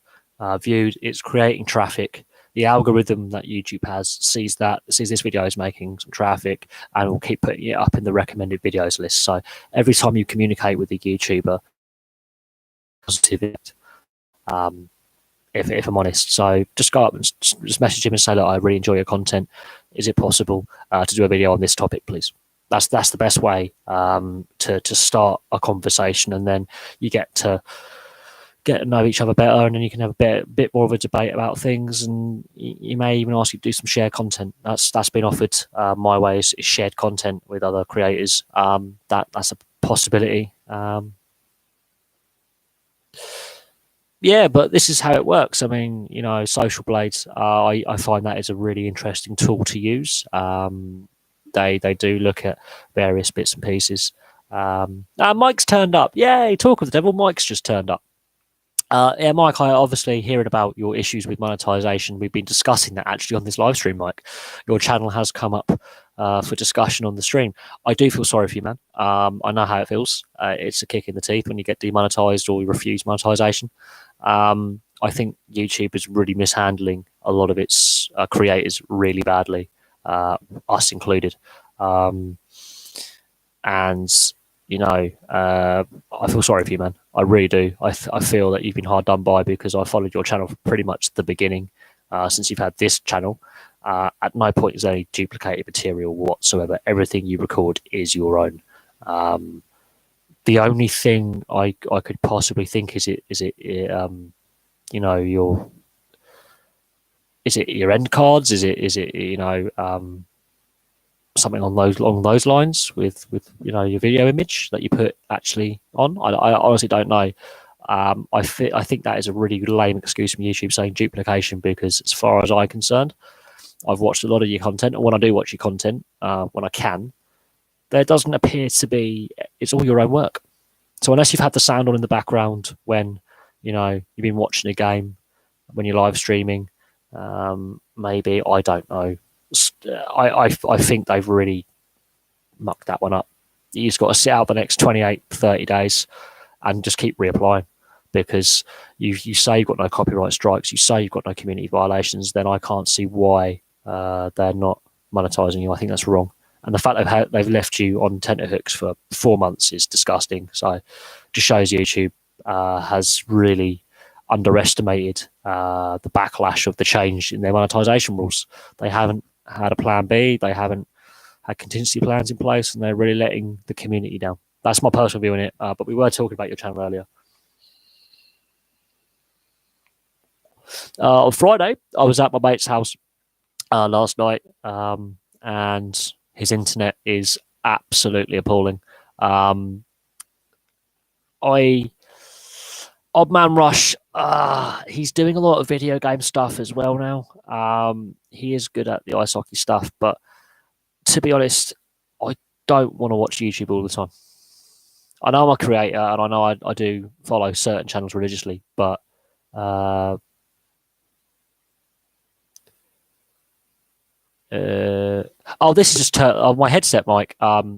viewed, it's creating traffic. The algorithm that YouTube has sees this video is making some traffic and will keep putting it up in the recommended videos list. So every time you communicate with the YouTuber, positive, if I'm honest. So just go up and just message him and say, look, I really enjoy your content. Is it possible to do a video on this topic, please? That's the best way to start a conversation, and then you get to know each other better, and then you can have a bit more of a debate about things, and you may even ask you to do some shared content. That's been offered my way is shared content with other creators. That's a possibility. Yeah, but this is how it works. I mean, Social Blades, I find that is a really interesting tool to use. They do look at various bits and pieces. Mike's turned up. Yay, talk of the devil, Mike's just turned up. Mike, I obviously hearing about your issues with monetization. We've been discussing that actually on this live stream, Mike. Your channel has come up for discussion on the stream. I do feel sorry for you, man. I know how it feels. It's a kick in the teeth when you get demonetized or you refuse monetization. I think YouTube is really mishandling a lot of its creators really badly, us included. And I feel sorry for you, man. I really do. I feel that you've been hard done by, because I followed your channel from pretty much the beginning, since you've had this channel. At no point is there any duplicated material whatsoever. Everything you record is your own. The only thing I could possibly think is your end cards? Is it something along those lines with your video image that you put actually on? I honestly don't know. I think that is a really lame excuse from YouTube saying duplication, because as far as I'm concerned, I've watched a lot of your content, and when I do watch your content, when I can, there doesn't appear to be. It's all your own work. So unless you've had the sound on in the background when you've been watching a game, when you're live streaming, maybe, I don't know. I think they've really mucked that one up. You've got to sit out the next 28, 30 days and just keep reapplying, because you say you've got no copyright strikes, you say you've got no community violations, then I can't see why they're not monetizing you. I think that's wrong. And the fact they've left you on tenterhooks for 4 months is disgusting. So just shows YouTube has really underestimated the backlash of the change in their monetization rules. They haven't had a plan B. They haven't had contingency plans in place, and they're really letting the community down. That's my personal view on it. But we were talking about your channel earlier. On Friday, I was at my mate's house last night, and his internet is absolutely appalling. Odd Man Rush, he's doing a lot of video game stuff as well now. He is good at the ice hockey stuff, but to be honest, I don't want to watch YouTube all the time. I know I'm a creator, and I know I do follow certain channels religiously, but this is just my headset mic.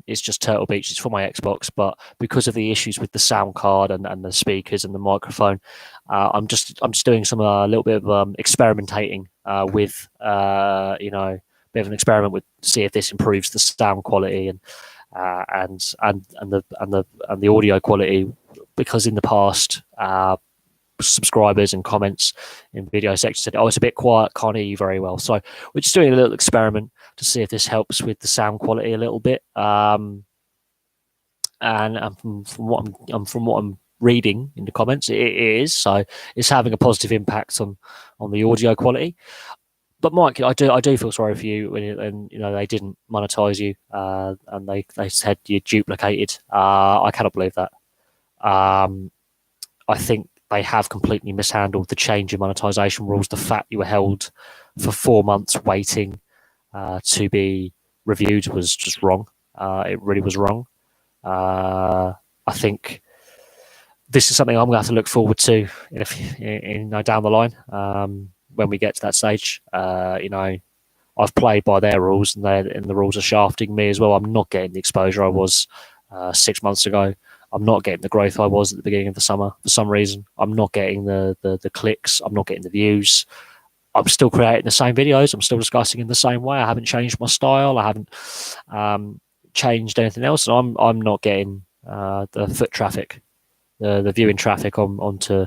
It's just Turtle Beach. It's for my Xbox, but because of the issues with the sound card and the speakers and the microphone, I'm just doing some little bit of experimentating with bit of an experiment with see if this improves the sound quality and the audio quality, because in the past subscribers and comments in video section said, "Oh, it's a bit quiet, can't hear you very well." So we're just doing a little experiment to see if this helps with the sound quality a little bit. And from what I'm reading in the comments, it is. So it's having a positive impact on the audio quality. But Mike, I do feel sorry for you, and they didn't monetize you, and they said you duplicated. I cannot believe that. I think they have completely mishandled the change in monetization rules. The fact you were held for 4 months waiting to be reviewed was just wrong. It really was wrong. I think this is something I'm going to have to look forward to down the line when we get to that stage. I've played by their rules, and the rules are shafting me as well. I'm not getting the exposure I was 6 months ago. I'm not getting the growth I was at the beginning of the summer for some reason. I'm not getting the clicks. I'm not getting the views. I'm still creating the same videos. I'm still discussing in the same way. I haven't changed my style. I haven't changed anything else. And I'm not getting the foot traffic, the viewing traffic onto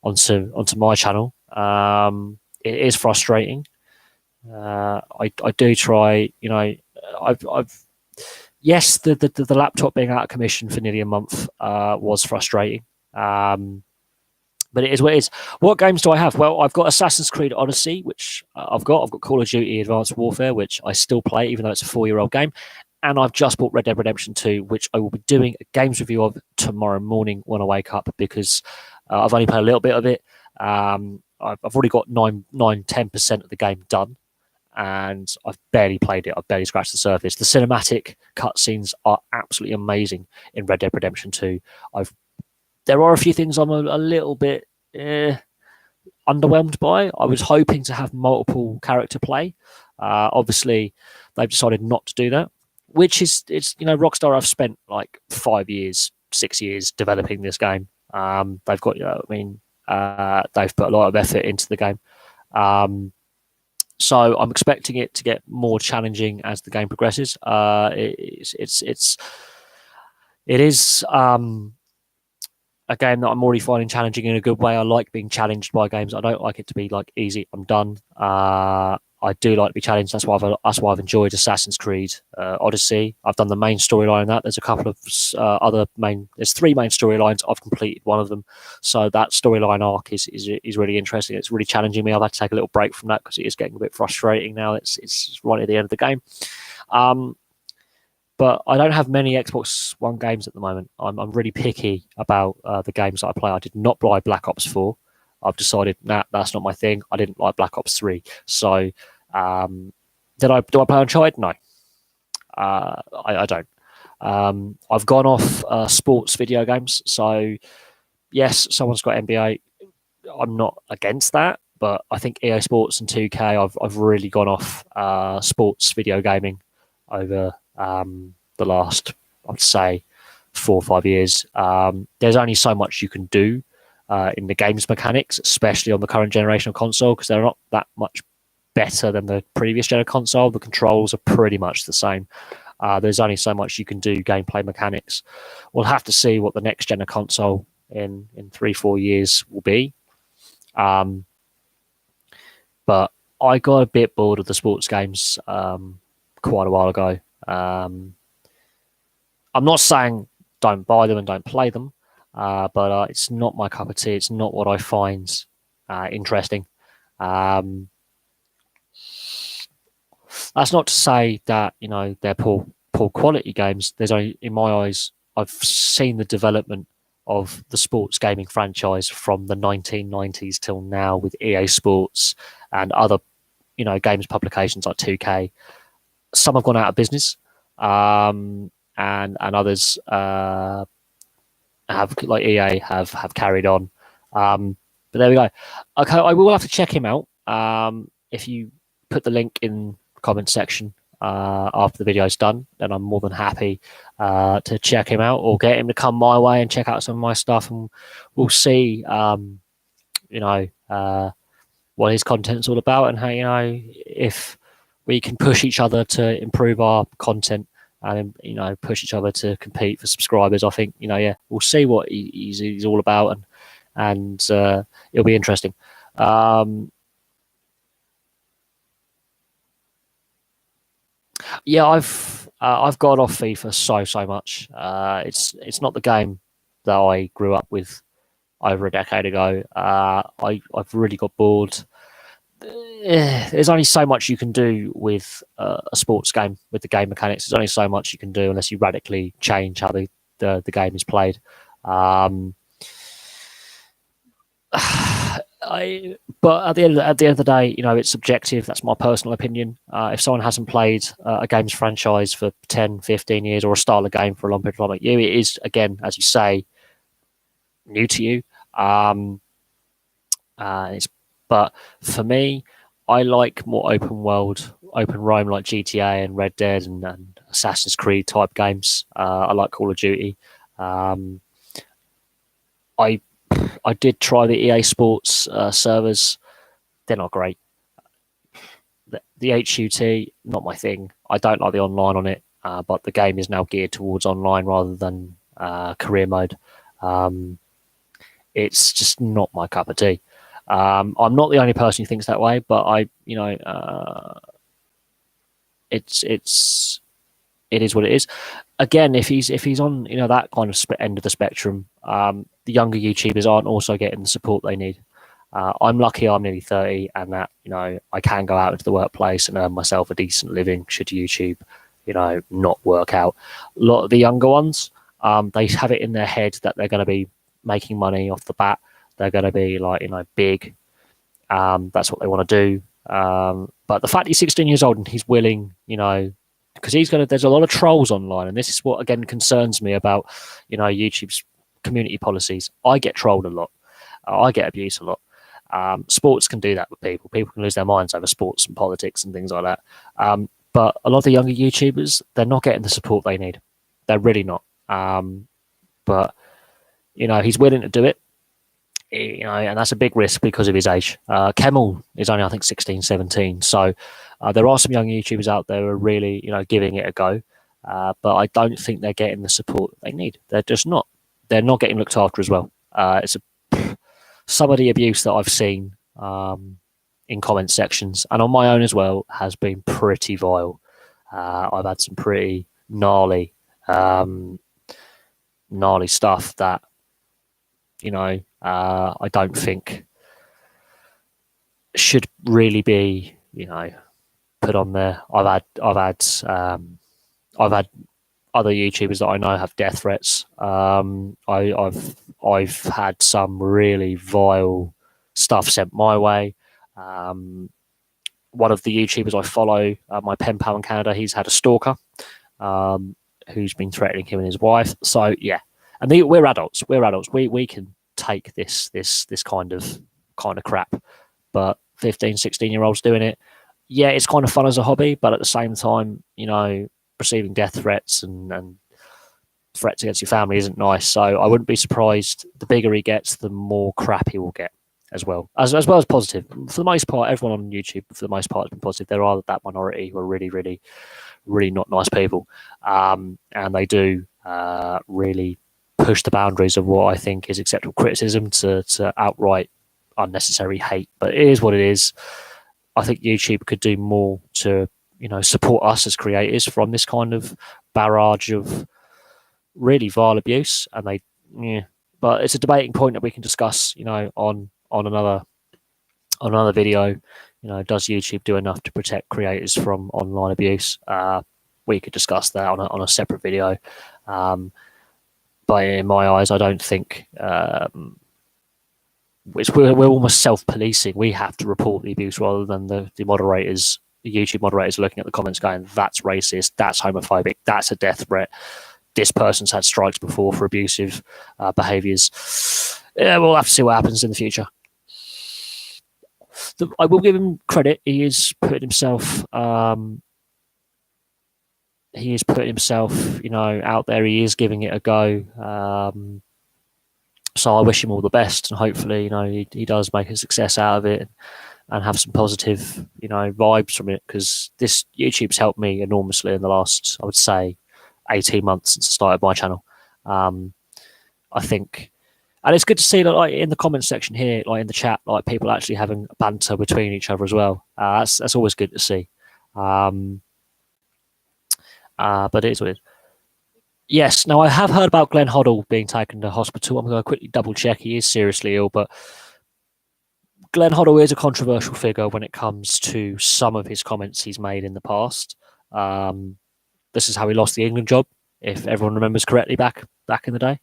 my channel. It is frustrating. I do try. Yes, the laptop being out of commission for nearly a month was frustrating. But it is what it is. What games do I have? Well, I've got Assassin's Creed Odyssey, which I've got Call of Duty Advanced Warfare, which I still play, even though it's a 4-year-old game. And I've just bought Red Dead Redemption 2, which I will be doing a games review of tomorrow morning when I wake up, because I've only played a little bit of it. I've already got 10% of the game done, and I've barely played it. I've barely scratched the surface. The cinematic cutscenes are absolutely amazing in Red Dead Redemption 2. There are a few things I'm a little bit underwhelmed by. I was hoping to have multiple character play. Obviously, they've decided not to do that, which is Rockstar have spent like 5 years, 6 years developing this game. They've got they've put a lot of effort into the game. So I'm expecting it to get more challenging as the game progresses. It is a game that I'm already finding challenging in a good way. I like being challenged by games. I don't like it to be like easy, I'm done. I do like to be challenged. That's why I've enjoyed Assassin's Creed Odyssey. I've done the main storyline. There's a couple of there's 3 main storylines. I've completed one of them, so that storyline arc is really interesting. It's really challenging me. I've had to take a little break from that because it is getting a bit frustrating now. It's right at the end of the game. But I don't have many Xbox One games at the moment. I'm really picky about the games that I play. I did not buy Black Ops 4. I've decided, that's not my thing. I didn't like Black Ops 3. So do I play Uncharted? No. I don't. I've gone off sports video games. So yes, someone's got NBA. I'm not against that, but I think EA Sports and 2K, I've really gone off sports video gaming over the last, I'd say, 4 or 5 years. There's only so much you can do in the games mechanics, especially on the current generation of console, because they're not that much better than the previous gen of console. The controls are pretty much the same. There's only so much you can do gameplay mechanics. We'll have to see what the next gen of console in 3-4 years will be. But I got a bit bored of the sports games quite a while ago. I'm not saying don't buy them and don't play them, but it's not my cup of tea. It's not what I find interesting. That's not to say that they're poor quality games. There's only, in my eyes, I've seen the development of the sports gaming franchise from the 1990s till now with EA Sports and other games publications like 2K. Some have gone out of business, and others have, like EA, have carried on. But there we go. Okay, I will have to check him out. If you put the link in the comment section after the video's done, then I'm more than happy to check him out or get him to come my way and check out some of my stuff, and we'll see what his content's all about and how if we can push each other to improve our content and push each other to compete for subscribers. I think we'll see what he's all about, and it'll be interesting. Yeah, I've got off FIFA so much. It's not the game that I grew up with over a decade ago. I've really got bored. There's only so much you can do with a sports game with the game mechanics. There's only so much you can do unless you radically change how the game is played. But at the end of the day, it's subjective. That's my personal opinion. If someone hasn't played a games franchise for 10, 15 years or a style of game for a long period of time like you, it is, again, as you say, new to you. But for me, I like more open world, open roam like GTA and Red Dead and Assassin's Creed type games. I like Call of Duty. I did try the EA Sports servers. They're not great. The HUT, not my thing. I don't like the online on it, but the game is now geared towards online rather than career mode. It's just not my cup of tea. I'm not the only person who thinks that way, but it is what it is. Again, if he's on that kind of end of the spectrum, the younger YouTubers aren't also getting the support they need. I'm lucky I'm nearly 30 and that I can go out into the workplace and earn myself a decent living should YouTube not work out. A lot of the younger ones, they have it in their head that they're going to be making money off the bat. They're going to be like big. That's what they want to do. But the fact he's 16 years old and he's willing, because there's a lot of trolls online, and this is what again concerns me about YouTube's community policies. I get trolled a lot. I get abused a lot. Sports can do that with people. People can lose their minds over sports and politics and things like that. But a lot of the younger YouTubers, they're not getting the support they need. They're really not. But he's willing to do it. And that's a big risk because of his age. Kemmel is only, I think, 16, 17. So there are some young YouTubers out there who are really, giving it a go. But I don't think they're getting the support they need. They're just not. They're not getting looked after as well. Some of the abuse that I've seen in comment sections and on my own as well has been pretty vile. I've had some pretty gnarly stuff that I don't think should really be put on there. I've had other YouTubers that I know have death threats. I've had some really vile stuff sent my way. One of the YouTubers I follow, my pen pal in Canada, he's had a stalker who's been threatening him and his wife. So yeah, and we're adults. We can take this kind of crap. but 15, 16-year-olds doing it. Yeah, it's kind of fun as a hobby, but at the same time, receiving death threats and threats against your family isn't nice. So I wouldn't be surprised. The bigger he gets, the more crap he will get as well. As well as positive. For the most part, everyone on YouTube, for the most part, has been positive. There are that minority who are really, really, really not nice people. And they do really push the boundaries of what I think is acceptable criticism to outright unnecessary hate. But it is what it is. I think YouTube could do more to, support us as creators from this kind of barrage of really vile abuse. And but it's a debating point that we can discuss, on another video. Does YouTube do enough to protect creators from online abuse? We could discuss that on a separate video. But in my eyes, I don't think we're almost self-policing. We have to report the abuse rather than the moderators, the YouTube moderators, looking at the comments going, "That's racist. That's homophobic. That's a death threat. This person's had strikes before for abusive behaviours." Yeah, we'll have to see what happens in the future. I will give him credit. He is putting himself. He is putting himself, out there. He is giving it a go. So I wish him all the best, and hopefully, he does make a success out of it and have some positive, vibes from it. Because this YouTube's helped me enormously in the last, I would say, 18 months since I started my channel. I think, and it's good to see that, like, in the comment section here, like in the chat, like people actually having banter between each other as well. That's always good to see. But it is weird. Yes, now I have heard about Glenn Hoddle being taken to hospital. I'm going to quickly double check. He is seriously ill, but Glenn Hoddle is a controversial figure when it comes to some of his comments he's made in the past. This is how he lost the England job, if everyone remembers correctly, back in the day.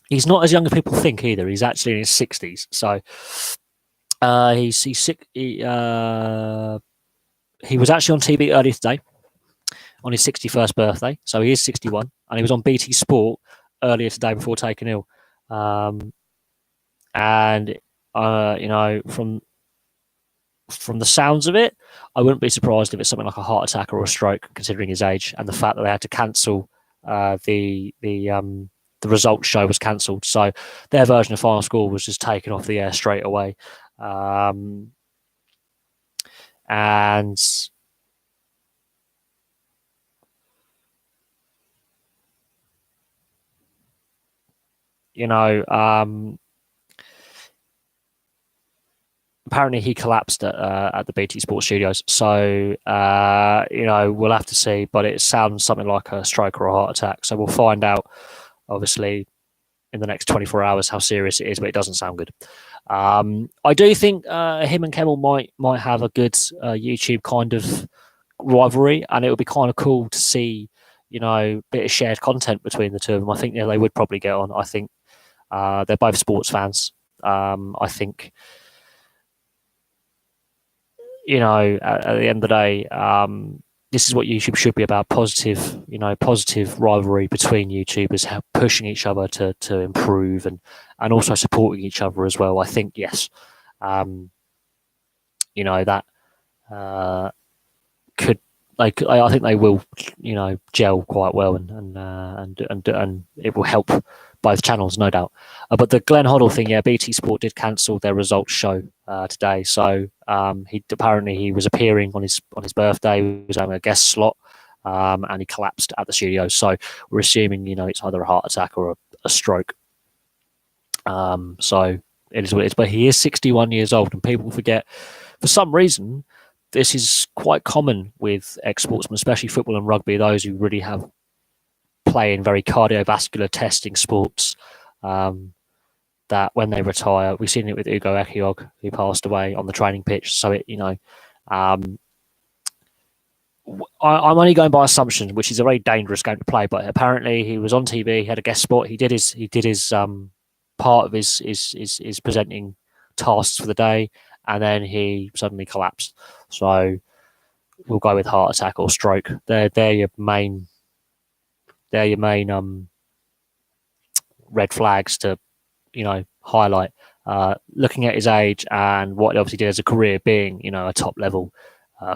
He's not as young as people think either. He's actually in his 60s. So he's sick. He was actually on TV earlier today on his 61st birthday. So he is 61. And he was on BT Sport earlier today before taking ill. From the sounds of it, I wouldn't be surprised if it's something like a heart attack or a stroke, considering his age and the fact that they had to cancel the results show was cancelled. So their version of Final Score was just taken off the air straight away. And apparently he collapsed at the BT Sports Studios. So, we'll have to see, but it sounds something like a stroke or a heart attack. So we'll find out, obviously, in the next 24 hours how serious it is, but it doesn't sound good. I do think him and Kemmel might have a good YouTube kind of rivalry, and it would be kind of cool to see, a bit of shared content between the two of them. I think they would probably get on. I think they're both sports fans. I think, at the end of the day, this is what YouTube should be about: positive, positive rivalry between YouTubers, pushing each other to improve and also supporting each other as well. I think, yes, that could, like, I think they will, gel quite well, and it will help both channels, no doubt. But the Glenn Hoddle thing, yeah, BT Sport did cancel their results show today. So he was appearing on his birthday. He was having a guest slot, and he collapsed at the studio. So we're assuming, it's either a heart attack or a stroke. So it is what it is. But he is 61 years old, and people forget, for some reason, this is quite common with ex-sportsmen, especially football and rugby, those who really have play in very cardiovascular testing sports, that when they retire, we've seen it with Ugo Ekiog, who passed away on the training pitch. So I'm only going by assumptions, which is a very dangerous game to play. But apparently, he was on TV, he had a guest spot, he did his part of his presenting tasks for the day, and then he suddenly collapsed. So we'll go with heart attack or stroke. They're your main red flags to highlight. Looking at his age and what he obviously did as a career, being a top level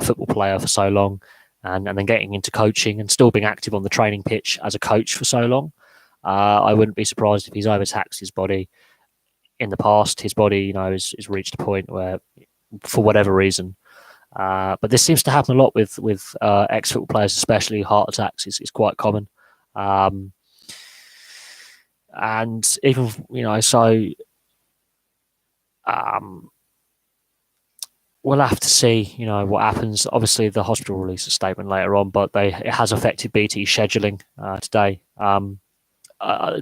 football player for so long, and then getting into coaching and still being active on the training pitch as a coach for so long, I wouldn't be surprised if he's overtaxed his body in the past. His body, has reached a point where, for whatever reason. But this seems to happen a lot with ex-football players, especially heart attacks is quite common. And even, we'll have to see, what happens. Obviously, the hospital released a statement later on, but it has affected BT scheduling today.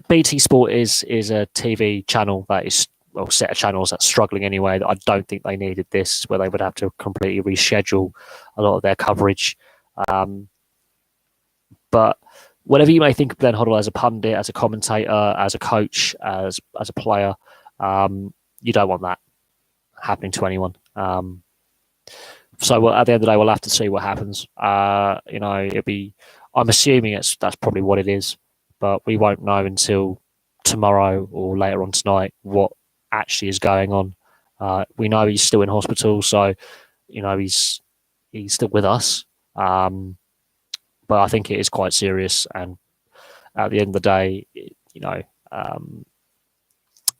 BT Sport is a TV channel that is, set of channels that's struggling anyway. I don't think they needed this, where they would have to completely reschedule a lot of their coverage. But whatever you may think of Glenn Hoddle as a pundit, as a commentator, as a coach, as a player, you don't want that happening to anyone. So at the end of the day, we'll have to see what happens. It'll be. I'm assuming that's probably what it is, but we won't know until tomorrow or later on tonight what actually is going on. We know he's still in hospital, so he's still with us. But I think it is quite serious, and at the end of the day,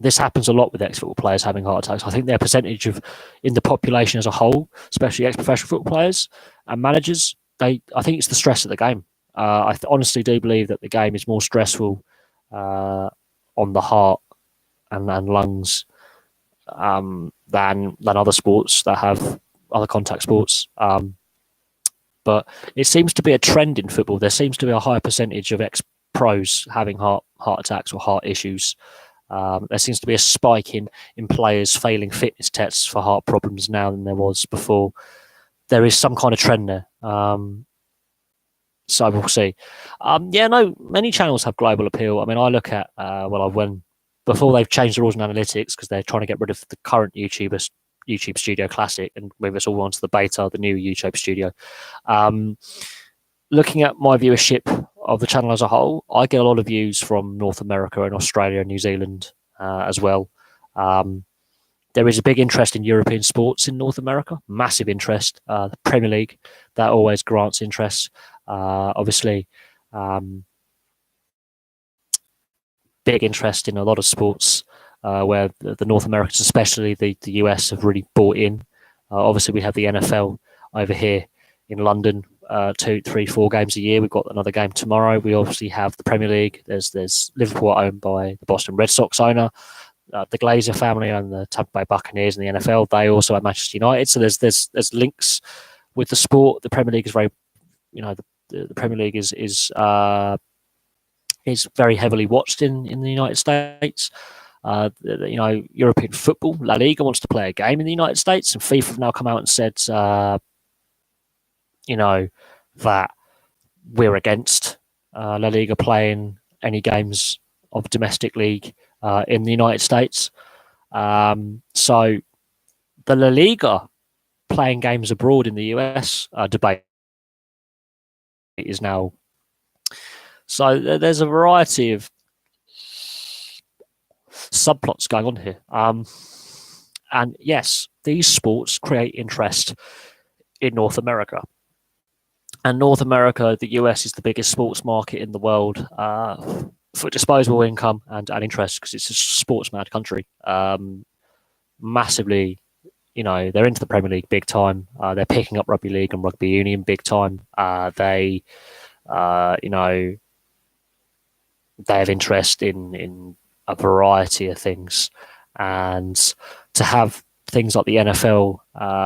this happens a lot with ex-football players having heart attacks. I think their percentage in the population as a whole, especially ex-professional football players and managers, I think it's the stress of the game. I honestly do believe that the game is more stressful on the heart and lungs than other sports that have other contact sports. But it seems to be a trend in football. There seems to be a higher percentage of ex-pros having heart attacks or heart issues. There seems to be a spike in players failing fitness tests for heart problems now than there was before. There is some kind of trend there. So we'll see. Many channels have global appeal. I mean, I look at, before they've changed the rules in analytics, because they're trying to get rid of the current YouTube Studio Classic and move us all onto the beta, the new YouTube Studio. Looking at my viewership of the channel as a whole, I get a lot of views from North America and Australia and New Zealand as well. There is a big interest in European sports in North America, massive interest. The Premier League, that always grants interest. Obviously, big interest in a lot of sports where the North Americans, especially the US, have really bought in. Obviously, we have the NFL over here in London, 2, 3, 4 games a year. We've got another game tomorrow. We obviously have the Premier League. There's Liverpool, owned by the Boston Red Sox owner. The Glazer family and the Tampa Bay Buccaneers in the NFL. They also have Manchester United. So there's links with the sport. The Premier League is very, the Premier League is very heavily watched in the United States. European football, La Liga wants to play a game in the United States, and FIFA have now come out and said, that we're against La Liga playing any games of domestic league in the United States. So the La Liga playing games abroad in the US debate is now. So there's a variety of subplots going on here. And yes, these sports create interest in North America. And North America, the US, is the biggest sports market in the world for disposable income and interest, because it's a sports-mad country. Massively, they're into the Premier League big time. They're picking up rugby league and rugby union big time. They have interest in a variety of things, and to have things like the NFL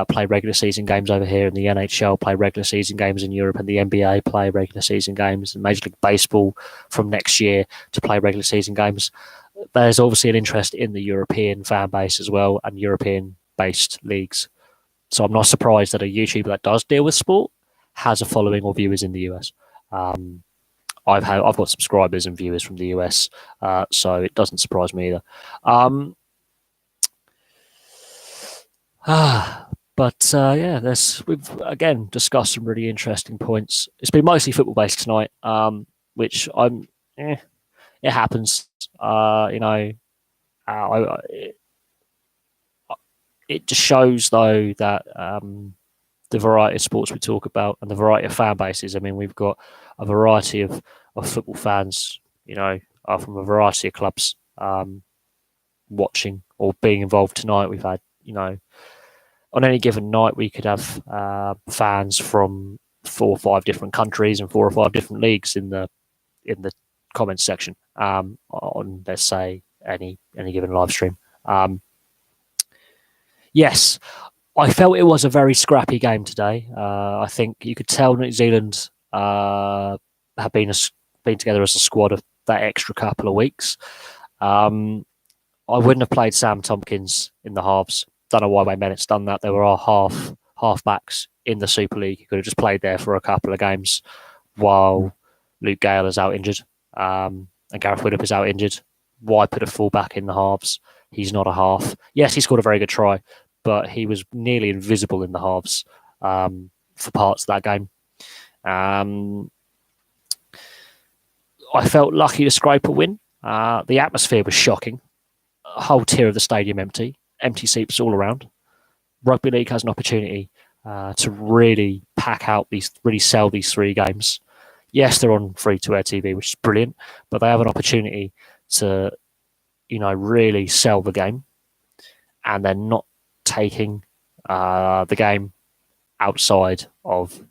play regular season games over here, and the NHL play regular season games in Europe, and the NBA play regular season games, and Major League Baseball from next year to play regular season games. There's obviously an interest in the European fan base as well, and European-based leagues. So I'm not surprised that a YouTuber that does deal with sport has a following or viewers in the US. I've got subscribers and viewers from the US, so it doesn't surprise me either. We've again discussed some really interesting points. It's been mostly football based tonight, which it happens. it just shows though that the variety of sports we talk about and the variety of fan bases. I mean, we've got a variety of football fans, from a variety of clubs watching or being involved tonight. We've had, on any given night, we could have fans from 4 or 5 different countries and 4 or 5 different leagues in the comments section on, let's say, any given live stream. Yes, I felt it was a very scrappy game today. I think you could tell New Zealand have been together as a squad of that extra couple of weeks. I wouldn't have played Sam Tompkins in the halves. Don't know why Wayne Bennett's done that. There were our half backs in the Super League. He could have just played there for a couple of games while Luke Gale is out injured and Gareth Widdop is out injured. Why put a fullback in the halves? He's not a half. Yes, he scored a very good try, but he was nearly invisible in the halves for parts of that game. I felt lucky to scrape a win. The atmosphere was shocking. A whole tier of the stadium empty seats all around. Rugby League has an opportunity to really really sell these 3 games. Yes, they're on free-to-air TV, which is brilliant, but they have an opportunity to, really sell the game, and they're not taking the game outside of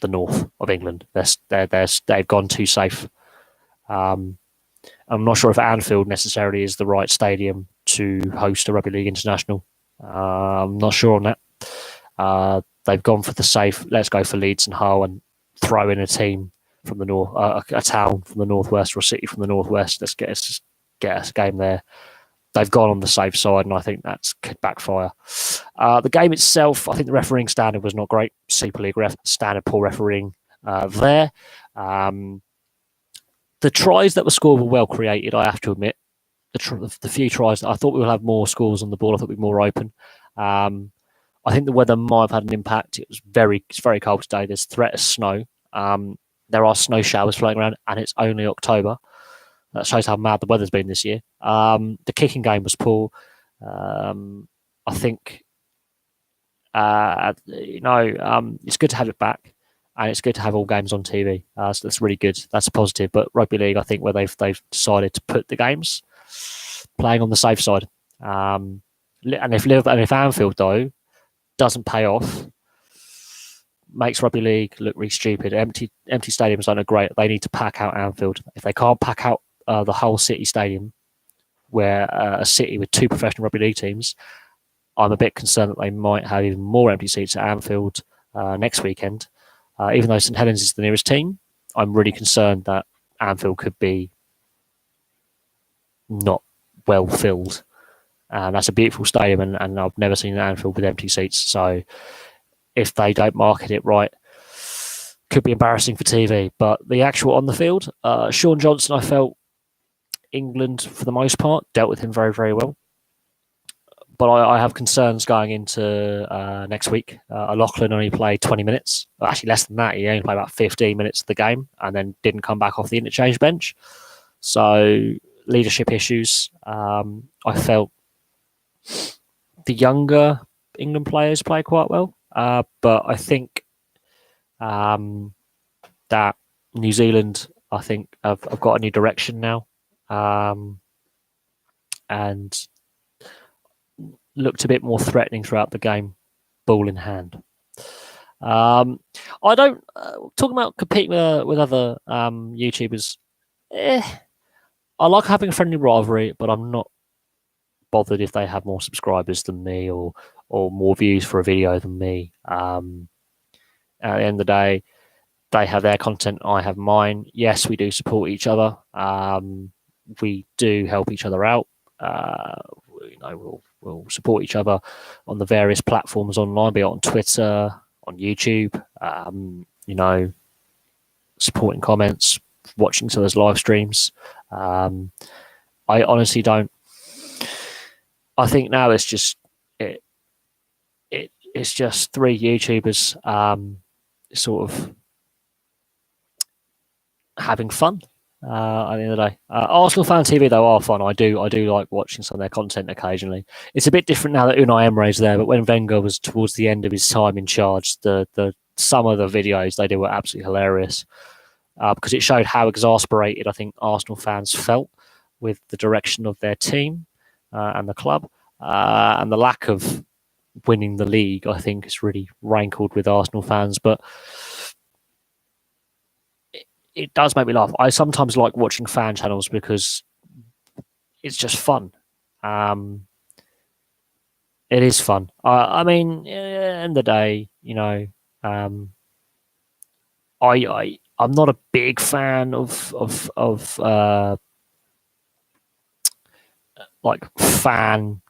the north of England. They've gone too safe. I'm not sure if Anfield necessarily is the right stadium to host a Rugby League International. I'm not sure on that. They've gone for the safe. Let's go for Leeds and Hull and throw in a team from the north, a town from the northwest or a city from the northwest. Let's get us a game there. They've gone on the safe side, and I think that could backfire. The game itself, I think the refereeing standard was not great. Super League standard poor refereeing there. The tries that were scored were well created, I have to admit. The few tries, I thought we would have more scores on the ball. I thought we'd be more open. I think the weather might have had an impact. It's very cold today. There's threat of snow. There are snow showers floating around, and it's only October. That shows how mad the weather's been this year. The kicking game was poor. I think, it's good to have it back, and it's good to have all games on TV. So that's really good. That's a positive. But Rugby League, I think, where they've decided to put the games playing on the safe side. And if Anfield though doesn't pay off, makes Rugby League look really stupid. Empty stadiums aren't great. They need to pack out Anfield. If they can't pack out the whole City stadium, where a city with 2 professional Rugby League teams, I'm a bit concerned that they might have even more empty seats at Anfield next weekend. Even though St Helens is the nearest team, I'm really concerned that Anfield could be not well filled. And that's a beautiful stadium, and I've never seen an Anfield with empty seats. So if they don't market it right, could be embarrassing for TV. But the actual on the field, Sean Johnson, I felt England, for the most part, dealt with him very, very well. But I have concerns going into next week. O'Loughlin only played 20 minutes. Well, actually, less than that. He only played about 15 minutes of the game and then didn't come back off the interchange bench. So, leadership issues. I felt the younger England players play quite well. But I think that New Zealand, I think, have got a new direction now. And looked a bit more threatening throughout the game, ball in hand. I don't talking about competing with other YouTubers. I like having a friendly rivalry, but I'm not bothered if they have more subscribers than me or more views for a video than me. At the end of the day, they have their content, I have mine. Yes, we do support each other. We do help each other out. We'll support each other on the various platforms online, be it on Twitter, on YouTube, supporting comments, watching each other's live streams. I honestly don't. I think now it's just it's just 3 YouTubers sort of having fun. At the end of the day, Arsenal fan TV though are fun. I do like watching some of their content occasionally. It's a bit different now that Unai Emery's there, but when Wenger was towards the end of his time in charge, the some of the videos they did were absolutely hilarious because it showed how exasperated I think Arsenal fans felt with the direction of their team and the club and the lack of winning the league. I think has really rankled with Arsenal fans, but it does make me laugh. I sometimes like watching fan channels because it's just fun. Um, it is fun. I mean, end of the day, I'm not a big fan of like fan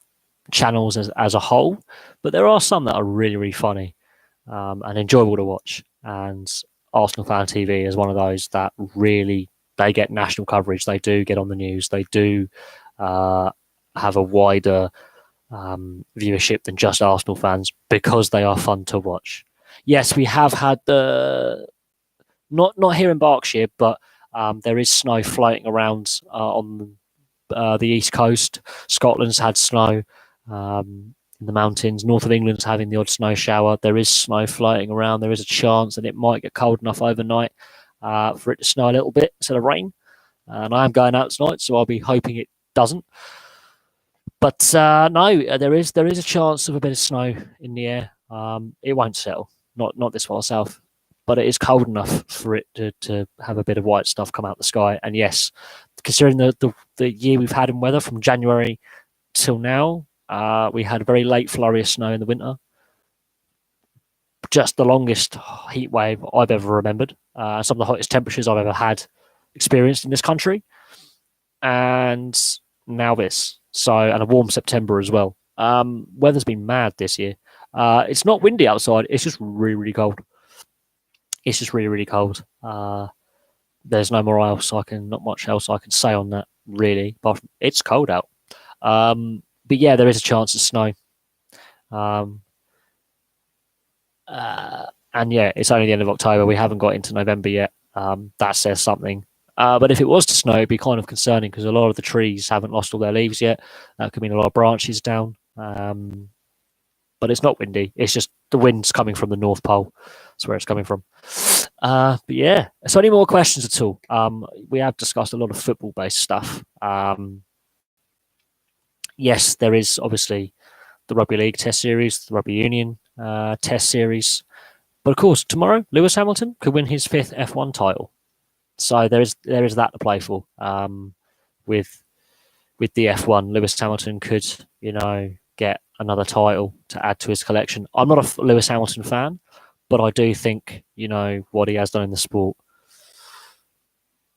channels as a whole, but there are some that are really really funny and enjoyable to watch. And Arsenal Fan TV is one of those that really they get national coverage. They do get on the news. They do have a wider viewership than just Arsenal fans because they are fun to watch. Yes, we have had the not here in Berkshire, but there is snow floating around on the east coast. Scotland's had snow in the mountains. North of England's having the odd snow shower. There is snow floating around. There is a chance that it might get cold enough overnight for it to snow a little bit instead of rain. And I am going out tonight, so I'll be hoping it doesn't. But no, there is a chance of a bit of snow in the air. It won't settle, not this far south, but it is cold enough for it to have a bit of white stuff come out the sky. And yes, considering the year we've had in weather from January till now, we had a very late flurry of snow in the winter. Just the longest heat wave I've ever remembered. Some of the hottest temperatures I've ever had experienced in this country. And now this. So, and a warm September as well. Weather's been mad this year. It's not windy outside. It's just really, really cold. It's just really, really cold. There's not much else I can say on that really. But it's cold out. But yeah, there is a chance of snow. And yeah, it's only the end of October. We haven't got into November yet. That says something. But if it was to snow, it'd be kind of concerning because a lot of the trees haven't lost all their leaves yet. That could mean a lot of branches down. But it's not windy. It's just the wind's coming from the North Pole. That's where it's coming from. But yeah, so any more questions at all? We have discussed a lot of football-based stuff. Yes, there is obviously the Rugby League Test Series, the Rugby Union Test Series. But of course, tomorrow, Lewis Hamilton could win his 5th F1 title. So there is that to play for. With the F1, Lewis Hamilton could, get another title to add to his collection. I'm not a Lewis Hamilton fan, but I do think, what he has done in the sport,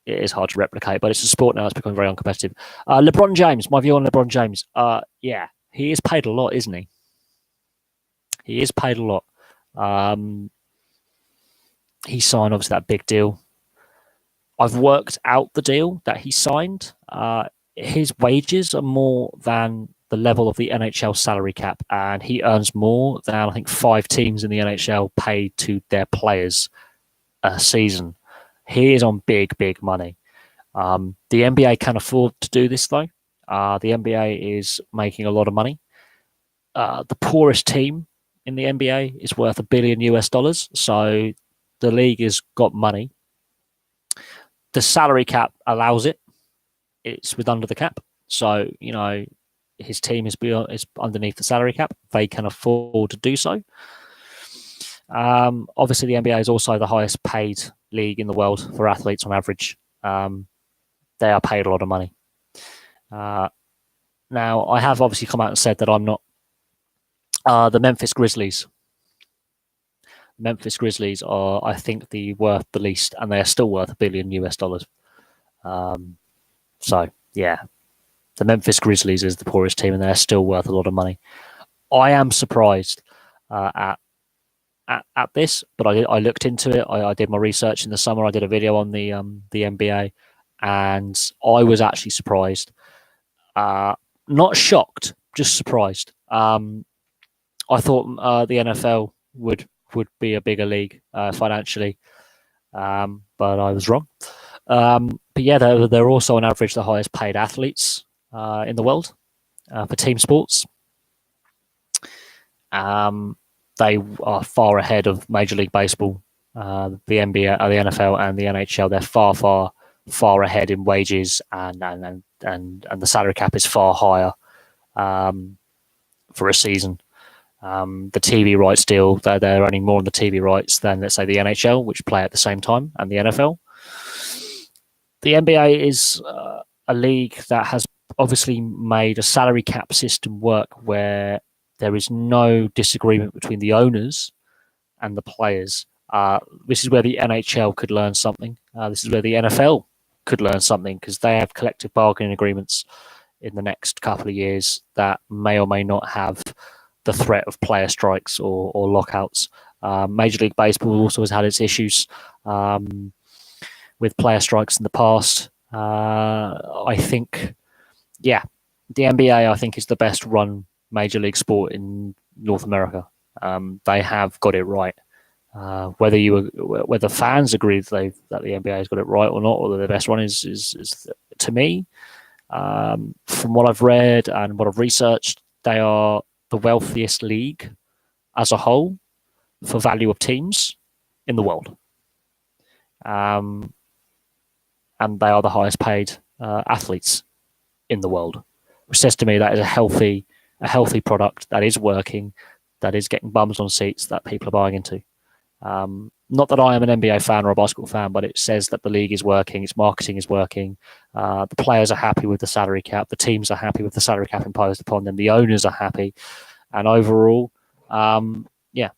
it is hard to replicate. But it's a sport now that's becoming very uncompetitive. LeBron James, my view on LeBron James. Yeah, he is paid a lot, isn't he? He is paid a lot. He signed, obviously, that big deal. I've worked out the deal that he signed. His wages are more than the level of the NHL salary cap, and he earns more than I think 5 teams in the NHL pay to their players a season. He is on big, big money. The NBA can afford to do this though. The NBA is making a lot of money. The poorest team in the NBA is worth $1 billion US. So the league has got money. The salary cap allows it. It's with under the cap. So, his team is underneath the salary cap. They can afford to do so. Obviously, the NBA is also the highest paid league in the world for athletes on average. They are paid a lot of money. Now, I have obviously come out and said that I'm not the Memphis Grizzlies. Memphis Grizzlies are, I think, worth the least, and they are still worth $1 billion US. So, yeah, the Memphis Grizzlies is the poorest team, and they're still worth a lot of money. I am surprised at this, but I looked into it. I did my research in the summer. I did a video on the NBA, and I was actually surprised. Not shocked, just surprised. I thought the NFL would be a bigger league financially, but I was wrong. But yeah, they're also on average the highest paid athletes in the world for team sports. They are far ahead of Major League Baseball, the NBA, the NFL, and the NHL. They're far ahead in wages, and the salary cap is far higher for a season. The TV rights deal, they're earning more on the TV rights than, let's say, the NHL, which play at the same time, and the NFL. The NBA is a league that has obviously made a salary cap system work where there is no disagreement between the owners and the players. This is where the NHL could learn something. This is where the NFL could learn something, because they have collective bargaining agreements in the next couple of years that may or may not have the threat of player strikes or lockouts. Major League Baseball also has had its issues with player strikes in the past. I think, yeah, the NBA, I think, is the best run major league sport in North America. They have got it right. Whether fans agree that the NBA has got it right or not, or that the best one is to me, from what I've read and what I've researched, they are the wealthiest league as a whole for value of teams in the world. And they are the highest paid athletes in the world, which says to me that is a healthy product that is working, that is getting bums on seats that people are buying into. Not that I am an NBA fan or a basketball fan, but it says that the league is working, its marketing is working, the players are happy with the salary cap, the teams are happy with the salary cap imposed upon them, the owners are happy, and overall, yeah,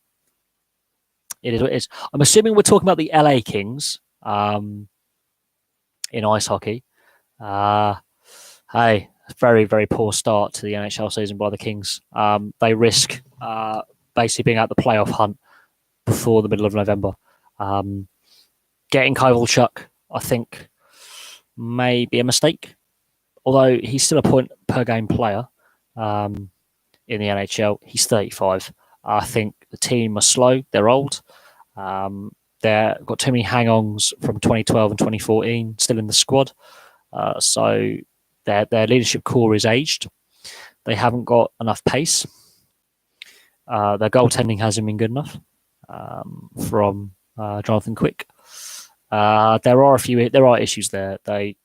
it is what it is. I'm assuming we're talking about the LA Kings in ice hockey. Hey, very, very poor start to the NHL season by the Kings. They risk basically being out the playoff hunt before the middle of November. Getting Kovalchuk, I think, may be a mistake, although he's still a point per game player in the NHL. He's 35. I think the team are slow. They're old. They've got too many hang-ons from 2012 and 2014 still in the squad. So their leadership core is aged. They haven't got enough pace. Their goaltending hasn't been good enough from Jonathan Quick. There are issues there. They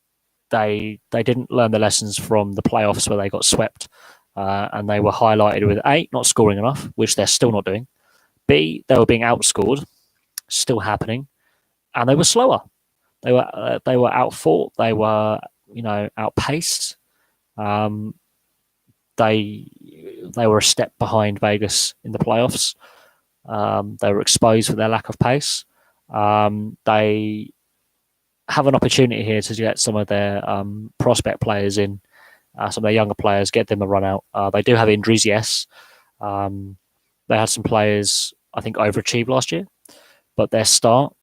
didn't learn the lessons from the playoffs where they got swept, and they were highlighted with A, not scoring enough, which they're still not doing. B, they were being outscored, still happening, and they were slower. They were outfought. They were outpaced. They were a step behind Vegas in the playoffs. They were exposed for their lack of pace. They have an opportunity here to get some of their prospect players in, some of their younger players, get them a run out. They do have injuries, yes. They had some players, I think, overachieved last year, but their start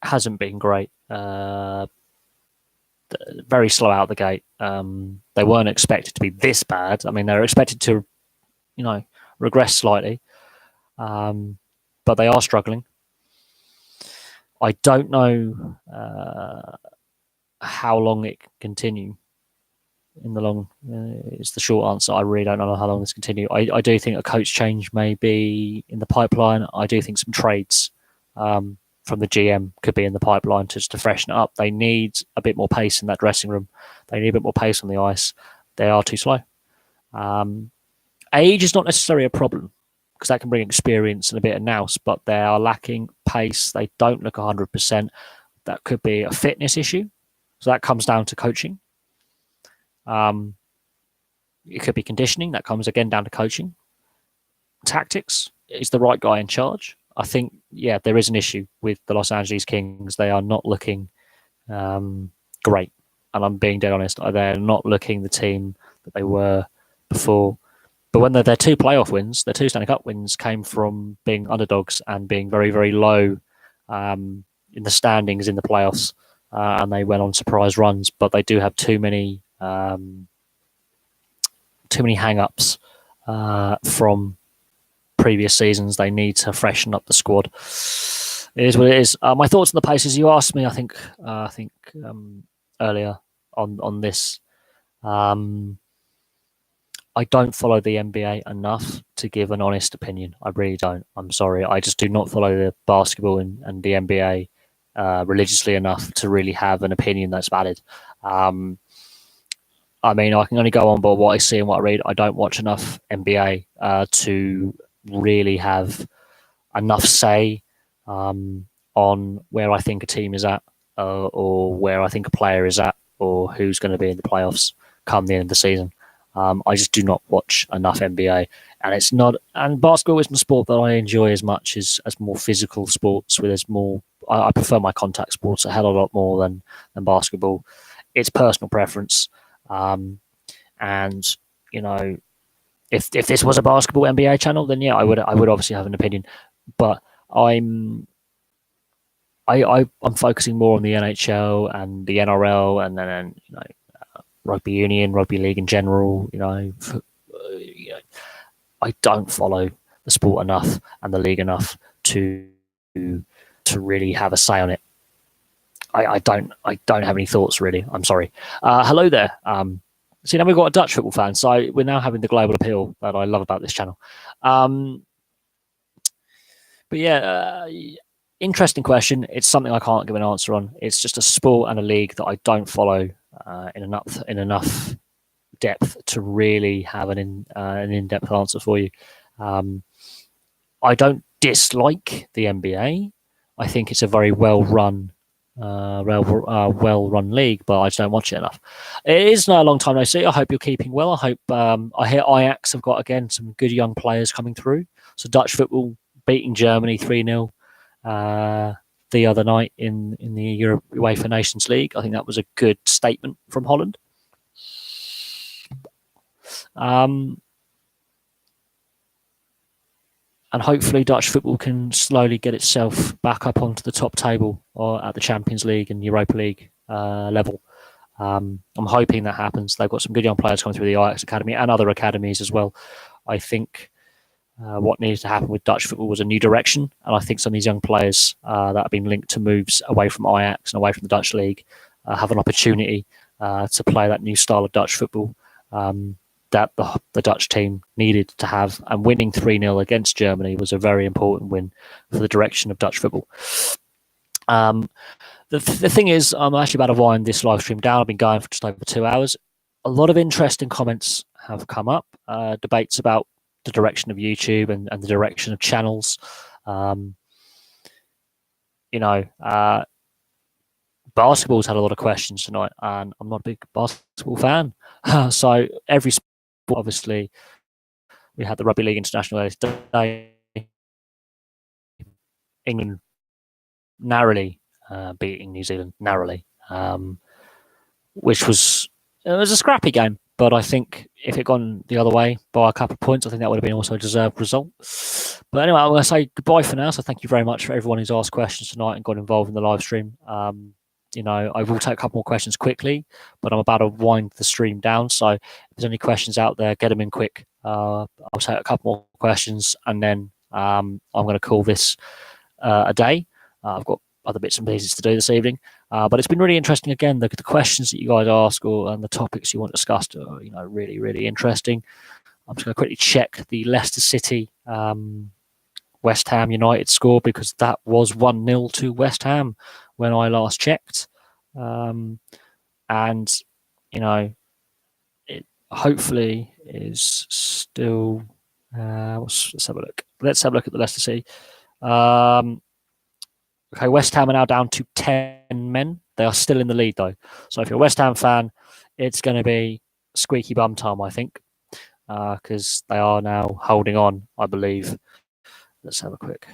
hasn't been great. Very slow out the gate. They weren't expected to be this bad. I mean, they were expected to, regress slightly, but they are struggling. I don't know how long it can continue. In the long, it's the short answer. I really don't know how long this can continue. I do think a coach change may be in the pipeline. I do think some trades from the GM could be in the pipeline to freshen it up. They need a bit more pace in that dressing room. They need a bit more pace on the ice. They are too slow. Age is not necessarily a problem, because that can bring experience and a bit of nous, but they are lacking pace. They don't look 100%. That could be a fitness issue. So that comes down to coaching. It could be conditioning. That comes again down to coaching. Tactics. Is the right guy in charge? I think, yeah, there is an issue with the Los Angeles Kings. They are not looking great. And I'm being dead honest. They're not looking the team that they were before. But when their two playoff wins, their two Stanley Cup wins, came from being underdogs and being very, very low in the standings in the playoffs. And they went on surprise runs. But they do have too many hang-ups from previous seasons. They need to freshen up the squad. It is what it is. My thoughts on the Pacers. You asked me, I think earlier on this. Um, I don't follow the NBA enough to give an honest opinion. I really don't. I'm sorry. I just do not follow the basketball and the NBA religiously enough to really have an opinion that's valid. Um, I mean, I can only go on by what I see and what I read. I don't watch enough NBA to really have enough say on where I think a team is at, or where I think a player is at, or who's going to be in the playoffs come the end of the season. I just do not watch enough NBA, and it's not. And basketball isn't a sport that I enjoy as much as more physical sports, where there's more. I prefer my contact sports a hell of a lot more than basketball. It's personal preference, and you know, if this was a basketball NBA channel, then yeah, I would obviously have an opinion, but I'm I'm focusing more on the NHL and the NRL, and then rugby union, rugby league in general. I don't follow the sport enough and the league enough to really have a say on it. I don't have any thoughts really. I'm sorry. Hello there. See, now we've got a Dutch football fan, so we're now having the global appeal that I love about this channel. But yeah, interesting question. It's something I can't give an answer on. It's just a sport and a league that I don't follow in enough depth to really have an in-depth answer for you. I don't dislike the NBA. I think it's a very well-run league, but I just don't watch it enough. It is now a long time no see. I hope you're keeping well. I hope I hear Ajax have got again some good young players coming through. So Dutch football beating Germany 3-0 the other night in the UEFA Nations League. I think that was a good statement from Holland. And hopefully Dutch football can slowly get itself back up onto the top table or at the Champions League and Europa League level. I'm hoping that happens. They've got some good young players coming through the Ajax Academy and other academies as well. I think what needs to happen with Dutch football was a new direction, and I think some of these young players that have been linked to moves away from Ajax and away from the Dutch league have an opportunity to play that new style of Dutch football that the Dutch team needed to have, and winning 3-0 against Germany was a very important win for the direction of Dutch football. The thing is, I'm actually about to wind this live stream down. I've been going for just over 2 hours. A lot of interesting comments have come up, debates about the direction of YouTube and the direction of channels. Basketball's had a lot of questions tonight, and I'm not a big basketball fan. So every sport, obviously, we had the Rugby League International today. England narrowly beating New Zealand, which was a scrappy game. But I think if it gone the other way by a couple of points, I think that would have been also a deserved result. But anyway, I'm going to say goodbye for now. So thank you very much for everyone who's asked questions tonight and got involved in the live stream. I will take a couple more questions quickly, but I'm about to wind the stream down. So if there's any questions out there, get them in quick. I'll take a couple more questions, and then I'm going to call this a day. I've got other bits and pieces to do this evening, but it's been really interesting. Again, the questions that you guys ask and the topics you want discussed are, really, really interesting. I'm just going to quickly check the Leicester City West Ham United score, because that was 1-0 to West Ham when I last checked. It hopefully is still. Let's have a look. Let's have a look at the Leicester City. Okay, West Ham are now down to 10 men. They are still in the lead, though. So if you're a West Ham fan, it's going to be squeaky bum time, I think, because they are now holding on, I believe. Let's have a quick.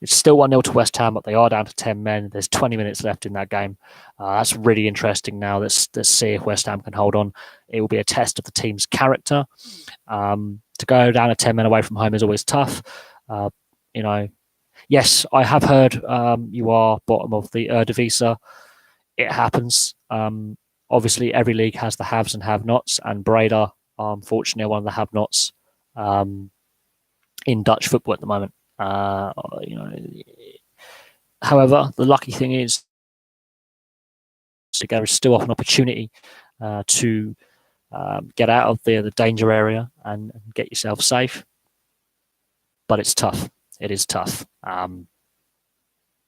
It's still 1-0 to West Ham, but they are down to 10 men. There's 20 minutes left in that game. That's really interesting now. Let's see if West Ham can hold on. It will be a test of the team's character. To go down to 10 men away from home is always tough. Yes, I have heard you are bottom of the Eredivisie. It happens. Obviously, every league has the haves and have-nots, and Breda, unfortunately, are one of the have-nots. in Dutch football at the moment. However, the lucky thing is there is still an opportunity to get out of the danger area and get yourself safe. But it's tough. It is tough.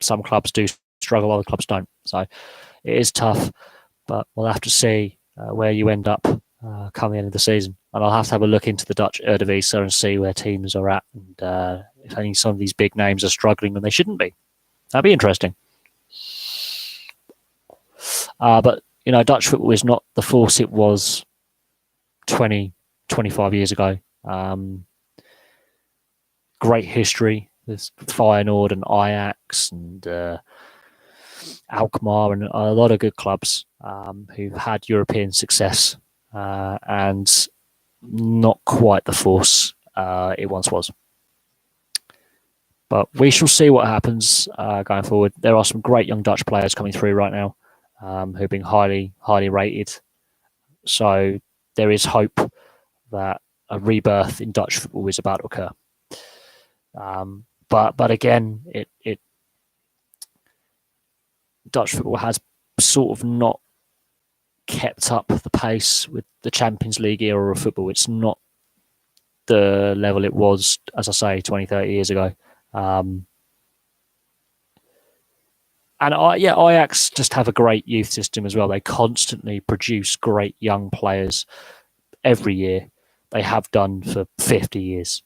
Some clubs do struggle, other clubs don't. So it is tough, but we'll have to see where you end up come the end of the season. And I'll have a look into the Dutch Eredivisie and see where teams are at, and if some of these big names are struggling when they shouldn't be. That'd be interesting. But, Dutch football is not the force it was 20, 25 years ago. Great history with Feyenoord and Ajax and Alkmaar and a lot of good clubs who've had European success and not quite the force it once was. But we shall see what happens going forward. There are some great young Dutch players coming through right now who've been highly, highly rated. So there is hope that a rebirth in Dutch football is about to occur. But again, Dutch football has sort of not kept up the pace with the Champions League era of football. It's not the level it was, as I say, 20, 30 years ago. And Ajax just have a great youth system as well. They constantly produce great young players every year. They have done for 50 years.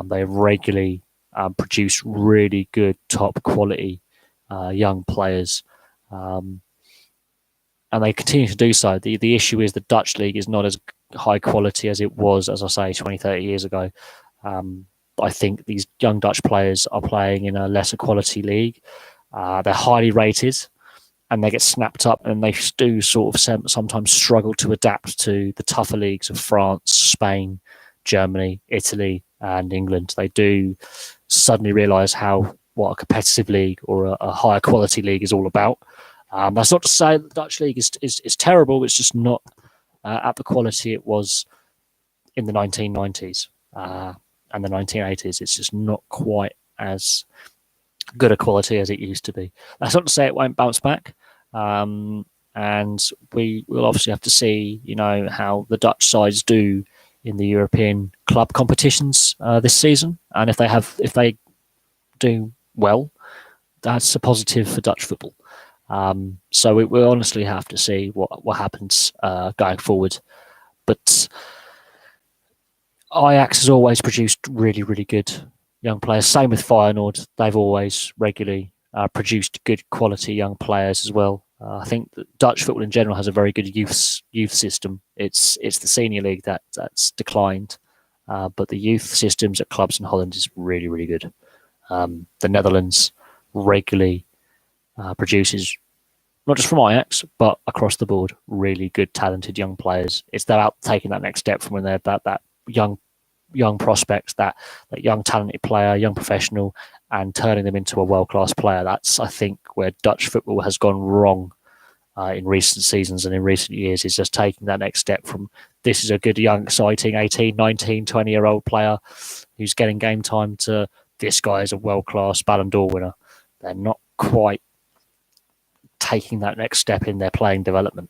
They regularly produce really good, top quality young players. And they continue to do so. The issue is the Dutch league is not as high quality as it was, as I say, 20, 30 years ago. I think these young Dutch players are playing in a lesser quality league. They're highly rated and they get snapped up, and they do sort of sometimes struggle to adapt to the tougher leagues of France, Spain, Germany, Italy, and England. They do suddenly realise what a competitive league or a higher quality league is all about. That's not to say that the Dutch league is terrible. It's just not at the quality it was in the 1990s and the 1980s. It's just not quite as good a quality as it used to be. That's not to say it won't bounce back. And we will obviously have to see, how the Dutch sides do in the European club competitions this season. And if they do well, that's a positive for Dutch football. So we'll honestly have to see what happens going forward. But Ajax has always produced really, really good young players. Same with Feyenoord. They've always regularly produced good quality young players as well. I think that Dutch football in general has a very good youth system. It's the senior league that's declined, but the youth systems at clubs in Holland is really, really good. The Netherlands regularly produces, not just from Ajax, but across the board, really good, talented young players. It's about taking that next step from when they're that young prospects, that young talented player, young professional, and turning them into a world-class player. That's, I think, where Dutch football has gone wrong in recent seasons and in recent years, is just taking that next step from this is a good, young, exciting 18, 19, 20-year-old player who's getting game time to this guy is a world-class Ballon d'Or winner. They're not quite taking that next step in their playing development.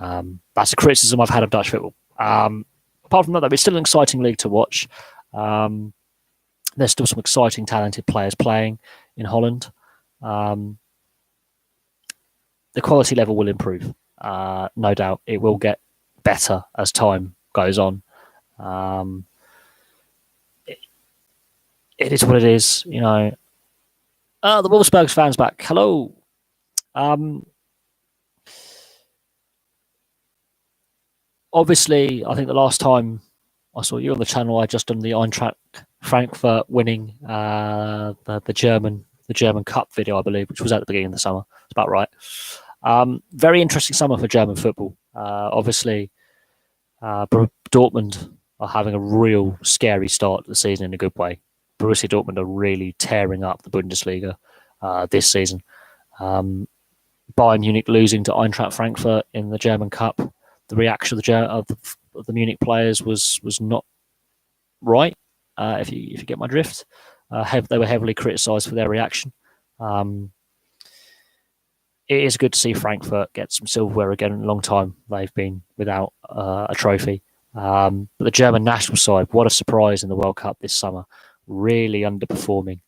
That's a criticism I've had of Dutch football. Apart from that, though, it's still an exciting league to watch. There's still some exciting, talented players playing in Holland. The quality level will improve. No doubt. It will get better as time goes on. It is what it is, the Wolfsburg's fans back. Hello. Obviously, I think the last time I saw you on the channel, I just done the Eintracht Frankfurt winning the German Cup video, I believe, which was at the beginning of the summer. It's about right. Very interesting summer for German football. Obviously, Dortmund are having a real scary start to the season in a good way. Borussia Dortmund are really tearing up the Bundesliga this season. Bayern Munich losing to Eintracht Frankfurt in the German Cup. The reaction of the Munich players was not right. if you get my drift. They were heavily criticised for their reaction. It is good to see Frankfurt get some silverware again in a long time. They've been without a trophy. But the German national side, what a surprise in the World Cup this summer. Really underperforming.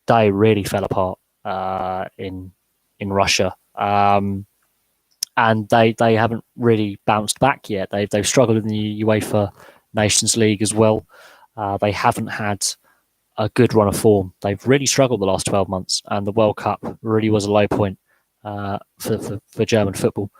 They really fell apart in Russia. And they haven't really bounced back yet. They've struggled in the UEFA Nations League as well. They haven't had a good run of form. They've really struggled the last 12 months, and the World Cup really was a low point for German football.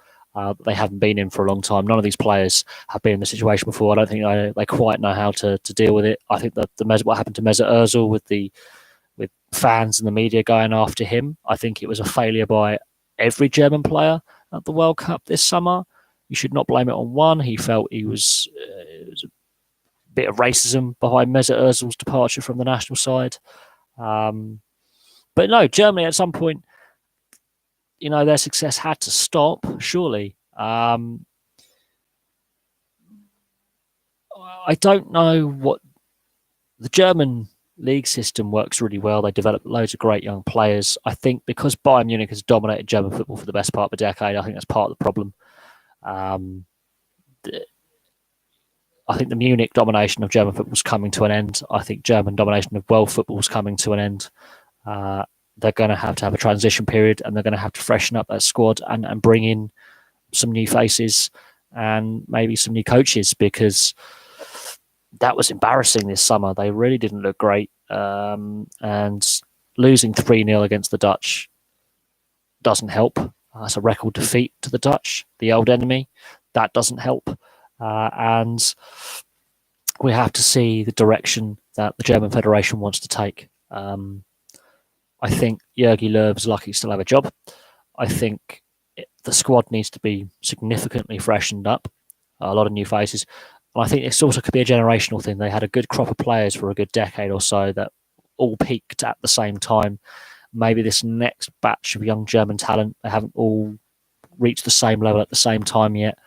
They haven't been in for a long time. None of these players have been in the situation before. I don't think they quite know how to deal with it. I think that what happened to Mesut Ozil with fans and the media going after him, I think it was a failure by every German player at the World Cup this summer. You should not blame it on one. He felt it was a bit of racism behind Mesut Ozil's departure from the national side. But no, Germany at some point, their success had to stop, surely. I don't know what the German league system works really well. They develop loads of great young players. I think because Bayern Munich has dominated German football for the best part of a decade, I think that's part of the problem. I think the Munich domination of German football is coming to an end. I think German domination of world football is coming to an end. They're going to have a transition period, and they're going to have to freshen up that squad and bring in some new faces and maybe some new coaches, because that was embarrassing this summer. They really didn't look great. And losing 3-0 against the Dutch doesn't help. It's a record defeat to the Dutch, the old enemy. That doesn't help. And we have to see the direction that the German Federation wants to take. I think Jurgi Löw's lucky to still have a job. I think the squad needs to be significantly freshened up. A lot of new faces. And I think this also could be a generational thing. They had a good crop of players for a good decade or so that all peaked at the same time. Maybe this next batch of young German talent, they haven't all reached the same level at the same time yet.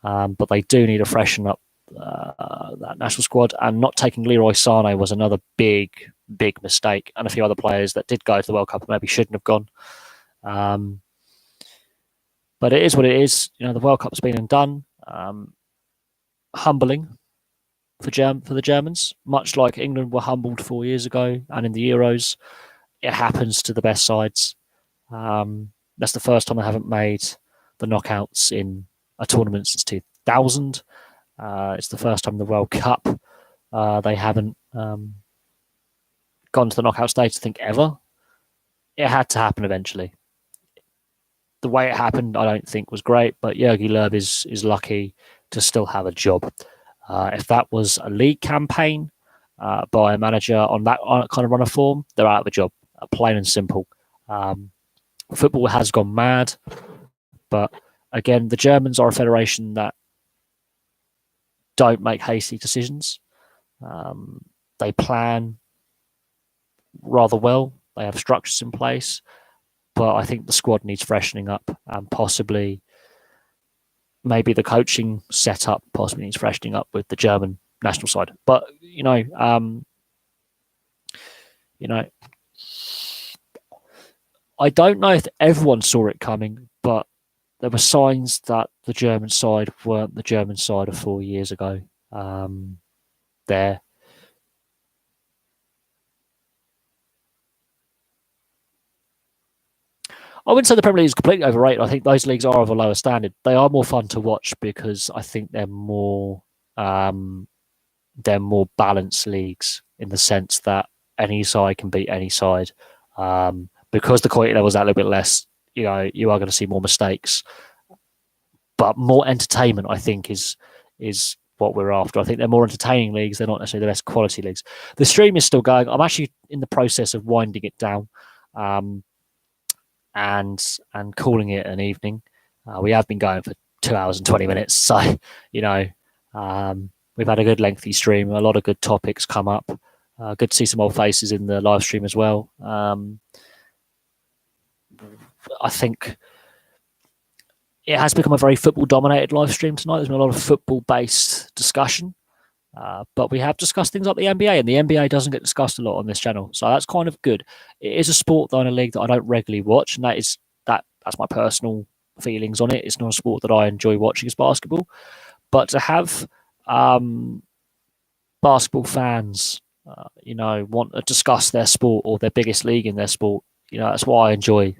But they do need to freshen up that national squad. And not taking Leroy Sané was another big mistake. And a few other players that did go to the World Cup maybe shouldn't have gone. But it is what it is. The World Cup's been and done. Humbling for the Germans, much like England were humbled 4 years ago, and in the Euros, it happens to the best sides. That's the first time they haven't made the knockouts in a tournament since 2000. It's the first time in the World Cup they haven't gone to the knockout stage, I think, ever. It had to happen eventually. The way it happened, I don't think was great, but Jurgi Löw is lucky to still have a job. If that was a league campaign by a manager on that kind of run of form, they're out of a job, plain and simple. Football has gone mad, but again, the Germans are a federation that don't make hasty decisions. They plan rather well. They have structures in place, but I think the squad needs freshening up, and possibly maybe the coaching setup possibly needs freshening up with the German national side. But I don't know if everyone saw it coming, but there were signs that the German side weren't the German side of 4 years ago. I wouldn't say the Premier League is completely overrated. I think those leagues are of a lower standard. They are more fun to watch because I think they're more balanced leagues in the sense that any side can beat any side. Because the quality level is that little bit less, you are going to see more mistakes. But more entertainment, I think, is what we're after. I think they're more entertaining leagues. They're not necessarily the best quality leagues. The stream is still going. I'm actually in the process of winding it down. And calling it an evening. We have been going for 2 hours and 20 minutes. So, we've had a good lengthy stream. A lot of good topics come up. Good to see some old faces in the live stream as well. I think it has become a very football-dominated live stream tonight. There's been a lot of football-based discussion. But we have discussed things like the NBA, and the NBA doesn't get discussed a lot on this channel, so that's kind of good. It is a sport though in a league that I don't regularly watch, and that's my personal feelings on it. It's not a sport that I enjoy watching as basketball, but to have basketball fans, want to discuss their sport or their biggest league in their sport, that's why I enjoy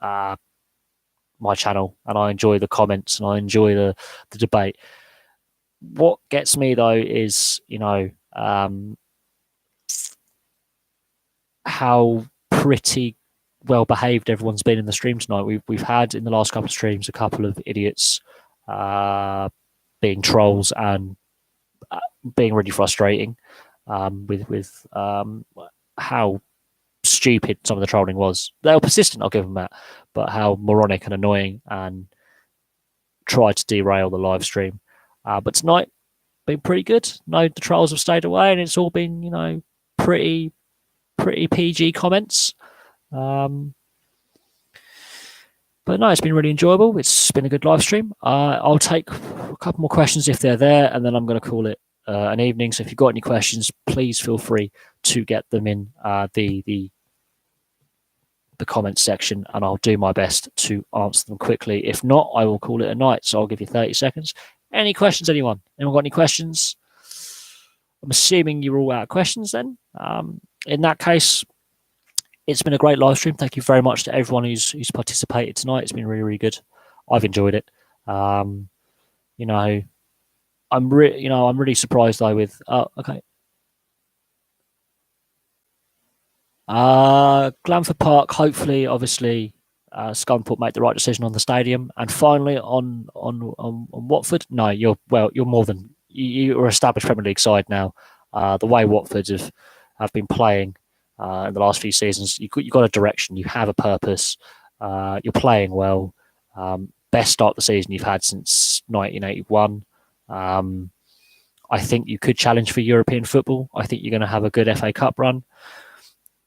my channel, and I enjoy the comments and I enjoy the debate. What gets me though is how pretty well behaved everyone's been in the stream tonight. We've had in the last couple of streams a couple of idiots being trolls and being really frustrating with how stupid some of the trolling was. They were persistent, I'll give them that, but how moronic and annoying and tried to derail the live stream. But tonight, been pretty good. No, the trolls have stayed away, and it's all been, pretty PG comments. But no, it's been really enjoyable. It's been a good live stream. I'll take a couple more questions if they're there, and then I'm going to call it an evening. So if you've got any questions, please feel free to get them in the comments section, and I'll do my best to answer them quickly. If not, I will call it a night. So I'll give you 30 seconds. Any questions, anyone? Anyone got any questions? I'm assuming you're all out of questions then. In that case, it's been a great live stream. Thank you very much to everyone who's participated tonight. It's been really, really good. I've enjoyed it. I'm really surprised though with okay. Glanford Park, hopefully, obviously, Scunthorpe make the right decision on the stadium, and finally on Watford. No, you're more than you're established Premier League side now. The way Watford have been playing in the last few seasons, you've got a direction, you have a purpose, you're playing well. Best start of the season you've had since 1981. I think you could challenge for European football. I think you're going to have a good FA Cup run.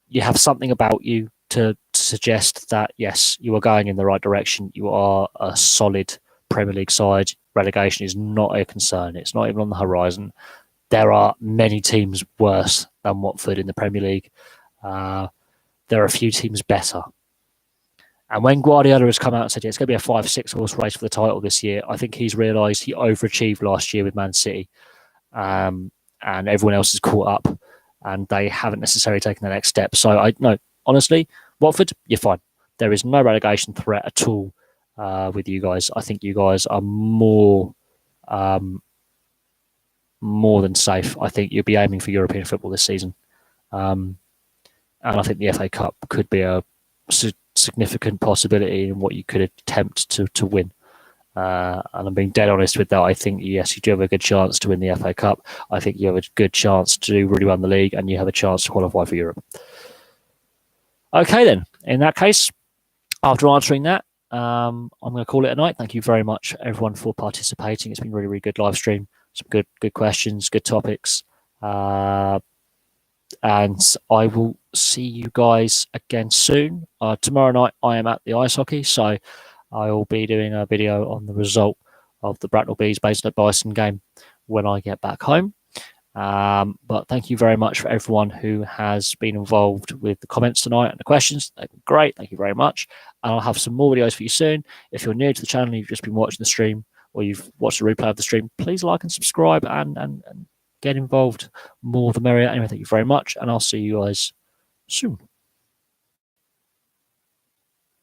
You have something about you to suggest that, yes, you are going in the right direction. You are a solid Premier League side. Relegation is not a concern. It's not even on the horizon. There are many teams worse than Watford in the Premier League. There are a few teams better. And when Guardiola has come out and said, it's going to be a 5-6 horse race for the title this year, I think he's realised he overachieved last year with Man City. And everyone else has caught up, and they haven't necessarily taken the next step. So honestly, Watford, you're fine. There is no relegation threat at all with you guys. I think you guys are more than safe. I think you'll be aiming for European football this season. And I think the FA Cup could be a significant possibility in what you could attempt to win. And I'm being dead honest with that. I think, yes, you do have a good chance to win the FA Cup. I think you have a good chance to do really well in the league, and you have a chance to qualify for Europe. Okay, then. In that case, after answering that, I'm going to call it a night. Thank you very much, everyone, for participating. It's been a really, really good live stream. Some good questions, good topics. And I will see you guys again soon. Tomorrow night, I am at the ice hockey, so I will be doing a video on the result of the Bracknell Bees Basingstoke Bison game when I get back home. But thank you very much for everyone who has been involved with the comments tonight and the questions. They've been great. Thank you very much. And I'll have some more videos for you soon. If you're new to the channel and you've just been watching the stream, or you've watched a replay of the stream, please like and subscribe and get involved. More the merrier. Anyway, thank you very much, and I'll see you guys soon.